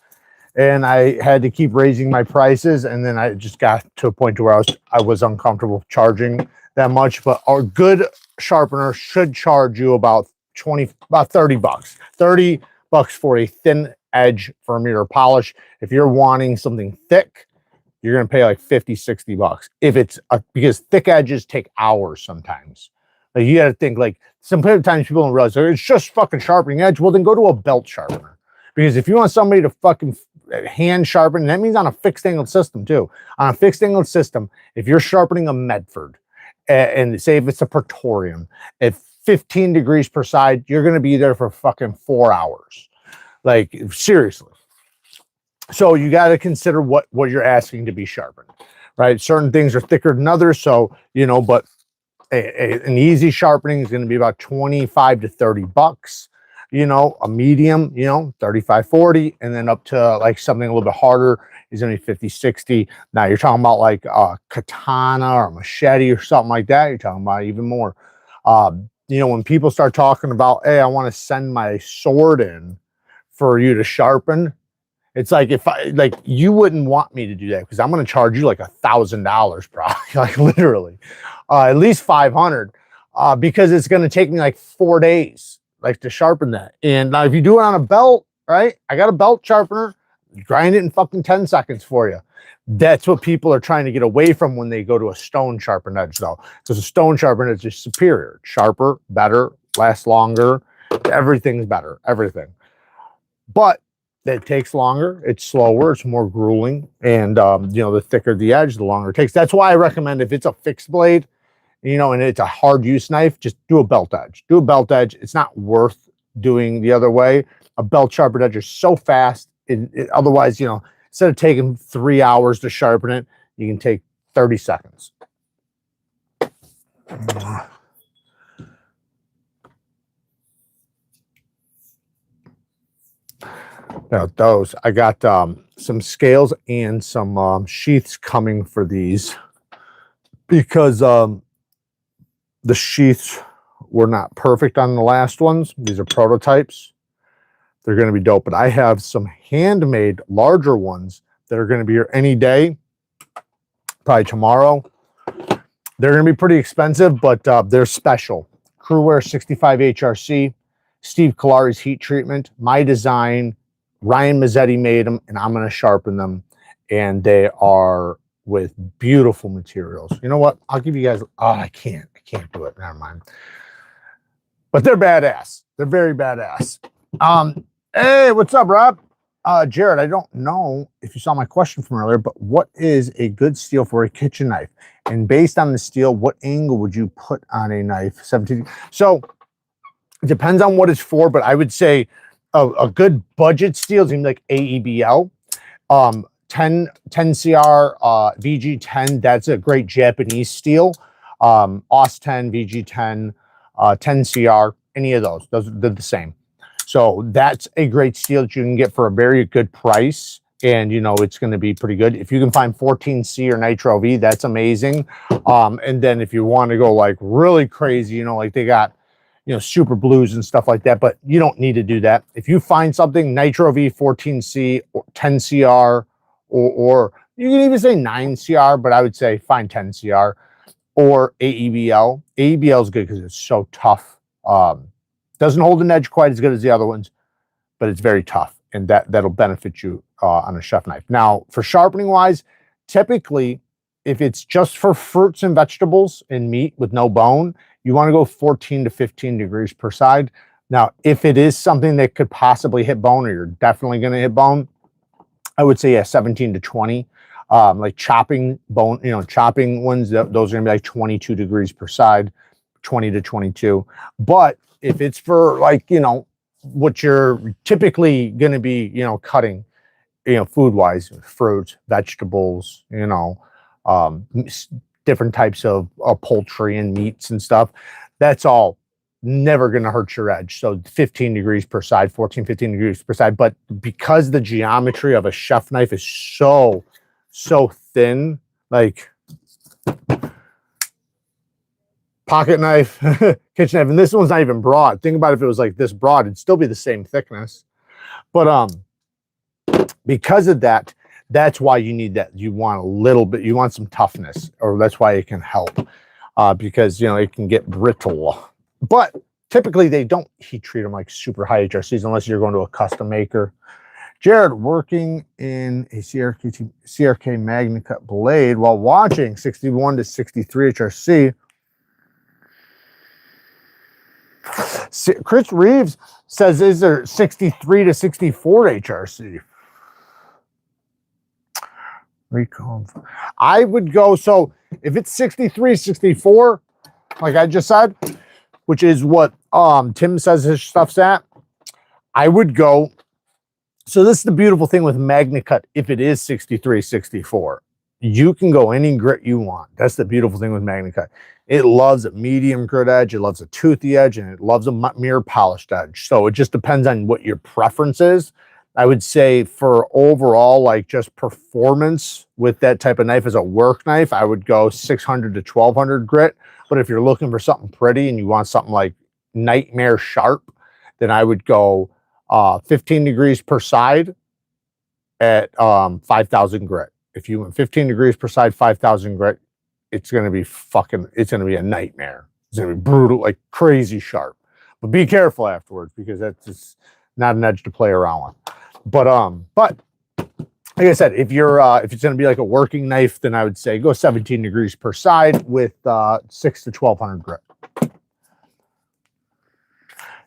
and I had to keep raising my prices, and then I just got to a point where I was uncomfortable charging that much. But a good sharpener should charge you about 30 bucks. 30 bucks for a thin edge for mirror polish. If you're wanting something thick, you're going to pay like 50, 60 bucks. If it's because thick edges take hours sometimes. Like, you got to think, like, sometimes people don't realize it's just fucking sharpening edge. Well, then go to a belt sharpener. Because if you want somebody to fucking hand sharpen, that means on a fixed angled system too. On a fixed angled system, if you're sharpening a Medford, and say if it's a Praetorian, at 15 degrees per side, you're going to be there for fucking 4 hours. Like, seriously. So you got to consider what you're asking to be sharpened, right? Certain things are thicker than others. So, you know, but an easy sharpening is going to be about 25 to 30 bucks. You know, a medium, you know, 35, 40, and then up to like something a little bit harder is going to be 50, 60. Now you're talking about like a katana or a machete or something like that. You're talking about even more. You know, when people start talking about, hey, I want to send my sword in for you to sharpen, It's like if I like you wouldn't want me to do that because I'm going to charge you like $1,000 probably, like literally, at least 500, because it's going to take me like 4 days, like to sharpen that. And now if you do it on a belt, right? I got a belt sharpener, grind it in fucking 10 seconds for you. That's what people are trying to get away from when they go to a stone sharpened edge, though. Because a stone sharpened edge is superior, sharper, better, lasts longer. Everything's better, everything. But it takes longer, it's slower, it's more grueling, and you know, the thicker the edge, the longer it takes. That's why I recommend if it's a fixed blade, you know, and it's a hard use knife, just do a belt edge. Do a belt edge. It's not worth doing the other way. A belt sharpened edge is so fast. Otherwise, you know, instead of taking 3 hours to sharpen it, you can take 30 seconds. Now those, I got some scales and some sheaths coming for these because the sheaths were not perfect on the last ones. These are prototypes. They're going to be dope, but I have some handmade larger ones that are going to be here any day, probably tomorrow. They're going to be pretty expensive, but they're special. Crewwear 65 HRC, Steve Colari's heat treatment, my design. Ryan Mazzetti made them, and I'm going to sharpen them, and they are with beautiful materials. You know what? I'll give you guys. Oh, I can't do it. Never mind. But they're badass. They're very badass. Hey, what's up, Rob? Jared, I don't know if you saw my question from earlier, but what is a good steel for a kitchen knife? And based on the steel, what angle would you put on a knife? 17. So it depends on what it's for, but I would say a good budget steel is going to be like AEBL. 10 CR, VG10, that's a great Japanese steel. AUS 10, VG10, 10 CR, any of those. Those are the same. So that's a great steel that you can get for a very good price. And, you know, it's going to be pretty good. If you can find 14C or Nitro V, that's amazing. And then if you want to go like really crazy, you know, like they got, you know, super blues and stuff like that, but you don't need to do that. If you find something Nitro V, 14C, or 10 CR, or you can even say 9 CR, but I would say find 10 CR or AEBL. AEBL is good because it's so tough. Doesn't hold an edge quite as good as the other ones, but it's very tough, and that'll benefit you on a chef knife. Now, for sharpening wise, typically, if it's just for fruits and vegetables and meat with no bone, you want to go 14 to 15 degrees per side. Now, if it is something that could possibly hit bone, or you're definitely going to hit bone, I would say 17 to 20. Like chopping bone, you know, chopping ones, those are going to be like 22 degrees per side, 20 to 22. But if it's for like, you know, what you're typically going to be, you know, cutting, you know, food-wise, fruits, vegetables, you know, different types of poultry and meats and stuff, that's all never going to hurt your edge. So 15 degrees per side, 14, 15 degrees per side. But because the geometry of a chef knife is so thin, like pocket knife, kitchen knife, and this one's not even broad. Think about if it was like this broad, it'd still be the same thickness. But because of that, that's why you need that. You want a little bit, you want some toughness, or that's why it can help, because, you know, it can get brittle. But typically they don't heat treat them like super high HRCs unless you're going to a custom maker. Jared, working in a CRK MagnaCut blade while watching 61 to 63 HRC. Chris Reeves says, is there 63 to 64 HRC? I would go, so if it's 63, 64, like I just said, which is what Tim says his stuff's at, I would go. So this is the beautiful thing with MagnaCut. If it is 63, 64, you can go any grit you want. That's the beautiful thing with MagnaCut. It loves a medium grit edge, it loves a toothy edge, and it loves a mirror polished edge. So it just depends on what your preference is. I would say for overall, like just performance with that type of knife as a work knife, I would go 600 to 1200 grit. But if you're looking for something pretty and you want something like nightmare sharp, then I would go 15 degrees per side at 5,000 grit. If you went 15 degrees per side, 5,000 grit, it's going to be it's going to be a nightmare. It's going to be brutal, like crazy sharp. But be careful afterwards, because that's just not an edge to play around with. But like I said, if it's going to be like a working knife, then I would say go 17 degrees per side with 6 to 1,200 grit.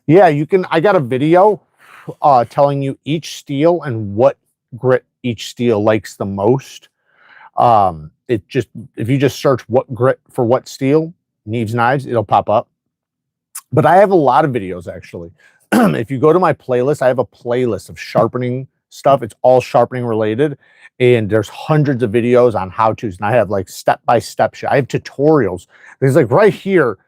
Yeah, you can. I got a video telling you each steel and what grit each steel likes the most. If you just search what grit for what steel, Neeves Knives, it'll pop up. But I have a lot of videos actually. If you go to my playlist, I have a playlist of sharpening stuff. It's all sharpening related, and there's hundreds of videos on how-tos, and I have like step-by-step shit. I have tutorials. There's like right here,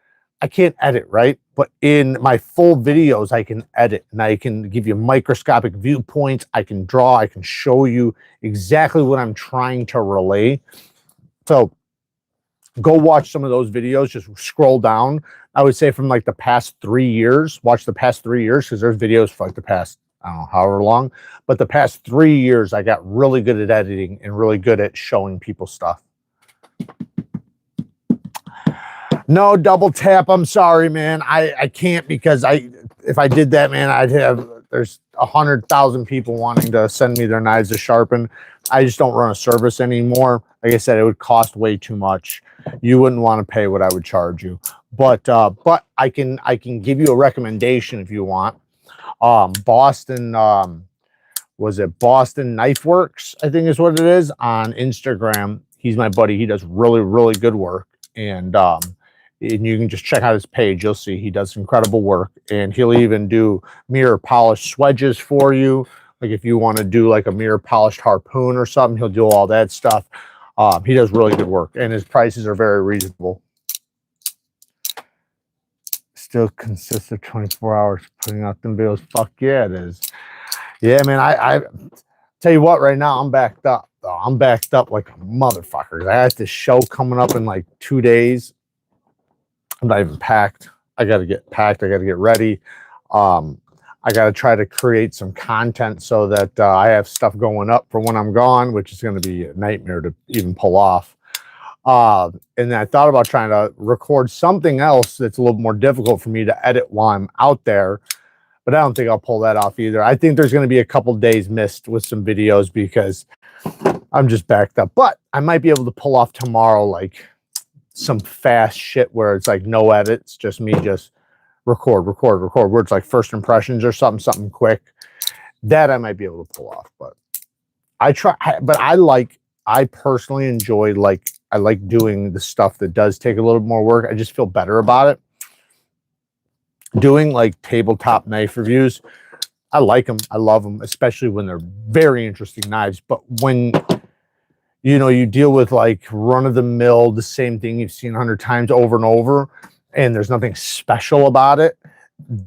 I can't edit, right? But in my full videos, I can edit, and I can give you microscopic viewpoints. I can draw. I can show you exactly what I'm trying to relay. So go watch some of those videos. Just scroll down. I would say from like the past 3 years, watch the past 3 years, because there's videos for like the past, I don't know, however long. But the past 3 years, I got really good at editing and really good at showing people stuff. No double tap. I'm sorry, man. I can't, because if I did that, man, there's 100,000 people wanting to send me their knives to sharpen. I just don't run a service anymore. Like I said, it would cost way too much. You wouldn't want to pay what I would charge you. But I can give you a recommendation if you want. Boston, was it Boston Knife Works, I think is what it is, on Instagram. He's my buddy. He does really, really good work. And you can just check out his page. You'll see he does incredible work. And he'll even do mirror polished swedges for you. Like if you want to do like a mirror polished harpoon or something, he'll do all that stuff. He does really good work, and his prices are very reasonable. Still consists of 24 hours putting out them videos. Fuck yeah, it is. Yeah, man, I tell you what, right now I'm backed up. I'm backed up like a motherfucker. I got this show coming up in like 2 days. I'm not even packed. I got to get packed. I got to get ready. I got to try to create some content so that I have stuff going up for when I'm gone, which is going to be a nightmare to even pull off. And then I thought about trying to record something else that's a little more difficult for me to edit while I'm out there, but I don't think I'll pull that off either. I think there's going to be a couple days missed with some videos because I'm just backed up, but I might be able to pull off tomorrow like some fast shit where it's like no edits, just me just record where it's like first impressions or something quick. That I might be able to pull off, but I personally enjoy, I like doing the stuff that does take a little more work. I just feel better about it. Doing like tabletop knife reviews, I like them. I love them, especially when they're very interesting knives. But when, you know, you deal with like run-of-the-mill, the same thing you've seen 100 times over and over, and there's nothing special about it,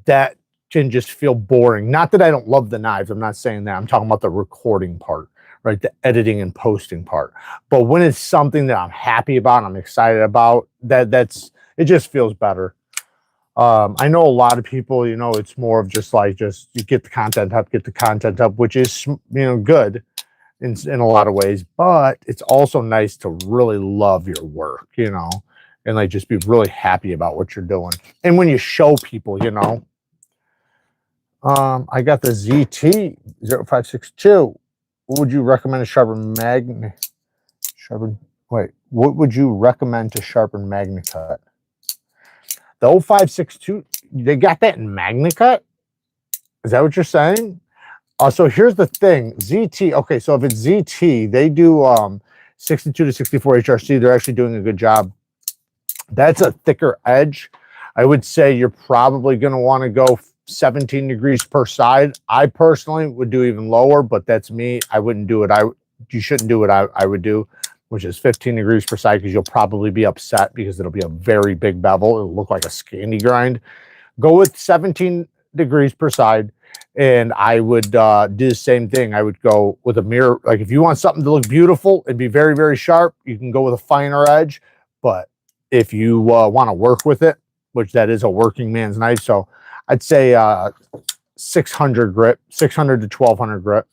that can just feel boring. Not that I don't love the knives. I'm not saying that. I'm talking about the recording part, right? The editing and posting part. But when it's something that I'm happy about, I'm excited about, it just feels better. I know a lot of people, you know, it's more of just you get the content up, which is, you know, good in a lot of ways, but it's also nice to really love your work, you know, and like just be really happy about what you're doing. And when you show people, you know, I got the ZT 0562. What would you recommend to sharpen what would you recommend to sharpen MagnaCut? The 0562, they got that in MagnaCut? Is that what you're saying? So here's the thing, ZT, okay, so if it's ZT, they do 62 to 64 HRC. They're actually doing a good job. That's a thicker edge. I would say you're probably going to want to go 17 degrees per side. I personally would do even lower, but that's me. I wouldn't do it. You shouldn't do what I would do, which is 15 degrees per side, because you'll probably be upset because it'll be a very big bevel. It'll look like a Scandi grind. Go with 17 degrees per side, and I would do the same thing. I would go with a mirror. Like if you want something to look beautiful and be very, very sharp, you can go with a finer edge. But if you want to work with it, which that is a working man's knife, so I'd say 600 grit, 600 to 1200 grit.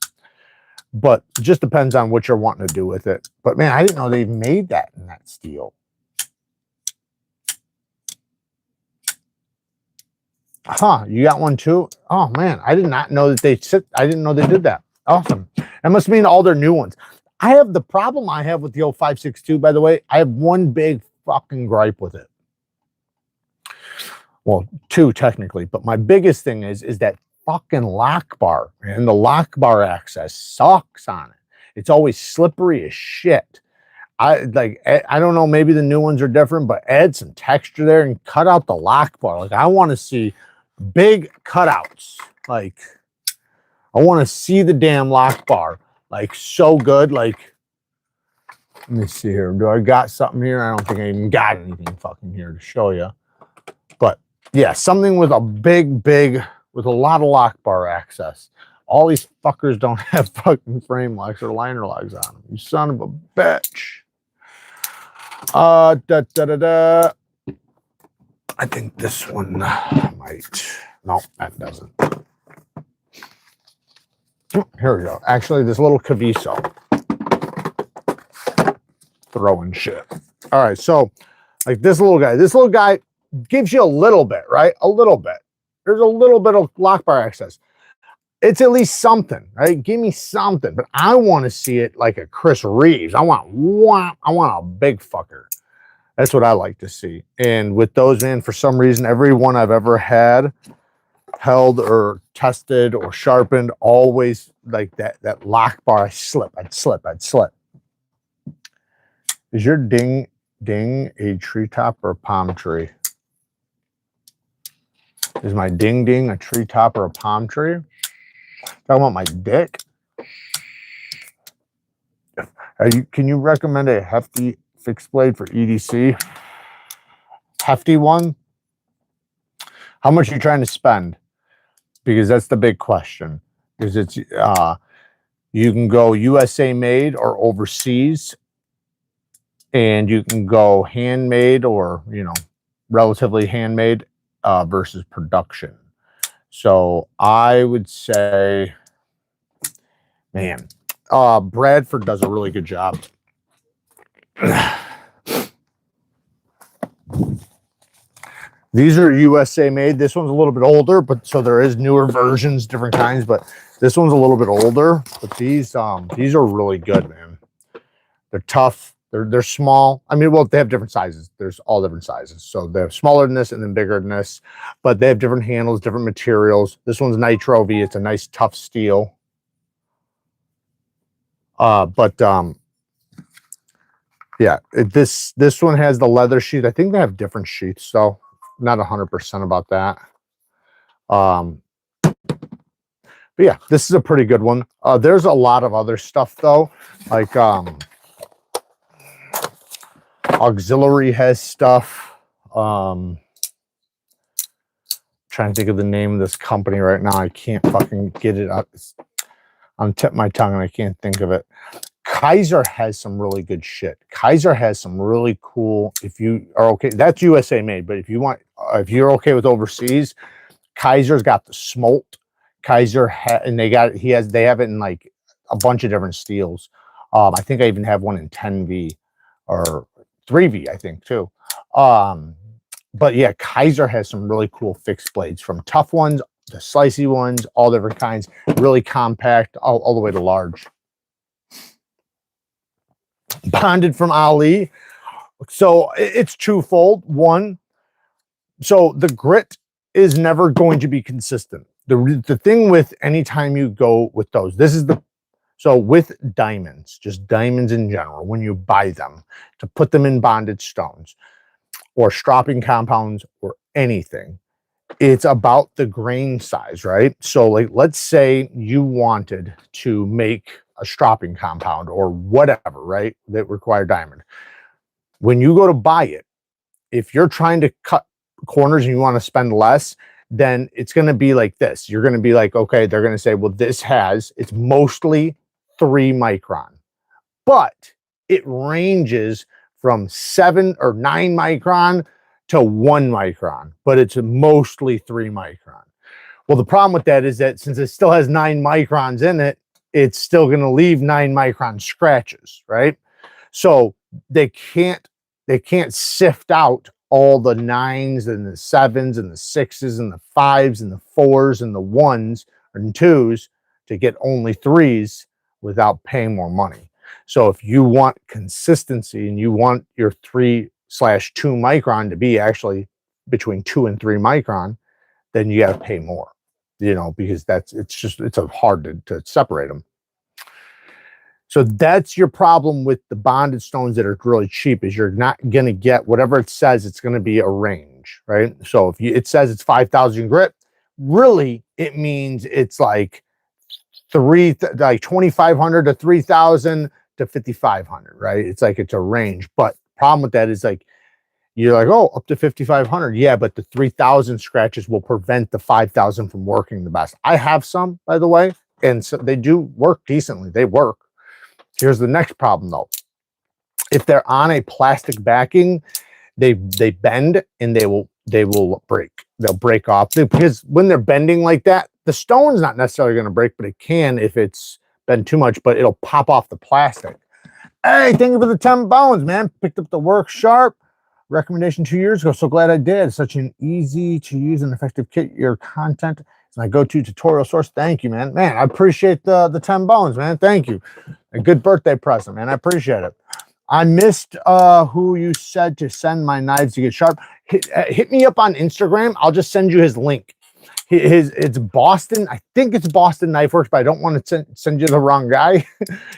but it just depends on what you're wanting to do with it. But man, I didn't know they made that in that steel. Huh, you got one too? Oh man, I did not know that I didn't know they did that. Awesome. That must mean all their new ones. I have the problem I have with the 0562, by the way. I have one big fucking gripe with it. Well, two technically, but my biggest thing is that fucking lock bar, and the lock bar access sucks on it. It's always slippery as shit. I don't know, maybe the new ones are different, but add some texture there and cut out the lock bar. Like, I want to see big cutouts. Like, I want to see the damn lock bar. Like, so good. Like, let me see here. Do I got something here? I don't think I even got anything fucking here to show you. But yeah, something with a with a lot of lock bar access. All these fuckers don't have fucking frame locks or liner locks on them. You son of a bitch. I think this one might. No, that doesn't. Here we go. Actually, this little Caviso. Throwing shit. All right, so like this little guy gives you a little bit, right? A little bit. There's a little bit of lock bar access. It's at least something, right? Give me something. But I want to see it like a Chris Reeves. I want a big fucker. That's what I like to see. And with those, man, for some reason, every one I've ever had, held or tested or sharpened, always like that lock bar. I'd slip. Is your ding a treetop or a palm tree? Is my ding a treetop or a palm tree? Talking about my dick? Can you recommend a hefty fixed blade for EDC? Hefty one? How much are you trying to spend? Because that's the big question. Because it's you can go USA made or overseas, and you can go handmade or, you know, relatively handmade versus production. So I would say, man, Bradford does a really good job. These are USA made. This one's a little bit older, but so there is newer versions, different kinds, but this one's a little bit older. But these are really good, man. They're tough. They're small. I mean, well, they have different sizes. There's all different sizes. So they're smaller than this and then bigger than this, but they have different handles, different materials. This one's Nitro V. It's a nice tough steel. Yeah, this one has the leather sheath. I think they have different sheaths, though. Not 100% about that. But yeah, this is a pretty good one. There's a lot of other stuff though, like Auxiliary has stuff. Trying to think of the name of this company right now. I can't fucking get it up. It's on the tip of my tongue and I can't think of it. Kaiser has some really good shit. Kaiser has some really cool, if you are okay, that's USA made, but if you want, if you're okay with overseas, Kaiser's got the smolt. Kaiser and they have it in like a bunch of different steels. I think I even have one in 10V or 3V, I think too. But yeah, Kaiser has some really cool fixed blades, from tough ones to slicey ones, all different kinds, really compact, all the way to large. Bonded from Ali. So it's twofold. One, so the grit is never going to be consistent. The thing with anytime you go with those, so with diamonds, just diamonds in general, when you buy them to put them in bonded stones or stropping compounds or anything, it's about the grain size, right? So like, let's say you wanted to make a stropping compound or whatever, right, that require diamond. When you go to buy it, if you're trying to cut corners and you want to spend less, then it's going to be like this. You're going to be like, okay, they're going to say, well, it's mostly 3 micron, but it ranges from 7 or 9 micron to 1 micron, but it's mostly 3 micron. Well, the problem with that is that since it still has 9 microns in it, it's still going to leave 9-micron scratches, right? So they can't sift out all the 9s and the 7s and the 6s and the 5s and the 4s and the 1s and 2s to get only 3s without paying more money. So if you want consistency and you want your 3/2 micron to be actually between 2 and 3 micron, then you got to pay more, you know, because it's hard to separate them. So that's your problem with the bonded stones that are really cheap, is you're not going to get whatever it says. It's going to be a range, right? So if it says it's 5,000 grit, really it means it's like 2,500 to 3,000 to 5,500, right? It's like it's a range. But the problem with that is like you're like, oh, up to 5,500, yeah, but the 3,000 scratches will prevent the 5,000 from working the best. I have some, by the way, and so they do work decently. They work. Here's the next problem though. If they're on a plastic backing, they bend and they will break. They'll break off, because when they're bending like that, the stone's not necessarily going to break, but it can if it's bent too much, but it'll pop off the plastic. Hey, thank you for the 10 bones, man. Picked up the WORKSHARP recommendation 2 years ago. So glad I did. Such an easy to use and effective kit. Your content is my go-to tutorial source. Thank you, man. Man, I appreciate the 10 bones, man. Thank you. A good birthday present, man. I appreciate it. I missed who you said to send my knives to get sharp. Hit me up on Instagram. I'll just send you his link. It's Boston. I think it's Boston Knife Works, but I don't want to send you the wrong guy.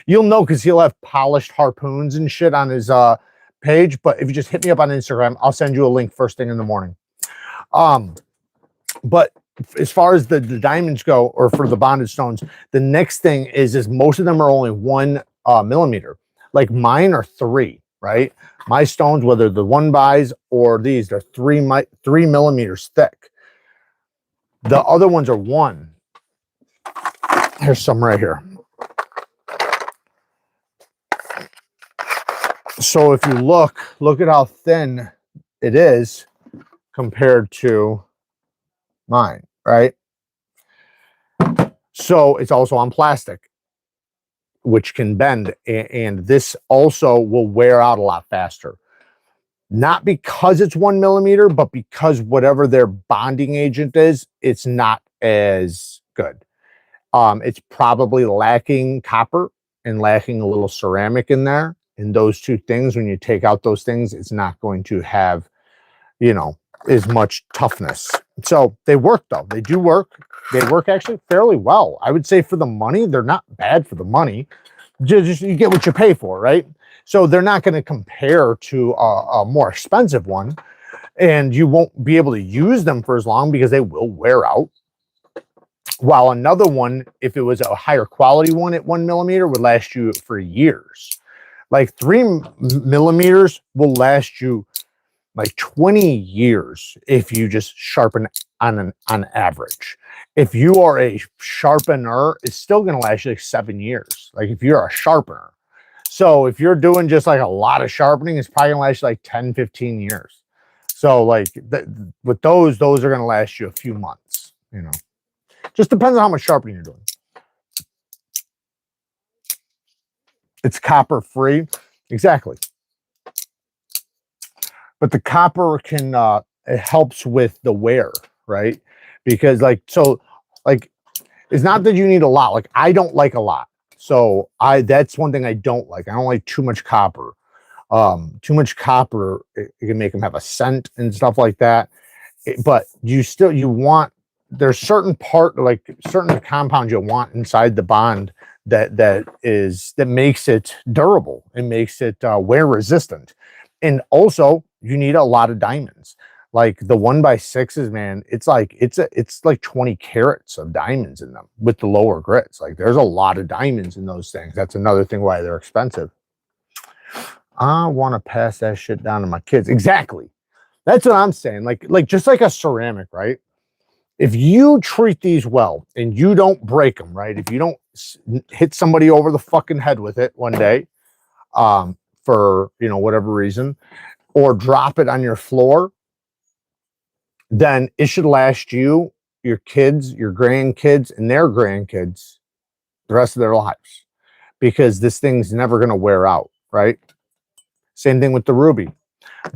You'll know because he'll have polished harpoons and shit on his page. But if you just hit me up on Instagram, I'll send you a link first thing in the morning. But as far as the diamonds go, or for the bonded stones, the next thing is most of them are only 1 millimeter. Like mine are 3, right? My stones, whether the 1-bys or these, they're 3 millimeters thick. The other ones are 1. Here's some right here. So if you look at how thin it is compared to mine, right? So it's also on plastic, which can bend, and this also will wear out a lot faster. Not because it's 1 millimeter, but because whatever their bonding agent is, it's not as good. It's probably lacking copper and lacking a little ceramic in there. And those two things, when you take out those things, it's not going to have, you know, as much toughness. So they work though. They do work. They work actually fairly well. I would say for the money, they're not bad for the money. Just you get what you pay for, right? So they're not going to compare to a more expensive one, and you won't be able to use them for as long because they will wear out. While another one, if it was a higher quality one at 1 millimeter, would last you for years. Like 3 millimeters will last you like 20 years if you just sharpen on average. If you are a sharpener, it's still going to last you like 7 years. Like if you're a sharpener. So if you're doing just like a lot of sharpening, it's probably going to last you like 10, 15 years. So like with those are going to last you a few months, you know. Just depends on how much sharpening you're doing. It's copper free. Exactly. But the copper can, it helps with the wear, right? Because it's not that you need a lot. Like I don't like a lot. So that's one thing I don't like. I don't like too much copper. Too much copper, it can make them have a scent and stuff like that. But you want, there's certain compounds you want inside the bond that makes it durable and makes it wear resistant. And also you need a lot of diamonds. Like the 1x6s, man, it's like 20 carats of diamonds in them with the lower grits. Like there's a lot of diamonds in those things. That's another thing why they're expensive. I want to pass that shit down to my kids. Exactly. That's what I'm saying. Like just like a ceramic, right? If you treat these well and you don't break them, right? If you don't hit somebody over the fucking head with it one day, for, you know, whatever reason, or drop it on your floor, then it should last you, your kids, your grandkids, and their grandkids the rest of their lives, because this thing's never going to wear out, right? Same thing with the ruby.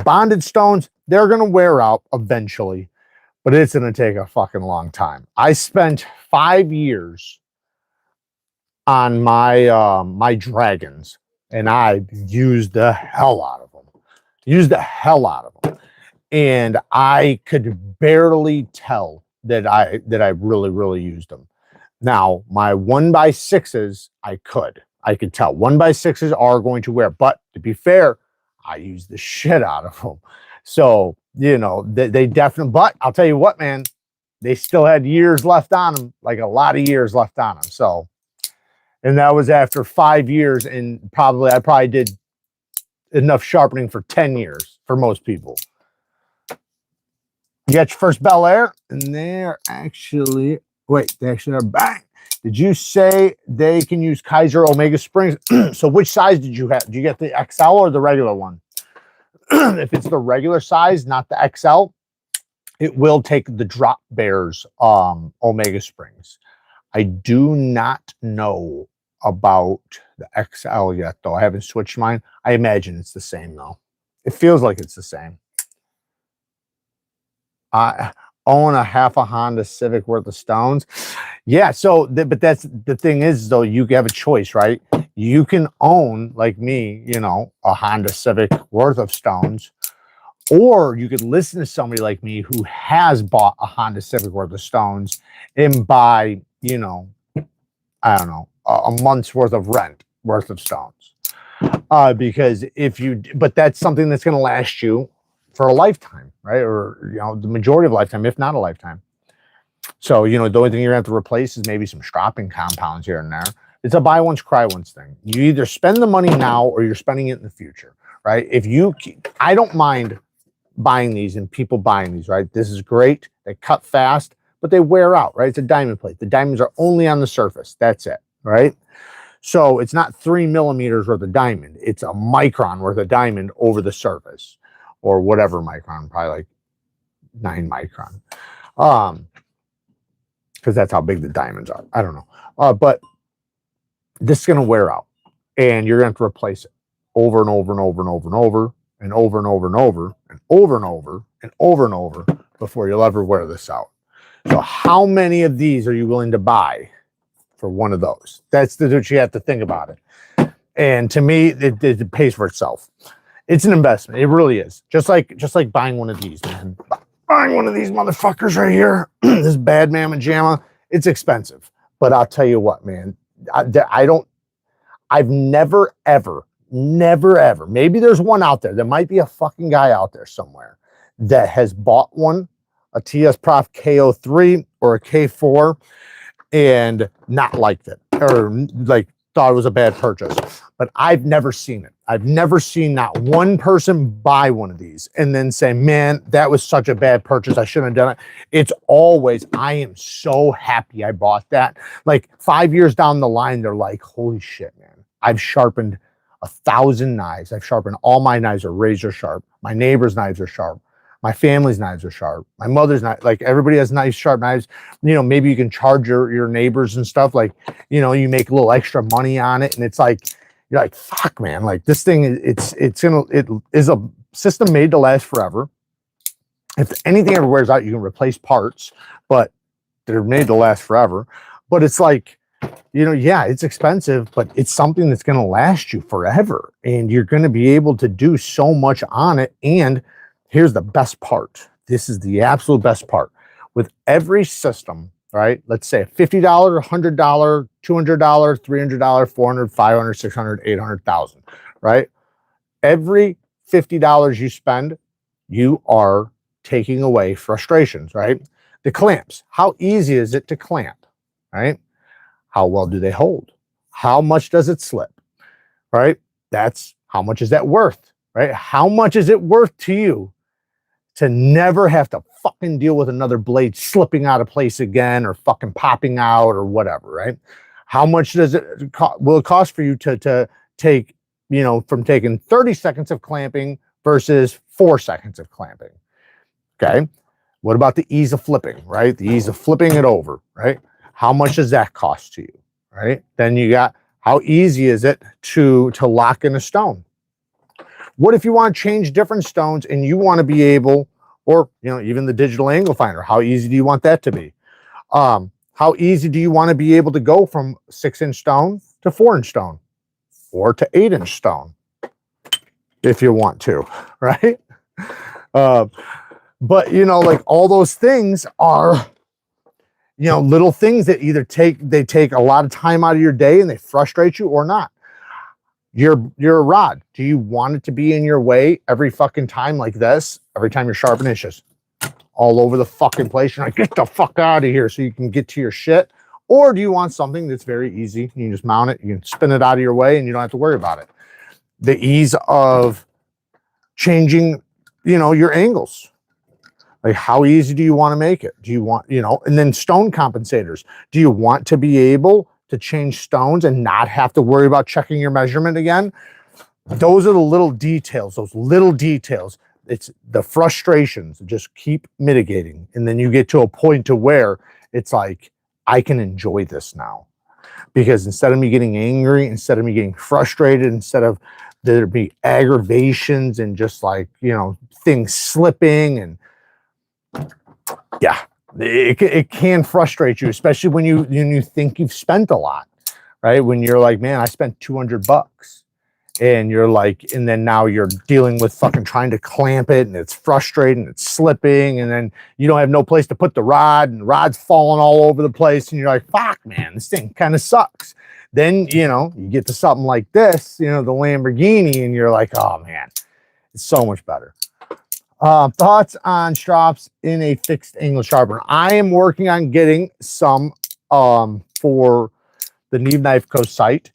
Bonded stones, they're going to wear out eventually, but it's going to take a fucking long time. I spent 5 years on my my dragons, and I used the hell out of them. And I could barely tell that I really used them. Now, my 1x6s, I could tell 1x6s are going to wear, but to be fair, I used the shit out of them. So, you know, they definitely, but I'll tell you what, man, they still had years left on them, like a lot of years left on them. So, and that was after 5 years, and I probably did enough sharpening for 10 years for most people. You got your first Bel Air, and they're actually, wait, they actually are back. Did you say they can use Kaiser Omega Springs? So which size did you have? Did you get the XL or the regular one? If it's the regular size, not the XL, it will take the Drop Bears Omega Springs. I do not know about the XL yet, though. I haven't switched mine. I imagine it's the same, though. It feels like it's the same. I own a half a Honda Civic worth of stones. Yeah, so, but that's the thing is, though, you have a choice, right? You can own, like me, you know, a Honda Civic worth of stones, or you could listen to somebody like me who has bought a Honda Civic worth of stones and buy, you know, I don't know, a month's worth of rent worth of stones. Because if you, but that's something that's going to last you for a lifetime, right? Or, you know, the majority of a lifetime, if not a lifetime. So, you know, the only thing you're going to have to replace is maybe some stropping compounds here and there. It's a buy once, cry once thing. You either spend the money now or you're spending it in the future, right? If you, I don't mind buying these and people buying these, right? This is great. They cut fast, but they wear out, right? It's a diamond plate. The diamonds are only on the surface. That's it, right? So it's not 3 millimeters worth of diamond. It's a micron worth of diamond over the surface, or whatever micron, probably like 9 micron. Because that's how big the diamonds are. I don't know. But this is going to wear out, and you're going to have to replace it over and over and over and over and over and over and over and over and over and over and over and over before you'll ever wear this out. So how many of these are you willing to buy for one of those? That's what you have to think about it. And to me, it pays for itself. It's an investment. It really is. Just like buying one of these, man. Buying one of these motherfuckers right here, this Bad Mama Jamma, it's expensive. But I'll tell you what, man, I've never, ever, maybe there's one out there. There might be a fucking guy out there somewhere that has bought one, a TS Prof K03 or a K4, and not liked it, or like thought it was a bad purchase. But I've never seen it. I've never seen not one person buy one of these and then say, man, that was such a bad purchase, I shouldn't have done it. It's always, I am so happy I bought that. Like 5 years down the line, they're like, holy shit, man, I've sharpened 1,000 knives. I've sharpened, all my knives are razor sharp. My neighbor's knives are sharp. My family's knives are sharp. My mother's knife, like everybody has nice sharp knives. You know, maybe you can charge your neighbors and stuff. Like, you know, you make a little extra money on it, and it's like, you're like, fuck, man, like this thing, it is a system made to last forever. If anything ever wears out, you can replace parts, but they're made to last forever. But it's like, you know, yeah, it's expensive, but it's something that's going to last you forever, and you're going to be able to do so much on it. And here's the best part. This is the absolute best part. With every system, right? Let's say $50, $100, $200, $300, $400, $500, $600, $800, $1,000, right? Every $50 you spend, you are taking away frustrations, right? The clamps. How easy is it to clamp, right? How well do they hold? How much does it slip, right? That's how much is that worth, right? How much is it worth to you to never have to fucking deal with another blade slipping out of place again or fucking popping out or whatever, right? How much does it will it cost for you to take, you know, from taking 30 seconds of clamping versus 4 seconds of clamping? Okay. What about the ease of flipping, right? The ease of flipping it over, right? How much does that cost to you, right? Then you got how easy is it to lock in a stone? What if you want to change different stones and you want to be able, or even the digital angle finder, how easy do you want that to be? How easy do you want to be able to go from 6-inch stone to 4-inch stone or to 8-inch stone if you want to, right? But like all those things are little things that either take a lot of time out of your day and they frustrate you or not. Your rod, do you want it to be in your way every fucking time like this? Every time you're sharpening, it's just all over the fucking place. You're like, get the fuck out of here so you can get to your shit. Or do you want something that's very easy? You can just mount it, you can spin it out of your way, and you don't have to worry about it. The ease of changing, your angles. Like, how easy do you want to make it? Do you want, and then stone compensators. Do you want to be able to change stones and not have to worry about checking your measurement again? Those are the little details, It's the frustrations that just keep mitigating. And then you get to a point to where it's like, I can enjoy this now. Because instead of me getting angry, instead of me getting frustrated, instead of there be aggravations and just like, things slipping, and yeah, it can frustrate you, especially when you think you've spent a lot, right? When you're like, man, I spent $200. And you're like, and then now you're dealing with fucking trying to clamp it, and it's frustrating, it's slipping, and then you don't have no place to put the rod, and the rod's falling all over the place, and you're like, fuck, man, this thing kind of sucks. Then, you get to something like this, the Lamborghini, and you're like, oh man, it's so much better. Thoughts on strops in a fixed angle sharpener? I am working on getting some for the Neve Knife Co. site.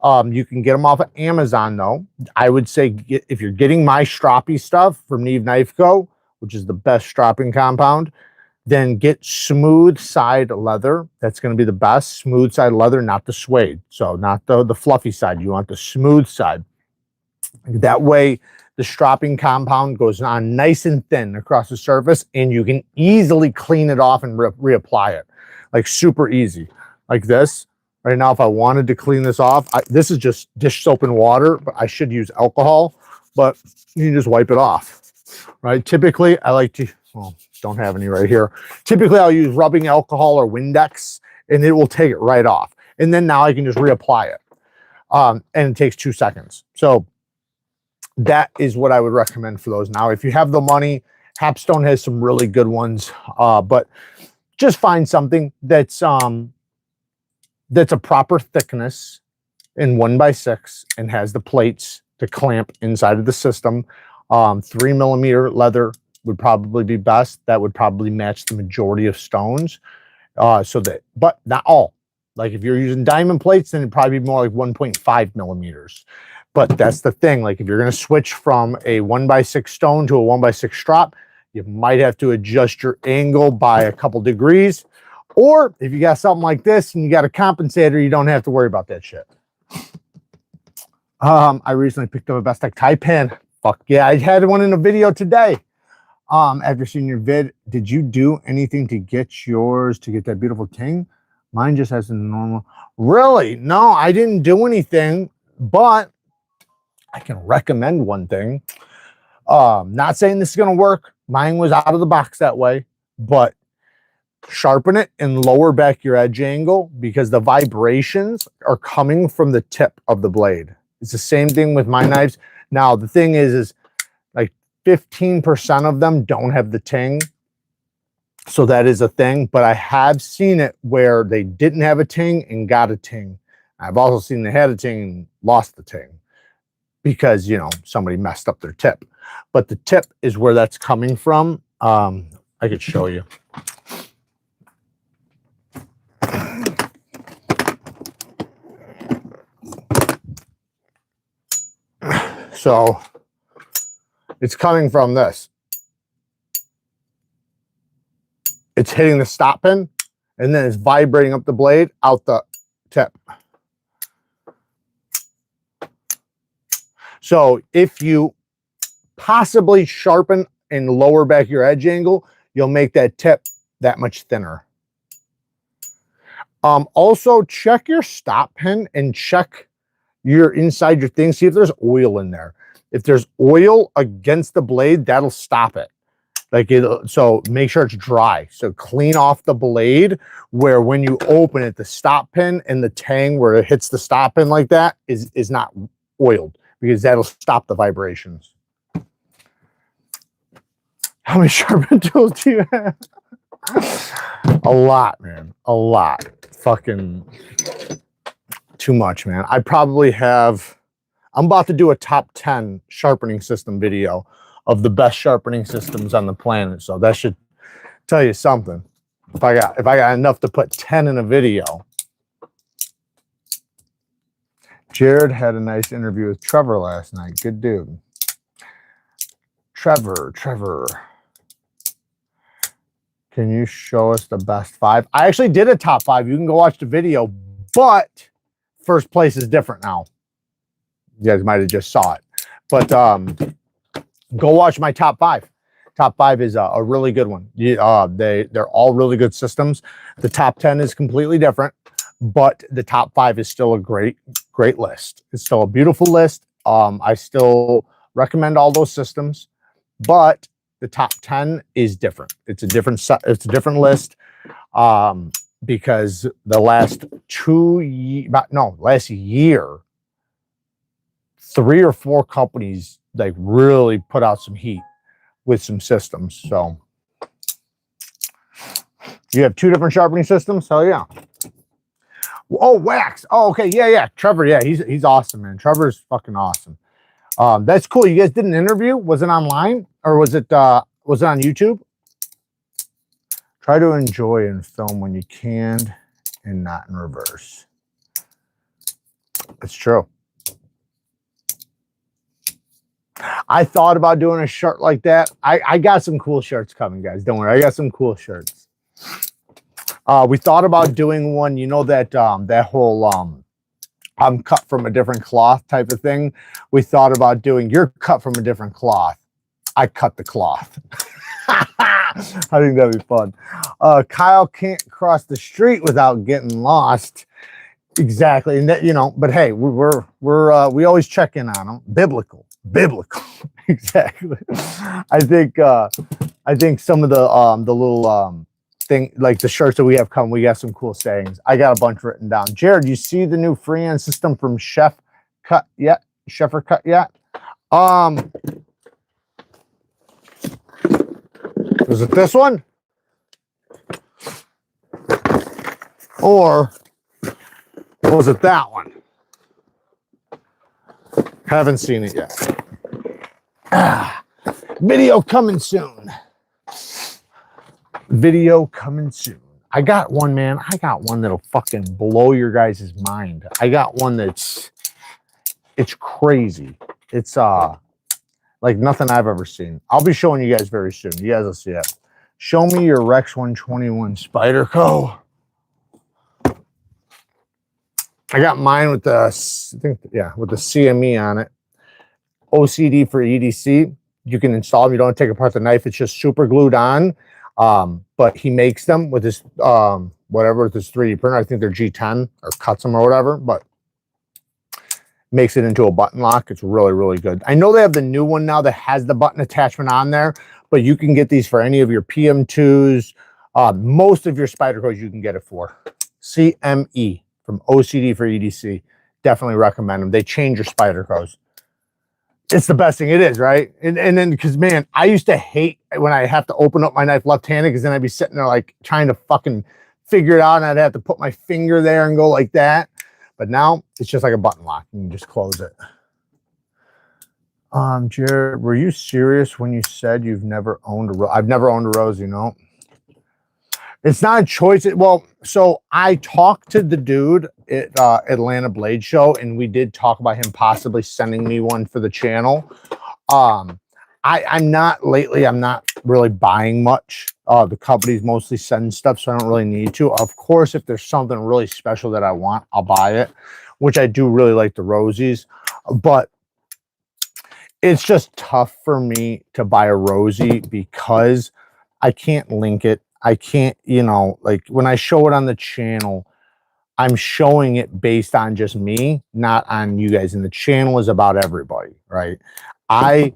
You can get them off of Amazon, though. I would say if you're getting my stroppy stuff from Neve Knife Co., which is the best stropping compound, then get smooth side leather. That's going to be the best. Smooth side leather, not the suede. So not the fluffy side. You want the smooth side. That way, the stropping compound goes on nice and thin across the surface, and you can easily clean it off and reapply it. Like super easy. Like this. Right now, if I wanted to clean this off, this is just dish soap and water, but I should use alcohol, but you can just wipe it off, right? Typically, I like to, well, don't have any right here. Typically, I'll use rubbing alcohol or Windex, and it will take it right off. And then now I can just reapply it. And it takes 2 seconds. So that is what I would recommend for those. Now, if you have the money, Hapstone has some really good ones, but just find something that's a proper thickness in 1x6 and has the plates to clamp inside of the system. 3mm leather would probably be best. That would probably match the majority of stones. But not all. Like if you're using diamond plates, then it'd probably be more like 1.5mm. But that's the thing. Like if you're going to switch from a 1x6 stone to a 1x6 strop, you might have to adjust your angle by a couple degrees. Or if you got something like this and you got a compensator, you don't have to worry about that shit. I recently picked up a BESTECH tie pin. Fuck yeah, I had one in a video today. After seeing your vid, did you do anything to get yours to get that beautiful ting? Mine just has a normal. Really? No, I didn't do anything, but I can recommend one thing. Not saying this is going to work. Mine was out of the box that way, but sharpen it and lower back your edge angle because the vibrations are coming from the tip of the blade. It's the same thing with my knives. Now, the thing is like 15% of them don't have the ting. So that is a thing, but I have seen it where they didn't have a ting and got a ting. I've also seen they had a ting and lost the ting because, somebody messed up their tip. But the tip is where that's coming from. I could show you. So it's coming from this. It's hitting the stop pin and then it's vibrating up the blade out the tip. So if you possibly sharpen and lower back your edge angle, you'll make that tip that much thinner. Also check your stop pin and check your inside your thing. See if there's oil in there. If there's oil against the blade, that'll stop it. Like so make sure it's dry. So clean off the blade where when you open it, the stop pin and the tang where it hits the stop pin like that is not oiled, because that'll stop the vibrations. How many sharpening tools do you have? A lot, man. A lot. Fucking too much, man. I probably have, I'm about to do a top 10 sharpening system video of the best sharpening systems on the planet. So that should tell you something. If I got enough to put 10 in a video. Jared had a nice interview with Trevor last night. Good dude. Trevor. Can you show us the best 5? I actually did a top 5. You can go watch the video, but first place is different now. You guys might have just saw it. But go watch my top 5. Top 5 is a really good one. They're all really good systems. The top 10 is completely different, but the top 5 is still a great list. It's still a beautiful list. I still recommend all those systems, but the top 10 is different. It's a different list, because the last year, 3 or 4 companies like really put out some heat with some systems. So you have 2 different sharpening systems. Hell yeah. Oh, wax. Oh, okay. Yeah. Trevor. Yeah, he's awesome, man. Trevor's fucking awesome. That's cool. You guys did an interview. Was it online or was it on YouTube? Try to enjoy and film when you can and not in reverse. It's true. I thought about doing a shirt like that. I got some cool shirts coming, guys. Don't worry. I got some cool shirts. We thought about doing one, you know, that that whole I'm cut from a different cloth type of thing. We thought about doing you're cut from a different cloth. I cut the cloth. I think that'd be fun. Kyle can't cross the street without getting lost. Exactly. And that, you know, but hey, we always check in on them. Biblical. Exactly. I think some of the little thing, like the shirts that we have coming, we got some cool sayings. I got a bunch written down. Jared, you see the new freehand system from Chef Cut yet? Cheffer Cut yet? Was it this one? Or was it that one? Haven't seen it yet. Video coming soon. Video coming soon. I got one, man. I got one that'll fucking blow your guys' mind. I got one it's crazy. It's like nothing I've ever seen. I'll be showing you guys very soon. You guys will see it. Show me your Rex 121 Spyderco. I got mine with the, with the CME on it. OCD for EDC. You can install them. You don't take apart the knife. It's just super glued on. But he makes them with his, whatever, with his 3D printer. I think they're G10 or cuts them or whatever, but makes it into a button lock. It's really, really good. I know they have the new one now that has the button attachment on there, but you can get these for any of your PM2s. Most of your Spydercos you can get it for. CME from OCD for EDC. Definitely recommend them. They change your Spydercos. It's the best thing. It is, right? And then, because, man, I used to hate when I have to open up my knife left-handed, because then I'd be sitting there like trying to fucking figure it out, and I'd have to put my finger there and go like that. But now it's just like a button lock. You can just close it. Jared, were you serious when you said you've never owned a rose? I've never owned a rose, you know. It's not a choice. Well, so I talked to the dude at Atlanta Blade Show, and we did talk about him possibly sending me one for the channel. I'm not really buying much. The companies mostly send stuff, so I don't really need to. Of course, if there's something really special that I want, I'll buy it, which I do really like the Rosies. But it's just tough for me to buy a Rosie because I can't link it. I can't, you know, like when I show it on the channel, I'm showing it based on just me, not on you guys. And the channel is about everybody, right?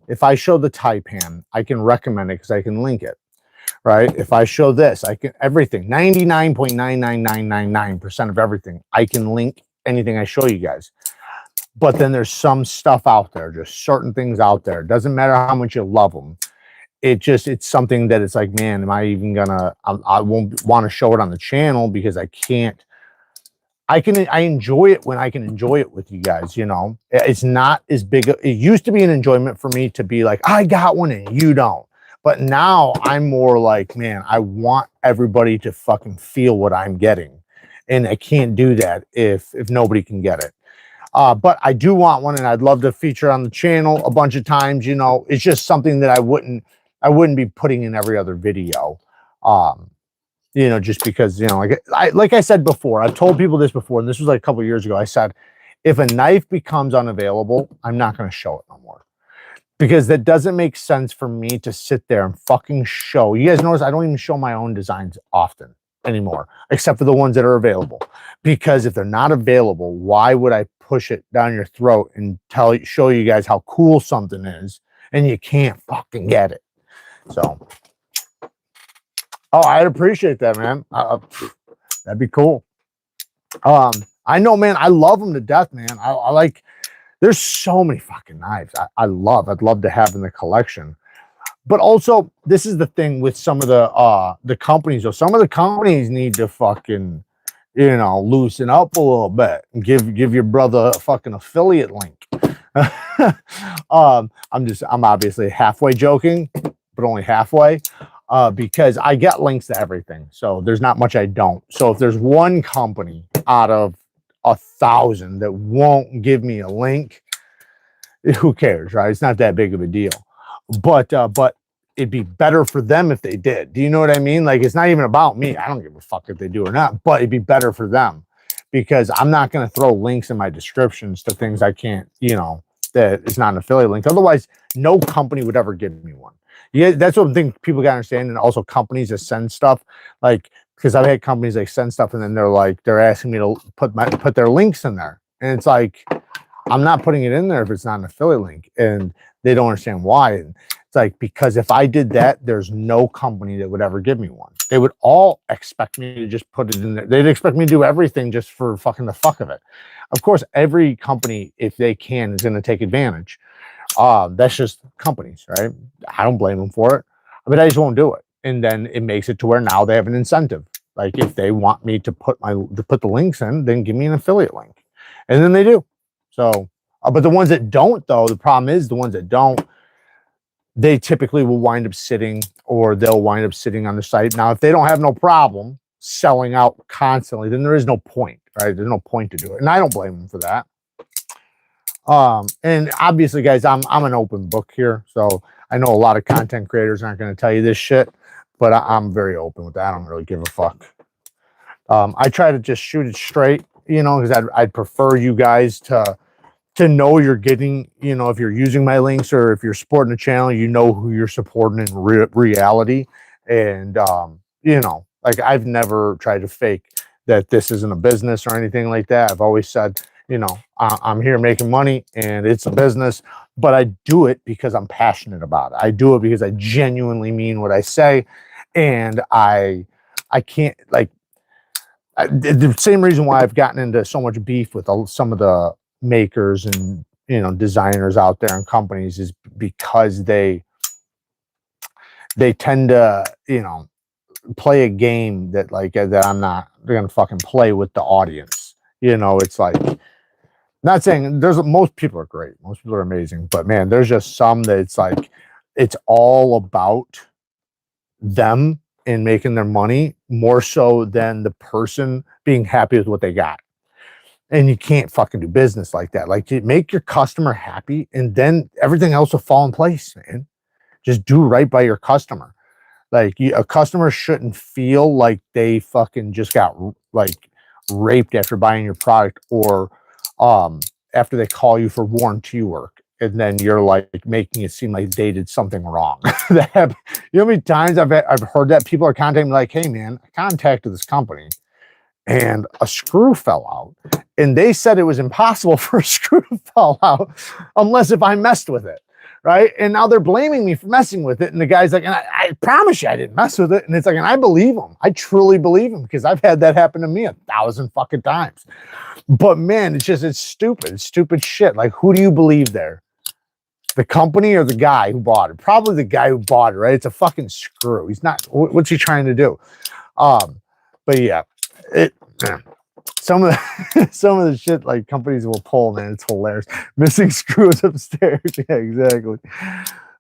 If I show the Taipan, I can recommend it because I can link it, right? If I show this, I can everything, 99.999999% of everything, I can link anything I show you guys. But then there's some stuff out there, just certain things out there. It doesn't matter how much you love them. It's something that it's like, man, am I even gonna, I won't want to show it on the channel because I can't. I enjoy it when I can enjoy it with you guys, you know. It's not as big. It used to be an enjoyment for me to be like, I got one and you don't. But now I'm more like, man, I want everybody to fucking feel what I'm getting. And I can't do that if nobody can get it. But I do want one, and I'd love to feature on the channel a bunch of times, you know. It's just something that I wouldn't be putting in every other video. You know, just because, you know, like I said before, I've told people this before, and this was like a couple of years ago. I said, if a knife becomes unavailable, I'm not going to show it no more, because that doesn't make sense for me to sit there and fucking show. You guys notice I don't even show my own designs often anymore, except for the ones that are available, because if they're not available, why would I push it down your throat and show you guys how cool something is and you can't fucking get it? So. Oh, I'd appreciate that, man. That'd be cool. I know, man. I love them to death, man. I like. There's so many fucking knives. I'd love to have in the collection. But also, this is the thing with some of the companies. Though some of the companies need to fucking, you know, loosen up a little bit and give your brother a fucking affiliate link. I'm obviously halfway joking, but only halfway. Because I get links to everything. So there's not much I don't. So if there's one company out of 1,000 that won't give me a link, who cares, right? It's not that big of a deal. But it'd be better for them if they did. Do you know what I mean? Like, it's not even about me. I don't give a fuck if they do or not, but it'd be better for them, because I'm not going to throw links in my descriptions to things I can't, you know, that it's not an affiliate link. Otherwise, no company would ever give me one. Yeah, that's what I think people got to understand. And also companies that send stuff, like, because I've had companies like send stuff and then they're asking me to put their links in there. And it's like, I'm not putting it in there if it's not an affiliate link, and they don't understand why. And it's like, because if I did that, there's no company that would ever give me one. They would all expect me to just put it in there. They'd expect me to do everything just for fucking the fuck of it. Of course, every company, if they can, is going to take advantage. That's just companies, right? I don't blame them for it, but I just won't do it. And then it makes it to where now they have an incentive. Like, if they want me to put the links in, then give me an affiliate link, and then they do. So, but the ones that don't, though, the problem is the ones that don't, they typically will wind up sitting, or they'll wind up sitting on the site. Now, if they don't have no problem selling out constantly, then there is no point, right? There's no point to do it, and I don't blame them for that. And obviously, guys, I'm an open book here, so I know a lot of content creators aren't going to tell you this shit, but I'm very open with that. I don't really give a fuck. I try to just shoot it straight, you know, because I'd prefer you guys to know you're getting, you know, if you're using my links or if you're supporting the channel, you know who you're supporting in reality. And you know, like, I've never tried to fake that this isn't a business or anything like that. I've always said, you know, I'm here making money and it's a business, but I do it because I'm passionate about it. I do it because I genuinely mean what I say. And I can't, like, the same reason why I've gotten into so much beef with some of the makers and, you know, designers out there and companies is because they tend to, you know, play a game that, like, that I'm not going to fucking play with the audience. You know, it's like, not saying most people are great. Most people are amazing, but man, there's just some that it's like, it's all about them and making their money more so than the person being happy with what they got. And you can't fucking do business like that. Like, you make your customer happy and then everything else will fall in place, man. Just do right by your customer. Like, a customer shouldn't feel like they fucking just got, like, raped after buying your product, or after they call you for warranty work and then you're like making it seem like they did something wrong. You know how many times I've heard that people are contacting me like, hey man, I contacted this company and a screw fell out. And they said it was impossible for a screw to fall out unless if I messed with it, right? And now they're blaming me for messing with it. And the guy's like, and I promise you I didn't mess with it. And it's like, and I believe him. I truly believe him because I've had that happen to me 1,000 fucking times. But man, it's stupid. It's stupid shit. Like, who do you believe there? The company or the guy who bought it? Probably the guy who bought it, right? It's a fucking screw. He's not, what's he trying to do? But yeah, some of the shit like companies will pull, man, it's hilarious. Missing screws upstairs. Yeah, exactly.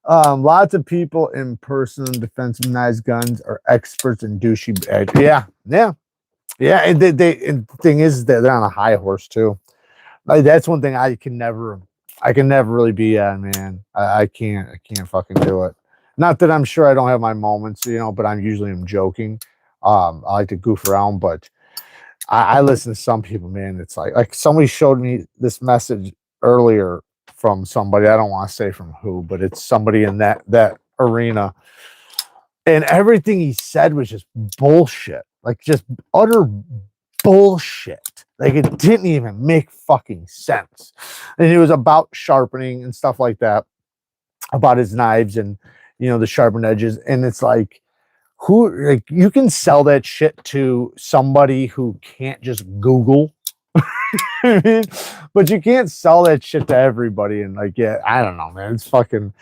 Lots of people in personal defensive knives, guns are experts in douchey edge. Yeah. And and the thing is they're on a high horse too. Like that's one thing I can never really be at, man. I can't fucking do it. Not that I'm sure I don't have my moments, you know, but I'm joking. I like to goof around, but I listen to some people, man. It's like somebody showed me this message earlier from somebody. I don't want to say from who, but it's somebody in that arena. And everything he said was just bullshit. Like just utter bullshit. Like it didn't even make fucking sense. And it was about sharpening and stuff like that, about his knives and, you know, the sharpened edges. And it's like, who, like, you can sell that shit to somebody who can't just Google. I mean, but you can't sell that shit to everybody. And like, yeah, I don't know, man. It's fucking,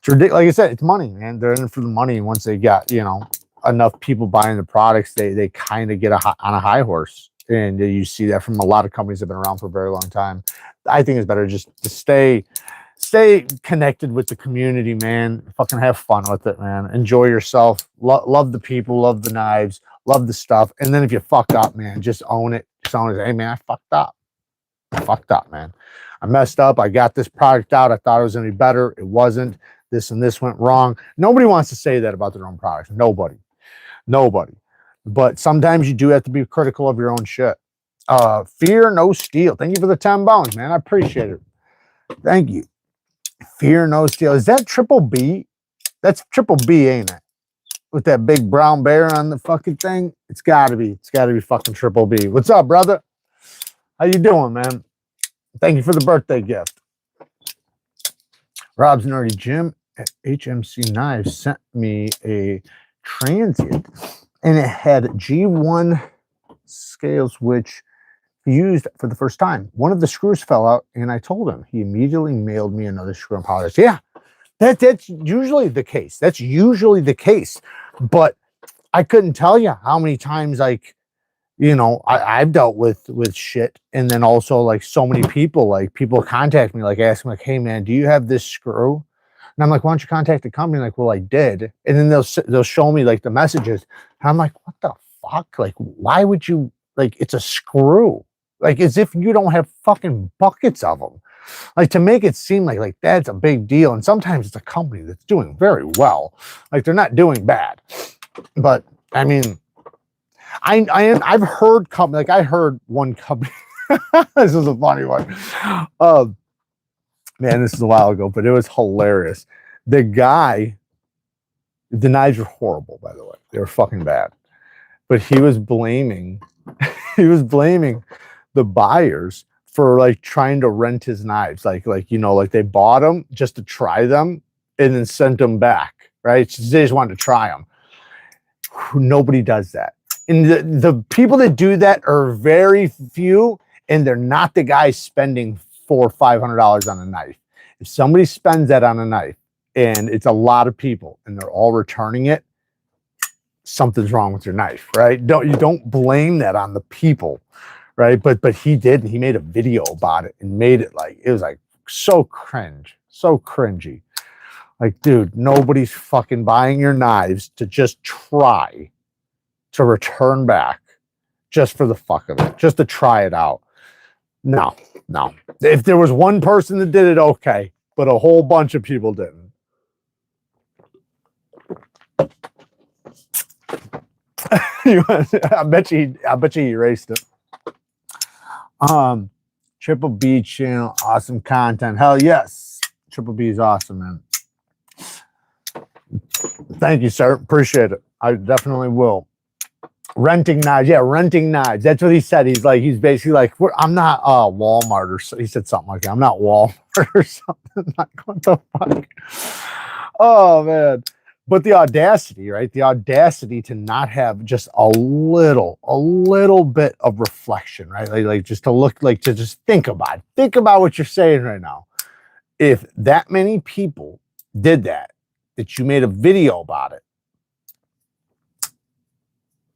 it's ridiculous. Like I said, it's money, man. They're in it for the money. Once they got, you know, enough people buying the products, they kind of get on a high horse. And you see that from a lot of companies that have been around for a very long time. I think it's better just to stay connected with the community, man. Fucking have fun with it, man. Enjoy yourself. Love the people, love the knives, love the stuff. And then if you fuck up, man, just own it. Just own it. Hey, man, I fucked up, man. I messed up. I got this product out. I thought it was going to be better. It wasn't. This and this went wrong. Nobody wants to say that about their own products. Nobody. But sometimes you do have to be critical of your own shit. Fear no steel. Thank you for the 10 bones, man. I appreciate it. Thank you. Fear no steel. Is that triple B? That's triple B, ain't it? With that big brown bear on the fucking thing. It's gotta be fucking triple B. What's up, brother? How you doing, man? Thank you for the birthday gift. Rob's Nerdy Jim at HMC Knives sent me a transient, and it had G1 scales, which he used for the first time. One of the screws fell out, and I told him. He immediately mailed me another screw and polish. Yeah, that's usually the case. That's usually the case. But I couldn't tell you how many times, like, you know, I've dealt with shit, and then also like so many people, like people contact me, like ask me, like, hey man, do you have this screw? And I'm like, why don't you contact the company? Like, well, I did. And then they'll show me like the messages, and I'm like, what the fuck? Like, why would you, like, it's a screw, like as if you don't have fucking buckets of them, like to make it seem like that's a big deal. And sometimes it's a company that's doing very well, like they're not doing bad. But I mean, I've heard company, like I heard one company. This is a funny one. Man, this is a while ago, but it was hilarious. The guy, the knives were horrible, by the way. They were fucking bad. But he was blaming the buyers for like trying to rent his knives. Like, you know, like they bought them just to try them and then sent them back, right? They just wanted to try them. Nobody does that. And the people that do that are very few, and they're not the guys spending $400 or $500 on a knife. If somebody spends that on a knife, and it's a lot of people, and they're all returning it, something's wrong with your knife, right? You don't blame that on the people, right? But he did. He made a video about it and made it like, it was like so cringy. Like, dude, nobody's fucking buying your knives to just try to return back just for the fuck of it, just to try it out. No. If there was one person that did it, okay, but a whole bunch of people didn't. I bet you erased it. Triple B channel, awesome content. Hell yes. Triple B is awesome, man. Thank you, sir. Appreciate it. I definitely will. Renting knives. Yeah, renting knives. That's what he said. He's basically like, I'm not Walmart or so. He said something like that. I'm not Walmart or something. Like, what the fuck? Oh, man. But the audacity, right? The audacity to not have just a little bit of reflection, right? Like just to look, like to just think about it. Think about what you're saying right now. If that many people did that you made a video about it,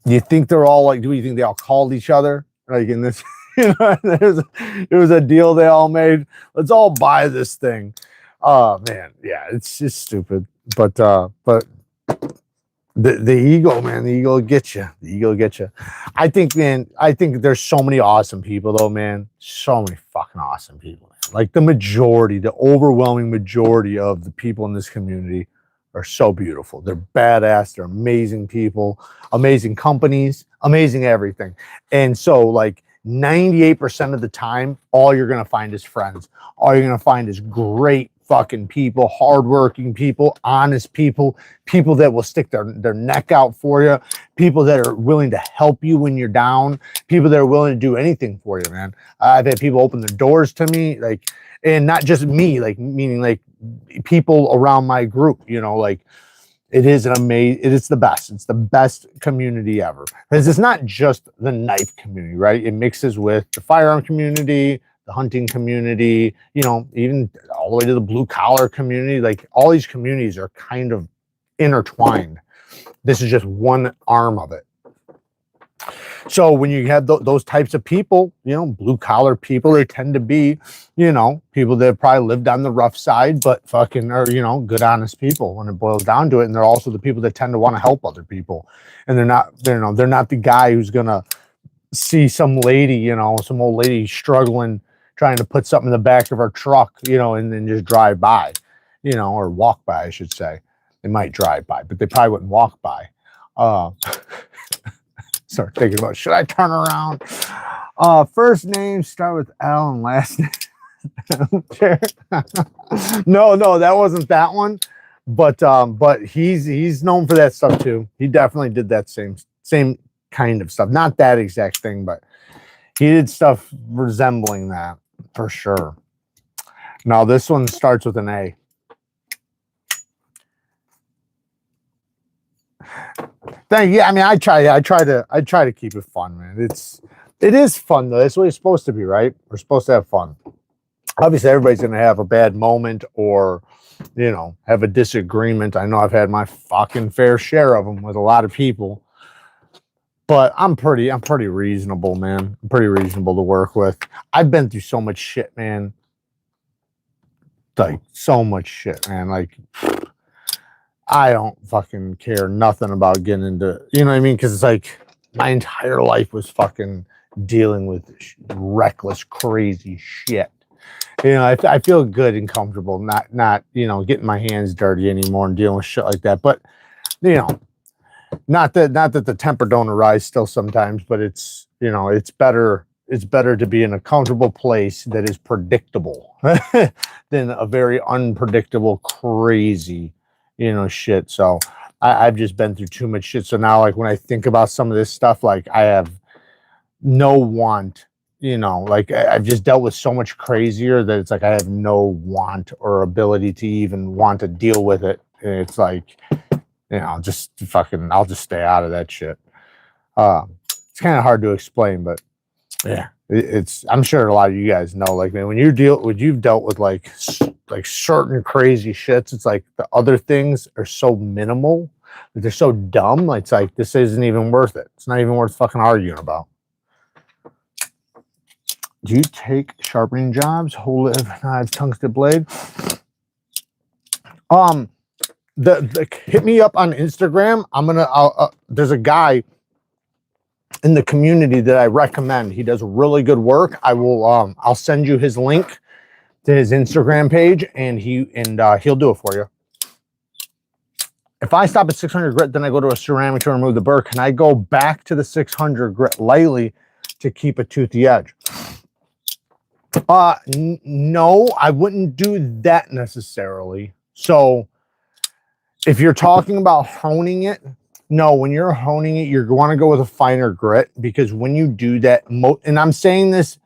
do you think they're all like, do you think they all called each other? Like in this, you know, it was a deal they all made. Let's all buy this thing. Oh man, yeah, it's just stupid. But the ego, man, the ego will get you. The ego will get you. I think, man, there's so many awesome people though, man. So many fucking awesome people. Man. Like the majority, the overwhelming majority of the people in this community are so beautiful. They're badass. They're amazing people, amazing companies, amazing everything. And so like 98% of the time, all you're going to find is friends. All you're going to find is great fucking people, hardworking people, honest people, people that will stick their neck out for you, people that are willing to help you when you're down, people that are willing to do anything for you, man. I've had people open their doors to me, like, and not just me, like, meaning like people around my group, you know, like it is an amazing, it is the best. It's the best community ever. Because it's not just the knife community, right? It mixes with the firearm community, the hunting community, you know, even all the way to the blue collar community. Like all these communities are kind of intertwined. This is just one arm of it. So when you have those types of people, you know, blue collar people, they tend to be, you know, people that probably lived on the rough side, but fucking are, you know, good, honest people when it boils down to it. And they're also the people that tend to want to help other people. And they're not the guy who's going to see some lady, you know, some old lady struggling, trying to put something in the back of her truck, you know, and then just drive by, you know, or walk by, I should say. They might drive by, but they probably wouldn't walk by. Start thinking about, should I turn around? First name start with L and last name. No, that wasn't that one. But he's known for that stuff too. He definitely did that same kind of stuff. Not that exact thing, but he did stuff resembling that for sure. Now this one starts with an A. Yeah, I mean, I try to keep it fun, man. It is fun though. That's what it's supposed to be, right? We're supposed to have fun. Obviously, everybody's gonna have a bad moment or, you know, have a disagreement. I know I've had my fucking fair share of them with a lot of people, but I'm pretty reasonable, man. I'm pretty reasonable to work with. I've been through so much shit, man. Like so much shit, man. Like I don't fucking care nothing about getting into, you know what I mean? Because it's like my entire life was fucking dealing with reckless, crazy shit. You know, I feel good and comfortable, not you know, getting my hands dirty anymore and dealing with shit like that. But you know, not that the temper don't arise still sometimes, but it's, you know, it's better to be in a comfortable place that is predictable than a very unpredictable, crazy, you know, shit. So I've just been through too much shit. So now, like, when I think about some of this stuff, like, I have no want, you know, like I've just dealt with so much crazier that it's like I have no want or ability to even want to deal with it. And it's like, you know, just fucking, I'll just stay out of that shit. It's kind of hard to explain, but yeah, it's, I'm sure a lot of you guys know, like, man, when you've dealt with like certain crazy shits, it's like the other things are so minimal, they're so dumb. Like, it's like, this isn't even worth it. It's not even worth fucking arguing about. Do you take sharpening jobs, hold it, knives, tungsten blade? Hit me up on Instagram. There's a guy in the community that I recommend. He does really good work. I'll send you his link to his Instagram page, and he'll do it for you. If I stop at 600 grit, then I go to a ceramic to remove the burr, can I go back to the 600 grit lightly to keep a toothy edge? No, I wouldn't do that necessarily. So if you're talking about honing it, No, when you're honing it, you want to go with a finer grit, because when you do that, and I'm saying this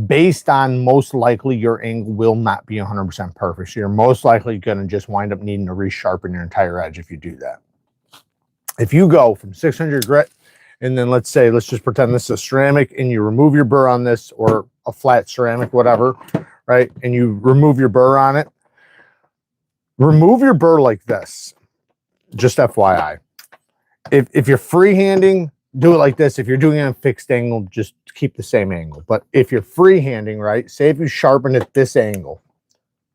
based on most likely your angle will not be 100% perfect. So you're most likely going to just wind up needing to resharpen your entire edge if you do that. If you go from 600 grit, and then let's just pretend this is a ceramic, and you remove your burr on this, or a flat ceramic, whatever, right? And you remove your burr on it. Remove your burr like this, just FYI. If you're freehanding, do it like this. If you're doing it on a fixed angle, just keep the same angle. But if you're freehanding, right, say if you sharpen at this angle,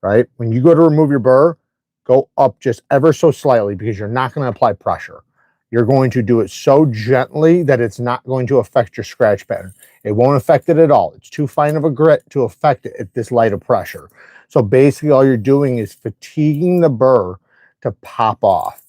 right, when you go to remove your burr, go up just ever so slightly, because you're not going to apply pressure. You're going to do it so gently that it's not going to affect your scratch pattern. It won't affect it at all. It's too fine of a grit to affect it at this light of pressure. So basically all you're doing is fatiguing the burr to pop off.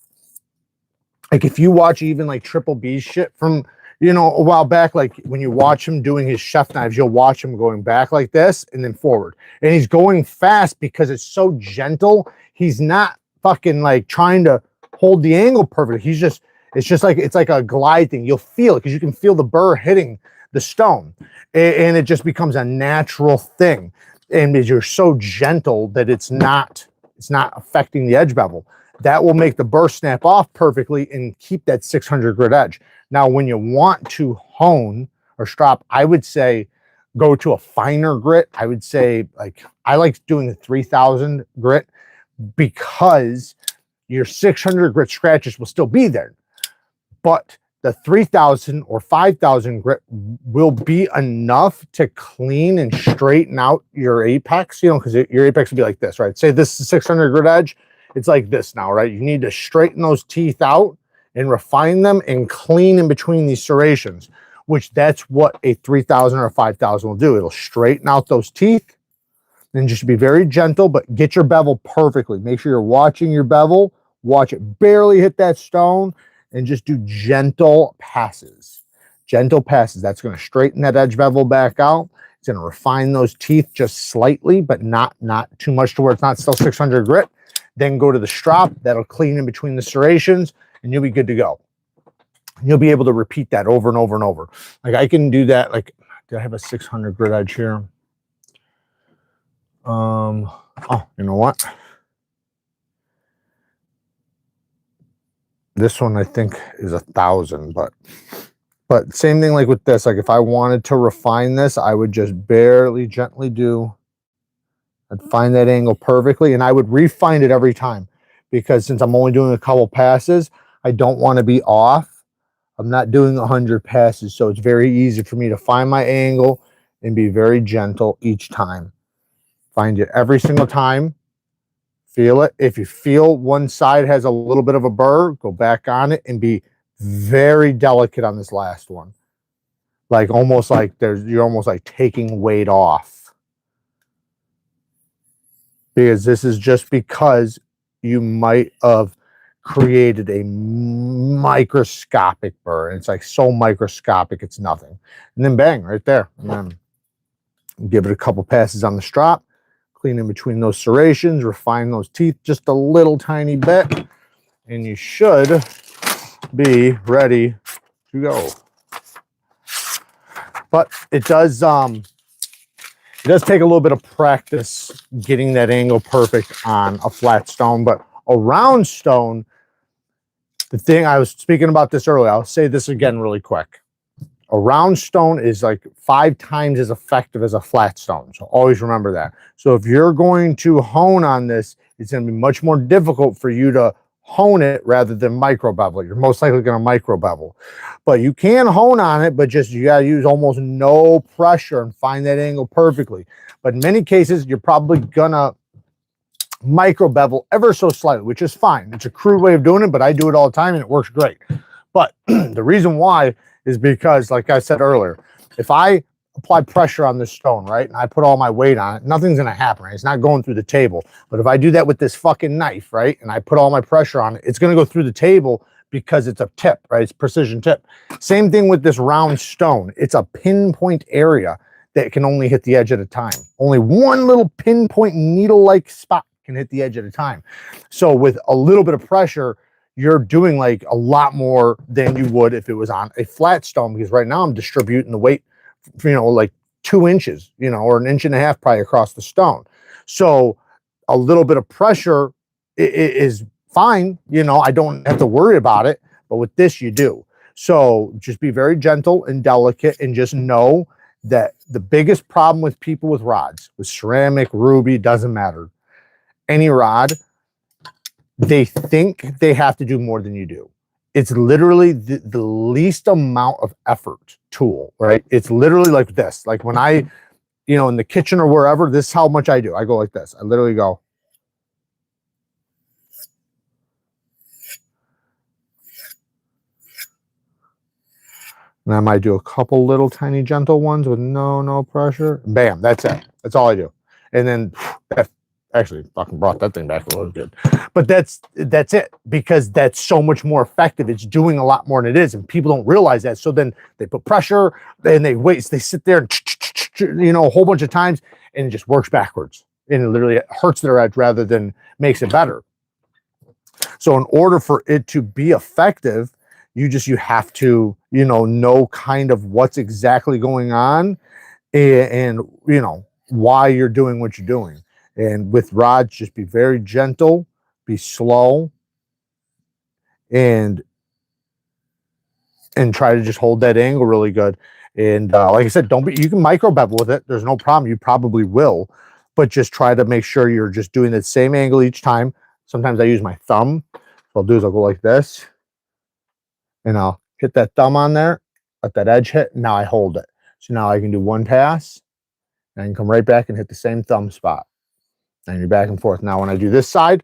Like if you watch even like Triple B shit from, you know, a while back, like when you watch him doing his chef knives, you'll watch him going back like this and then forward. And he's going fast because it's so gentle. He's not fucking like trying to hold the angle perfectly. He's just, it's just like, it's like a glide thing. You'll feel it because you can feel the burr hitting the stone, and it just becomes a natural thing. And you're so gentle that it's not affecting the edge bevel. That will make the burr snap off perfectly and keep that 600 grit edge. Now, when you want to hone or strop, I would say go to a finer grit. I would say, like, I like doing the 3000 grit because your 600 grit scratches will still be there. But the 3000 or 5000 grit will be enough to clean and straighten out your apex, you know, because your apex would be like this, right? Say this is 600 grit edge. It's like this now, right? You need to straighten those teeth out and refine them and clean in between these serrations, which that's what a 3000 or a 5000 will do. It'll straighten out those teeth and just be very gentle, but get your bevel perfectly. Make sure you're watching your bevel, watch it barely hit that stone, and just do gentle passes. Gentle passes. That's going to straighten that edge bevel back out. It's going to refine those teeth just slightly, but not too much to where it's not still 600 grit. Then go to the strop. That'll clean in between the serrations, and you'll be good to go. You'll be able to repeat that over and over and over. Like I can do that. Like, do I have a 600 grit edge here? Oh, you know what? This one I think is 1000, but same thing like with this. Like if I wanted to refine this, I would just barely gently do. I'd find that angle perfectly, and I would refine it every time, because since I'm only doing a couple passes, I don't want to be off. I'm not doing 100 passes, so it's very easy for me to find my angle and be very gentle each time. Find it every single time. Feel it. If you feel one side has a little bit of a burr, go back on it and be very delicate on this last one. Like almost like you're almost like taking weight off. Because this is just because you might have created a microscopic burr. And it's like so microscopic, it's nothing. And then bang, right there. And then give it a couple passes on the strop. Clean in between those serrations, refine those teeth just a little tiny bit, and you should be ready to go. But it does take a little bit of practice getting that angle perfect on a flat stone. But a round stone, the thing I was speaking about this earlier, I'll say this again really quick. A round stone is like 5 times as effective as a flat stone. So always remember that. So if you're going to hone on this, it's going to be much more difficult for you to hone it rather than micro bevel. You're most likely going to micro bevel. But you can hone on it, but just you got to use almost no pressure and find that angle perfectly. But in many cases, you're probably going to micro bevel ever so slightly, which is fine. It's a crude way of doing it, but I do it all the time and it works great. But the reason why is because, like I said earlier, if I apply pressure on this stone, right, and I put all my weight on it, nothing's going to happen, right? It's not going through the table. But if I do that with this fucking knife, right, and I put all my pressure on it, it's going to go through the table because it's a tip, right? It's precision tip. Same thing with this round stone. It's a pinpoint area that can only hit the edge at a time. Only one little pinpoint needle-like spot can hit the edge at a time. So with a little bit of pressure, you're doing like a lot more than you would if it was on a flat stone, because right now I'm distributing the weight, you know, like 2 inches, you know, or 1.5 inches probably across the stone. So a little bit of pressure is fine. You know, I don't have to worry about it, but with this you do. So just be very gentle and delicate, and just know that the biggest problem with people with rods, with ceramic, ruby, doesn't matter, any rod, they think they have to do more than you do. It's literally the least amount of effort tool, right? It's literally like this. Like when I, you know, in the kitchen or wherever, this is how much I do. I go like this. I literally go. And I might do a couple little tiny gentle ones with no pressure. Bam, that's it. That's all I do. And then that actually fucking brought that thing back a little good. But that's it, because that's so much more effective. It's doing a lot more than it is, and people don't realize that. So then they put pressure and they wait. They sit there and, you know, a whole bunch of times, and it just works backwards. And it literally hurts their edge rather than makes it better. So in order for it to be effective, you have to, you know kind of what's exactly going on, and you know why you're doing what you're doing. And with rods, just be very gentle, be slow, and try to just hold that angle really good. And like I said, you can micro bevel with it. There's no problem. You probably will, but just try to make sure you're just doing the same angle each time. Sometimes I use my thumb. What I'll do is I'll go like this, and I'll hit that thumb on there, let that edge hit. Now I hold it. So now I can do one pass, and I can come right back and hit the same thumb spot. And you're back and forth. Now when I do this side,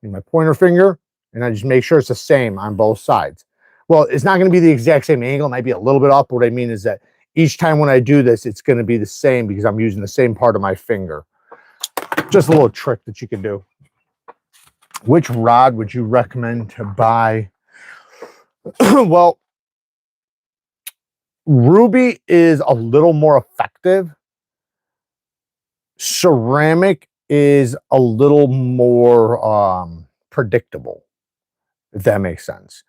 use my pointer finger, and I just make sure it's the same on both sides. Well, it's not going to be the exact same angle. It might be a little bit up. What I mean is that each time when I do this, it's going to be the same, because I'm using the same part of my finger. Just a little trick that you can do. Which rod would you recommend to buy? Well, ruby is a little more effective. Ceramic is a little more predictable, if that makes sense.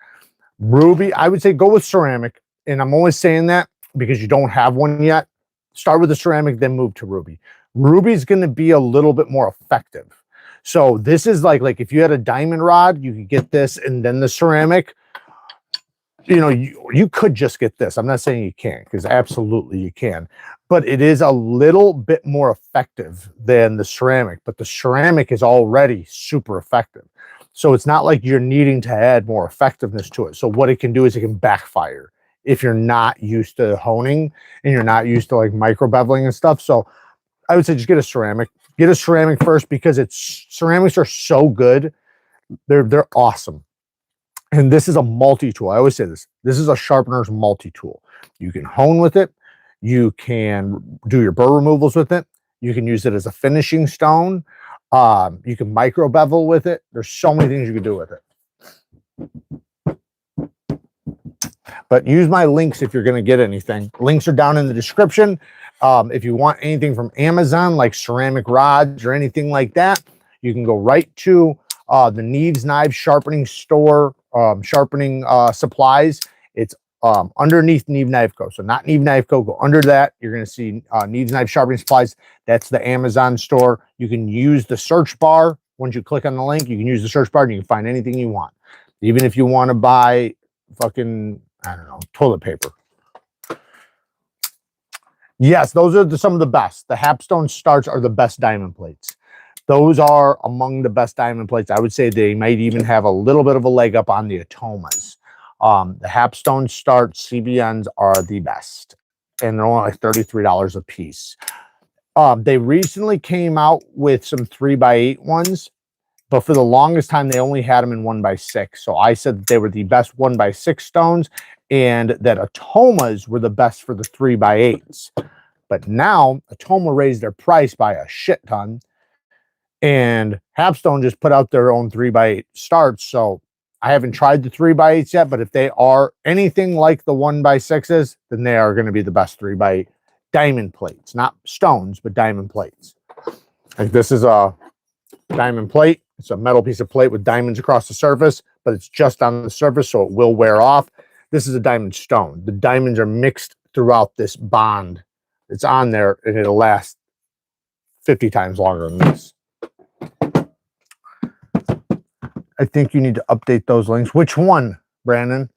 Ruby, I would say go with ceramic, and I'm only saying that because you don't have one yet. Start with the ceramic, then move to ruby. Ruby is going to be a little bit more effective. So this is like if you had a diamond rod, you could get this and then the ceramic. You know, you could just get this. I'm not saying you can't, because absolutely you can, but it is a little bit more effective than the ceramic, but the ceramic is already super effective. So it's not like you're needing to add more effectiveness to it. So what it can do is it can backfire if you're not used to honing and you're not used to like micro beveling and stuff. So I would say just get a ceramic. Get a ceramic first, because ceramics are so good. They're awesome. And this is a multi-tool. I always say this. This is a sharpener's multi-tool. You can hone with it. You can do your burr removals with it. You can use it as a finishing stone. You can micro bevel with it. There's so many things you can do with it. But use my links if you're going to get anything. Links are down in the description. If you want anything from Amazon, like ceramic rods or anything like that, you can go right to the Neeves Knives Sharpening Store, sharpening supplies. It's underneath Neeves Knife Co. So not Neeves Knife Co. Go under that. You're going to see Neeves Knife Sharpening Supplies. That's the Amazon store. You can use the search bar. Once you click on the link, you can use the search bar and you can find anything you want. Even if you want to buy fucking, I don't know, toilet paper. Yes, those are some of the best. The Hapstone starts are the best diamond plates. Those are among the best diamond plates. I would say they might even have a little bit of a leg up on the Atomas. The Hapstone Start CBNs are the best, and they're only like $33 a piece. They recently came out with some 3x8 ones, but for the longest time, they only had them in 1x6. So I said that they were the best 1x6 stones, and that Atomas were the best for the 3x8s. But now Atoma raised their price by a shit ton, and Hapstone just put out their own 3x8 starts. So I haven't tried the 3x8s yet, but if they are anything like the 1x6s, then they are going to be the best 3x8 diamond plates. Not stones, but diamond plates. Like this is a diamond plate. It's a metal piece of plate with diamonds across the surface, but it's just on the surface, so it will wear off. This is a diamond stone. The diamonds are mixed throughout this bond. It's on there, and it'll last 50 times longer than this. I think you need to update those links. Which one, Brandon?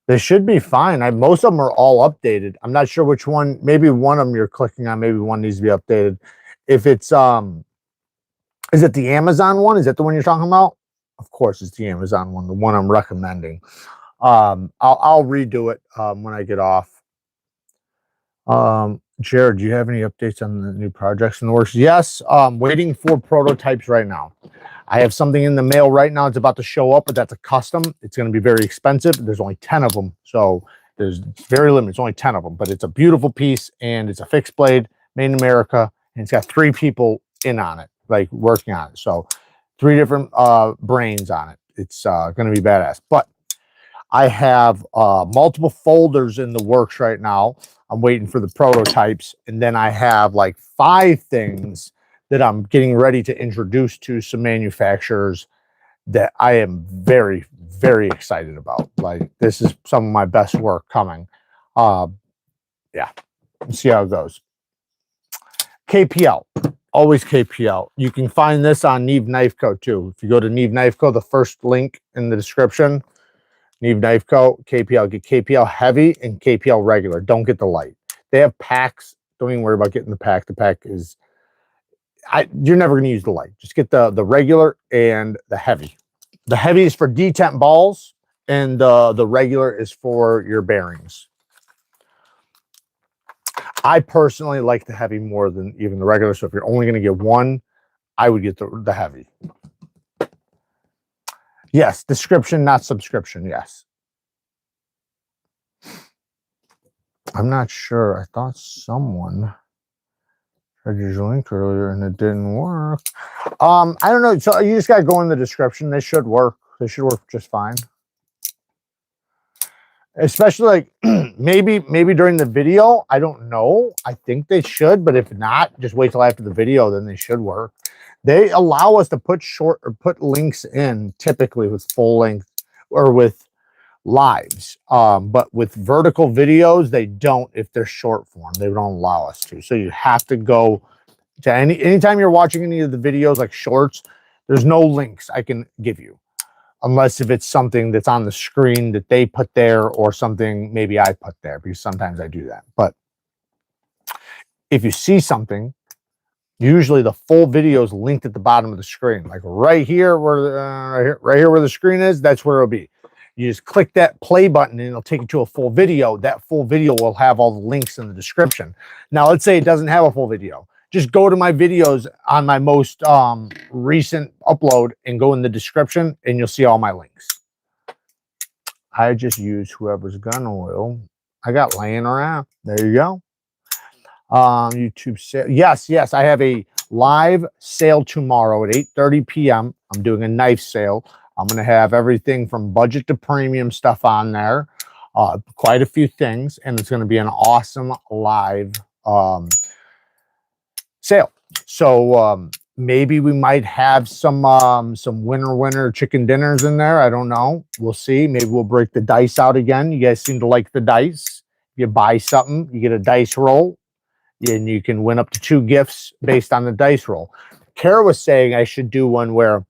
They should be fine. Most of them are all updated. I'm not sure which one. Maybe one of them you're clicking on. Maybe one needs to be updated. If it's is it the Amazon one? Is that the one you're talking about? Of course, it's the Amazon one. The one I'm recommending. I'll redo it when I get off. Jared, do you have any updates on the new projects in the works? Yes. Waiting for prototypes right now. I have something in the mail right now. It's about to show up, but that's a custom. It's going to be very expensive. There's only 10 of them. So it's very limited. It's only 10 of them, but it's a beautiful piece, and it's a fixed blade made in America. And it's got 3 people in on it, like working on it. So 3 different brains on it. It's going to be badass. But I have multiple folders in the works right now. I'm waiting for the prototypes. And then I have like 5 things that I'm getting ready to introduce to some manufacturers that I am very, very excited about. Like, this is some of my best work coming. Yeah, let's see how it goes. KPL, always KPL. You can find this on Neeves Knife Co. too. If you go to Neeves Knife Co., the first link in the description, Neeves Knife Co., KPL. Get KPL heavy and KPL regular. Don't get the light. They have packs. Don't even worry about getting the pack. The pack is, you're never going to use the light. Just get the regular and the heavy. The heavy is for detent balls, and the regular is for your bearings. I personally like the heavy more than even the regular. So if you're only going to get one, I would get the heavy. Yes, description, not subscription. Yes. I'm not sure. I thought someone tried to use a link earlier and it didn't work. I don't know. So you just got to go in the description. They should work. They should work just fine. Especially like maybe during the video. I don't know. I think they should, but if not, just wait till after the video, then they should work. They allow us to put links in typically with full length or with lives. But with vertical videos, they don't if they're short form. They don't allow us to. So you have to go to anytime you're watching any of the videos like shorts, there's no links I can give you. Unless if it's something that's on the screen that they put there or something maybe I put there, because sometimes I do that. But if you see something, usually the full video is linked at the bottom of the screen, like right here where right here where the screen is. That's where it'll be. You just click that play button and it'll take you to a full video. That full video will have all the links in the description. Now, let's say it doesn't have a full video. Just go to my videos on my most recent upload and go in the description and you'll see all my links. I just use whoever's gun oil I got laying around. There you go. YouTube sale. Yes, I have a live sale tomorrow at 8:30 p.m. I'm doing a knife sale. I'm going to have everything from budget to premium stuff on there. Quite a few things. And it's going to be an awesome live sale. So maybe we might have some winner chicken dinners in there. I don't know. We'll see. Maybe we'll break the dice out again. You guys seem to like the dice. You buy something, you get a dice roll, and you can win up to 2 gifts based on the dice roll. Kara was saying I should do one where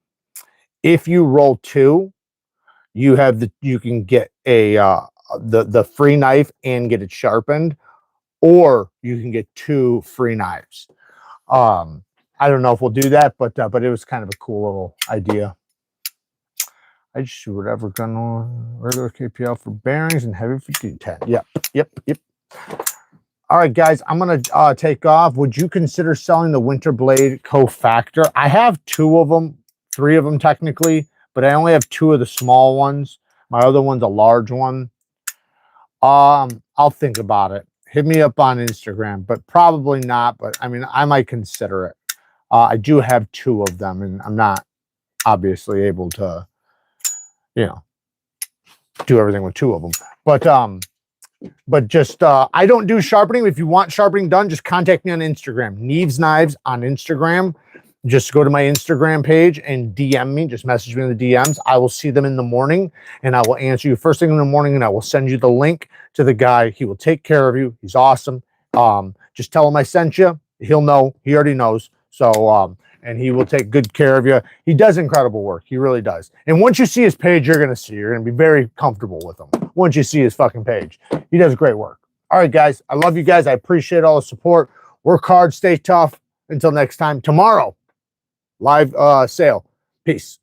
if you roll 2, you can get a the free knife and get it sharpened, or you can get 2 free knives. I don't know if we'll do that, but it was kind of a cool little idea. I just do whatever gun on regular KPL for bearings and heavy for detent. Yep. All right, guys, I'm gonna take off. Would you consider selling the Winter Blade Cofactor? I have 2 of them, 3 of them technically, but I only have 2 of the small ones. My other one's a large one. I'll think about it. Hit me up on Instagram, but probably not. But I mean, I might consider it. I do have 2 of them, and I'm not obviously able to, do everything with 2 of them. But just I don't do sharpening. If you want sharpening done, just contact me on Instagram. Neeves Knives on Instagram. just go to my Instagram page and DM me. Just message me in the DMs. I will see them in the morning and I will answer you first thing in the morning, and I will send you the link to the guy. He will take care of you. He's awesome. Just tell him I sent you. He'll know. He already knows. So, and he will take good care of you. He does incredible work. He really does. And once you see his page, you're going to see. You're going to be very comfortable with him. Once you see his fucking page. He does great work. All right, guys. I love you guys. I appreciate all the support. Work hard. Stay tough. Until next time. Tomorrow, live sale. Peace.